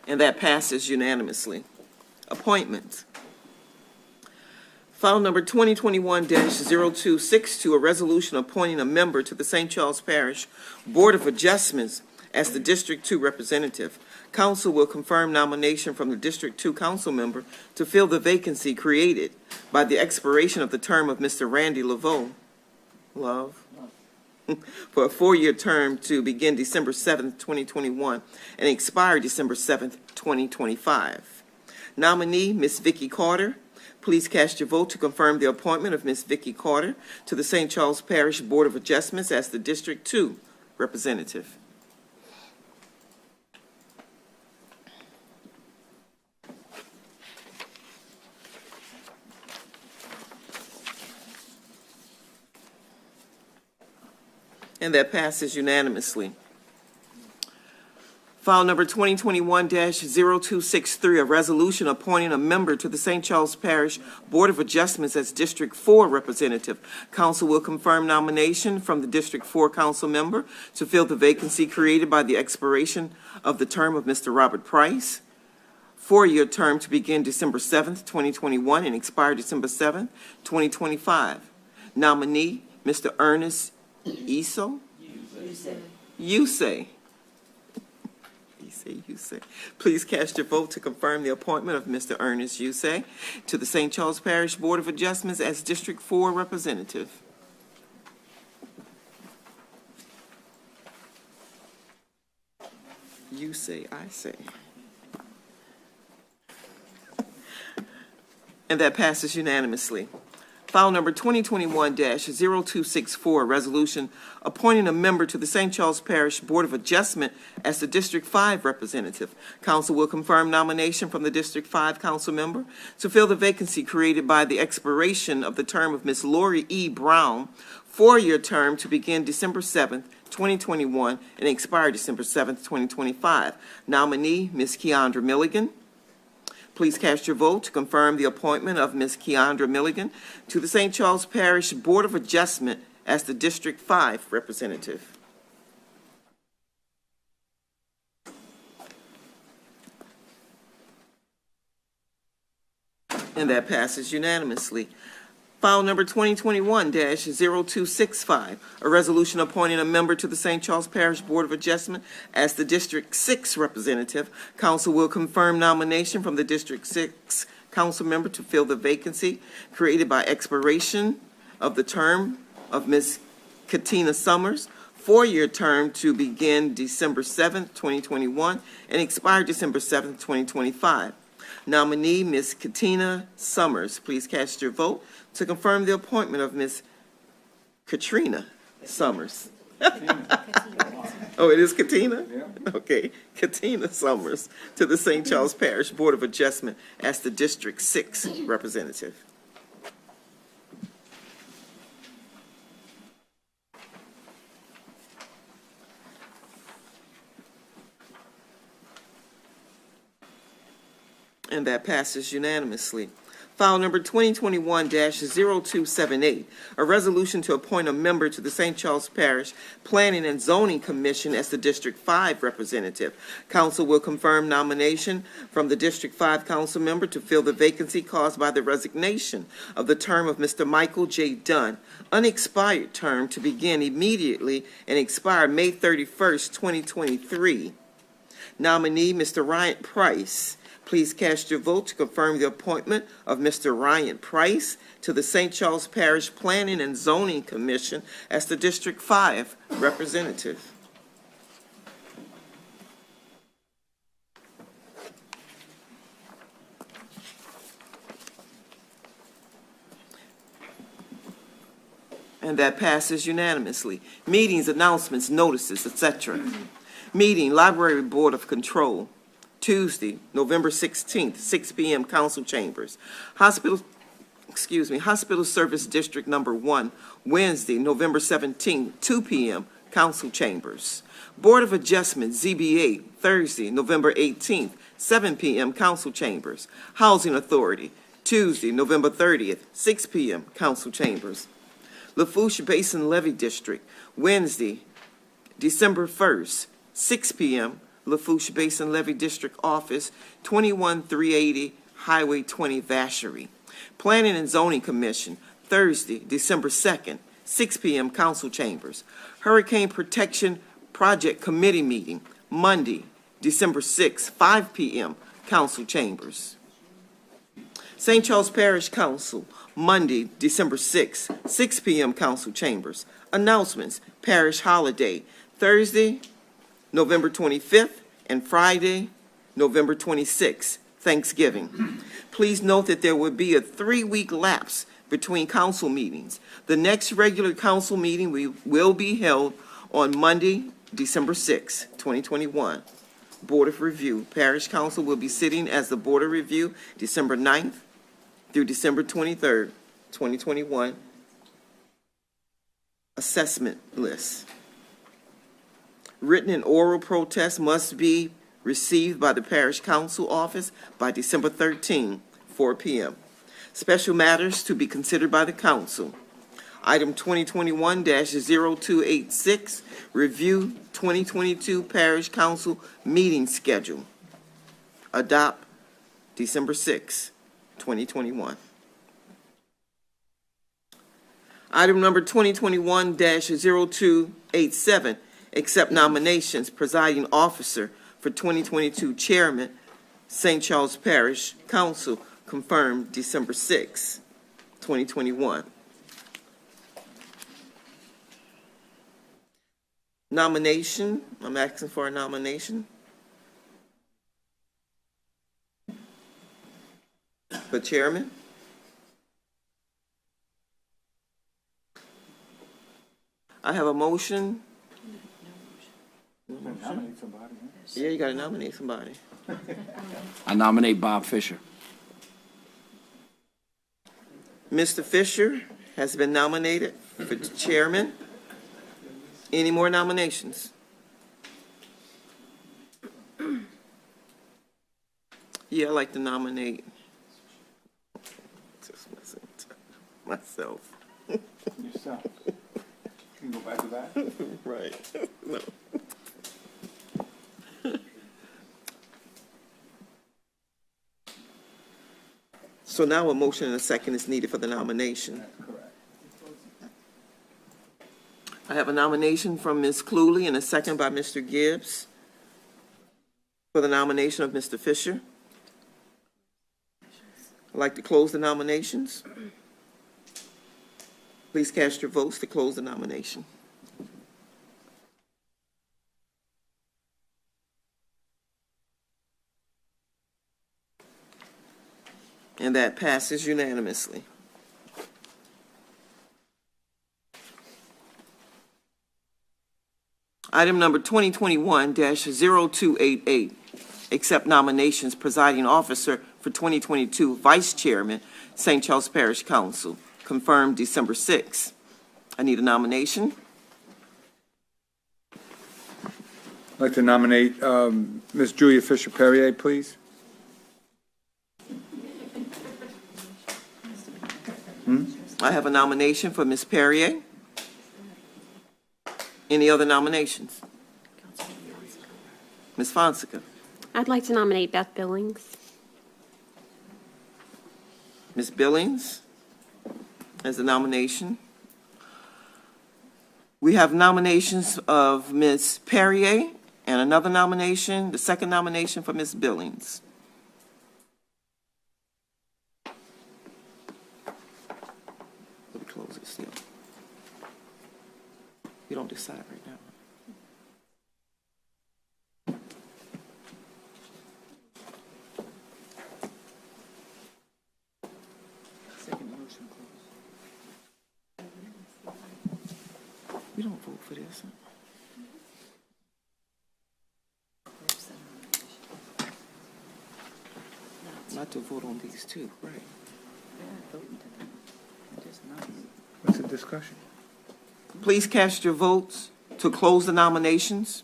And that passes unanimously. Appointments. File number 2021-0262, a resolution appointing a member to the St. Charles Parish Board of Adjustments as the District 2 representative. Council will confirm nomination from the District 2 council member to fill the vacancy created by the expiration of the term of Mr. Randy Love for a 4-year term to begin December 7th, 2021 and expire December 7th, 2025. Nominee, Ms. Vicki Carter. Please cast your vote to confirm the appointment of Ms. Vicki Carter to the St. Charles Parish Board of Adjustments as the District 2 representative. And that passes unanimously. File number 2021-0263, a resolution appointing a member to the St. Charles Parish Board of Adjustments as District 4 representative. Council will confirm nomination from the District 4 council member to fill the vacancy created by the expiration of the term of Mr. Robert Price. 4-year term to begin December 7th, 2021 and expire December 7th, 2025. Nominee, Mr. Ernest Yusey. Please cast your vote to confirm the appointment of Mr. Ernest Yusey to the St. Charles Parish Board of Adjustments as District 4 representative. You say, I say. And that passes unanimously. File number 2021-0264, a resolution appointing a member to the St. Charles Parish Board of Adjustment as the District 5 representative. Council will confirm nomination from the District 5 council member to fill the vacancy created by the expiration of the term of Ms. Lori E. Brown, 4-year term to begin December 7th, 2021 and expire December 7th, 2025. Nominee, Ms. Keandra Milligan. Please cast your vote to confirm the appointment of Ms. Keandra Milligan to the St. Charles Parish Board of Adjustment as the District 5 representative. And that passes unanimously. File number 2021-0265, a resolution appointing a member to the St. Charles Parish Board of Adjustment as the District 6 representative. Council will confirm nomination from the District 6 council member to fill the vacancy created by expiration of the term of Ms. Katina Summers, 4-year term to begin December 7th, 2021 and expire December 7th, 2025. Nominee, Ms. Katina Summers. Please cast your vote to confirm the appointment of Ms. Katrina Summers. Oh, it is Katina? Yeah. Okay, Katina Summers to the St. Charles Parish Board of Adjustment as the District 6 representative. And that passes unanimously. File number 2021-0278, a resolution to appoint a member to the St. Charles Parish Planning and Zoning Commission as the District 5 representative. Council will confirm nomination from the District 5 council member to fill the vacancy caused by the resignation of the term of Mr. Michael J. Dunn, unexpired term to begin immediately and expire May 31st, 2023. Nominee, Mr. Ryan Price. Please cast your vote to confirm the appointment of Mr. Ryan Price to the St. Charles Parish Planning and Zoning Commission as the District 5 representative. And that passes unanimously. Meetings, announcements, notices, etc. Meeting, Library Board of Control. Tuesday, November 16th, 6 p.m., council chambers. Hospital Hospital Service District Number 1, Wednesday, November 17, 2 p.m., council chambers. Board of Adjustment, ZBA, Thursday, November 18th, 7 p.m., council chambers. Housing Authority, Tuesday, November 30th, 6 p.m., council chambers. Lafourche Basin Levy District, Wednesday, December 1st, 6 p.m., Lafourche Basin Levy District Office, 21380 Highway 20, Vacherie. Planning and Zoning Commission, Thursday, December 2nd, 6 p.m., council chambers. Hurricane Protection Project Committee meeting, Monday, December 6th, 5 p.m., council chambers. St. Charles Parish Council, Monday, December 6th, 6 p.m., council chambers. Announcements, parish holiday, Thursday, November 25th, and Friday, November 26th, Thanksgiving. Please note that there will be a 3-week lapse between council meetings. The next regular council meeting will be held on Monday, December 6th, 2021. Board of Review. Parish Council will be sitting as the Board of Review December 9th through December 23rd, 2021. Assessment list. Written and oral protests must be received by the Parish Council office by December 13, 4 p.m. Special matters to be considered by the council. Item 2021-0286, review 2022 Parish Council meeting schedule. Adopt December 6, 2021. Item number 2021-0287, accept nominations, presiding officer for 2022 chairman, St. Charles Parish Council, confirmed December 6, 2021. Nomination, I'm asking for a nomination for chairman. I have a motion. Yeah, you gotta nominate somebody. I nominate Bob Fisher. Mr. Fisher has been nominated for chairman. Any more nominations? Yeah, I'd like to nominate myself. Yourself. You can go back to that. Right. No. So now a motion and a second is needed for the nomination. I have a nomination from Ms. Cluley and a second by Mr. Gibbs for the nomination of Mr. Fisher. I'd like to close the nominations. Please cast your votes to close the nomination. And that passes unanimously. Item number 2021-0288, accept nominations, presiding officer for 2022 vice chairman, St. Charles Parish Council, confirmed December 6. I need a nomination. I'd like to nominate Ms. Julia Fisher-Perrier, please. I have a nomination for Ms. Perrier. Any other nominations? Ms. Fonseca. I'd like to nominate Beth Billings. Ms. Billings as a nomination. We have nominations of Ms. Perrier and another nomination, the second nomination for Ms. Billings. Let me close it still. You don't decide right now. Second motion closed. We don't vote for this. Not to vote on these two, right? What's the discussion? Please cast your votes to close the nominations.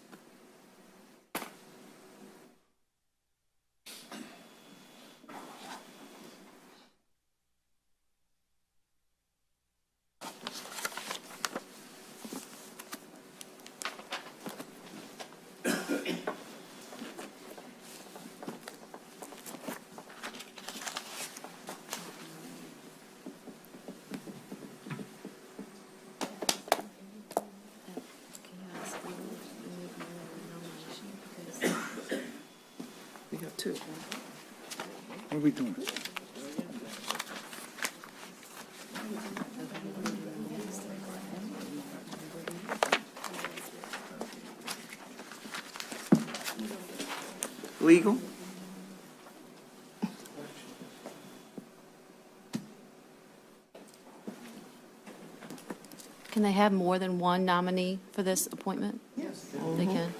We have two. What are we doing? Legal? Can they have more than one nominee for this appointment? Yes. They can.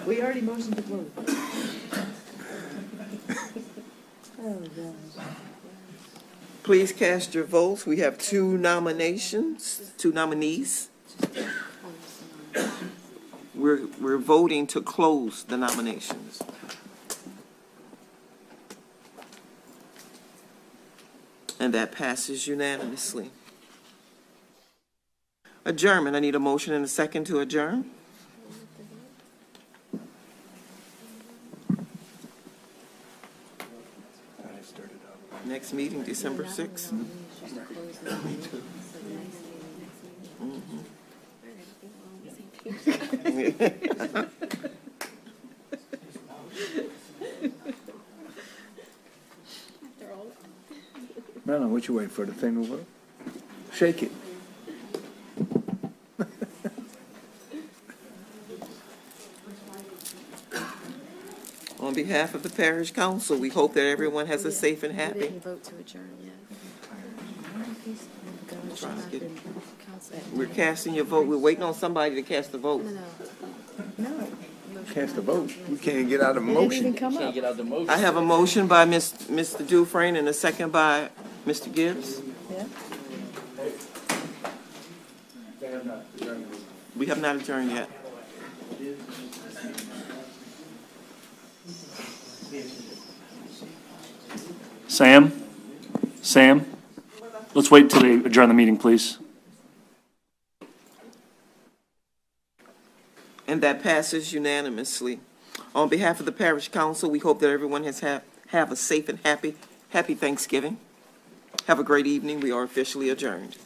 We already motioned to close. Please cast your votes. We have two nominations, two nominees. We're voting to close the nominations. And that passes unanimously. Adjournment. I need a motion and a second to adjourn. Next meeting, December 6th. I don't know what you waiting for, the thing to work? Shake it. On behalf of the Parish Council, we hope that everyone has a safe and We happy. didn't vote to adjourn yet. Trying to get- We're casting your vote. We're waiting on somebody to cast the vote. Cast a vote. We can't get out of motion. Can't get out the motion. I have a motion by Mr. Dufresne and a second by Mr. Gibbs. We have not adjourned yet. Sam, let's wait until they adjourn the meeting, please. And that passes unanimously. On behalf of the Parish Council, we hope that everyone has have a safe and happy Thanksgiving. Have a great evening. We are officially adjourned.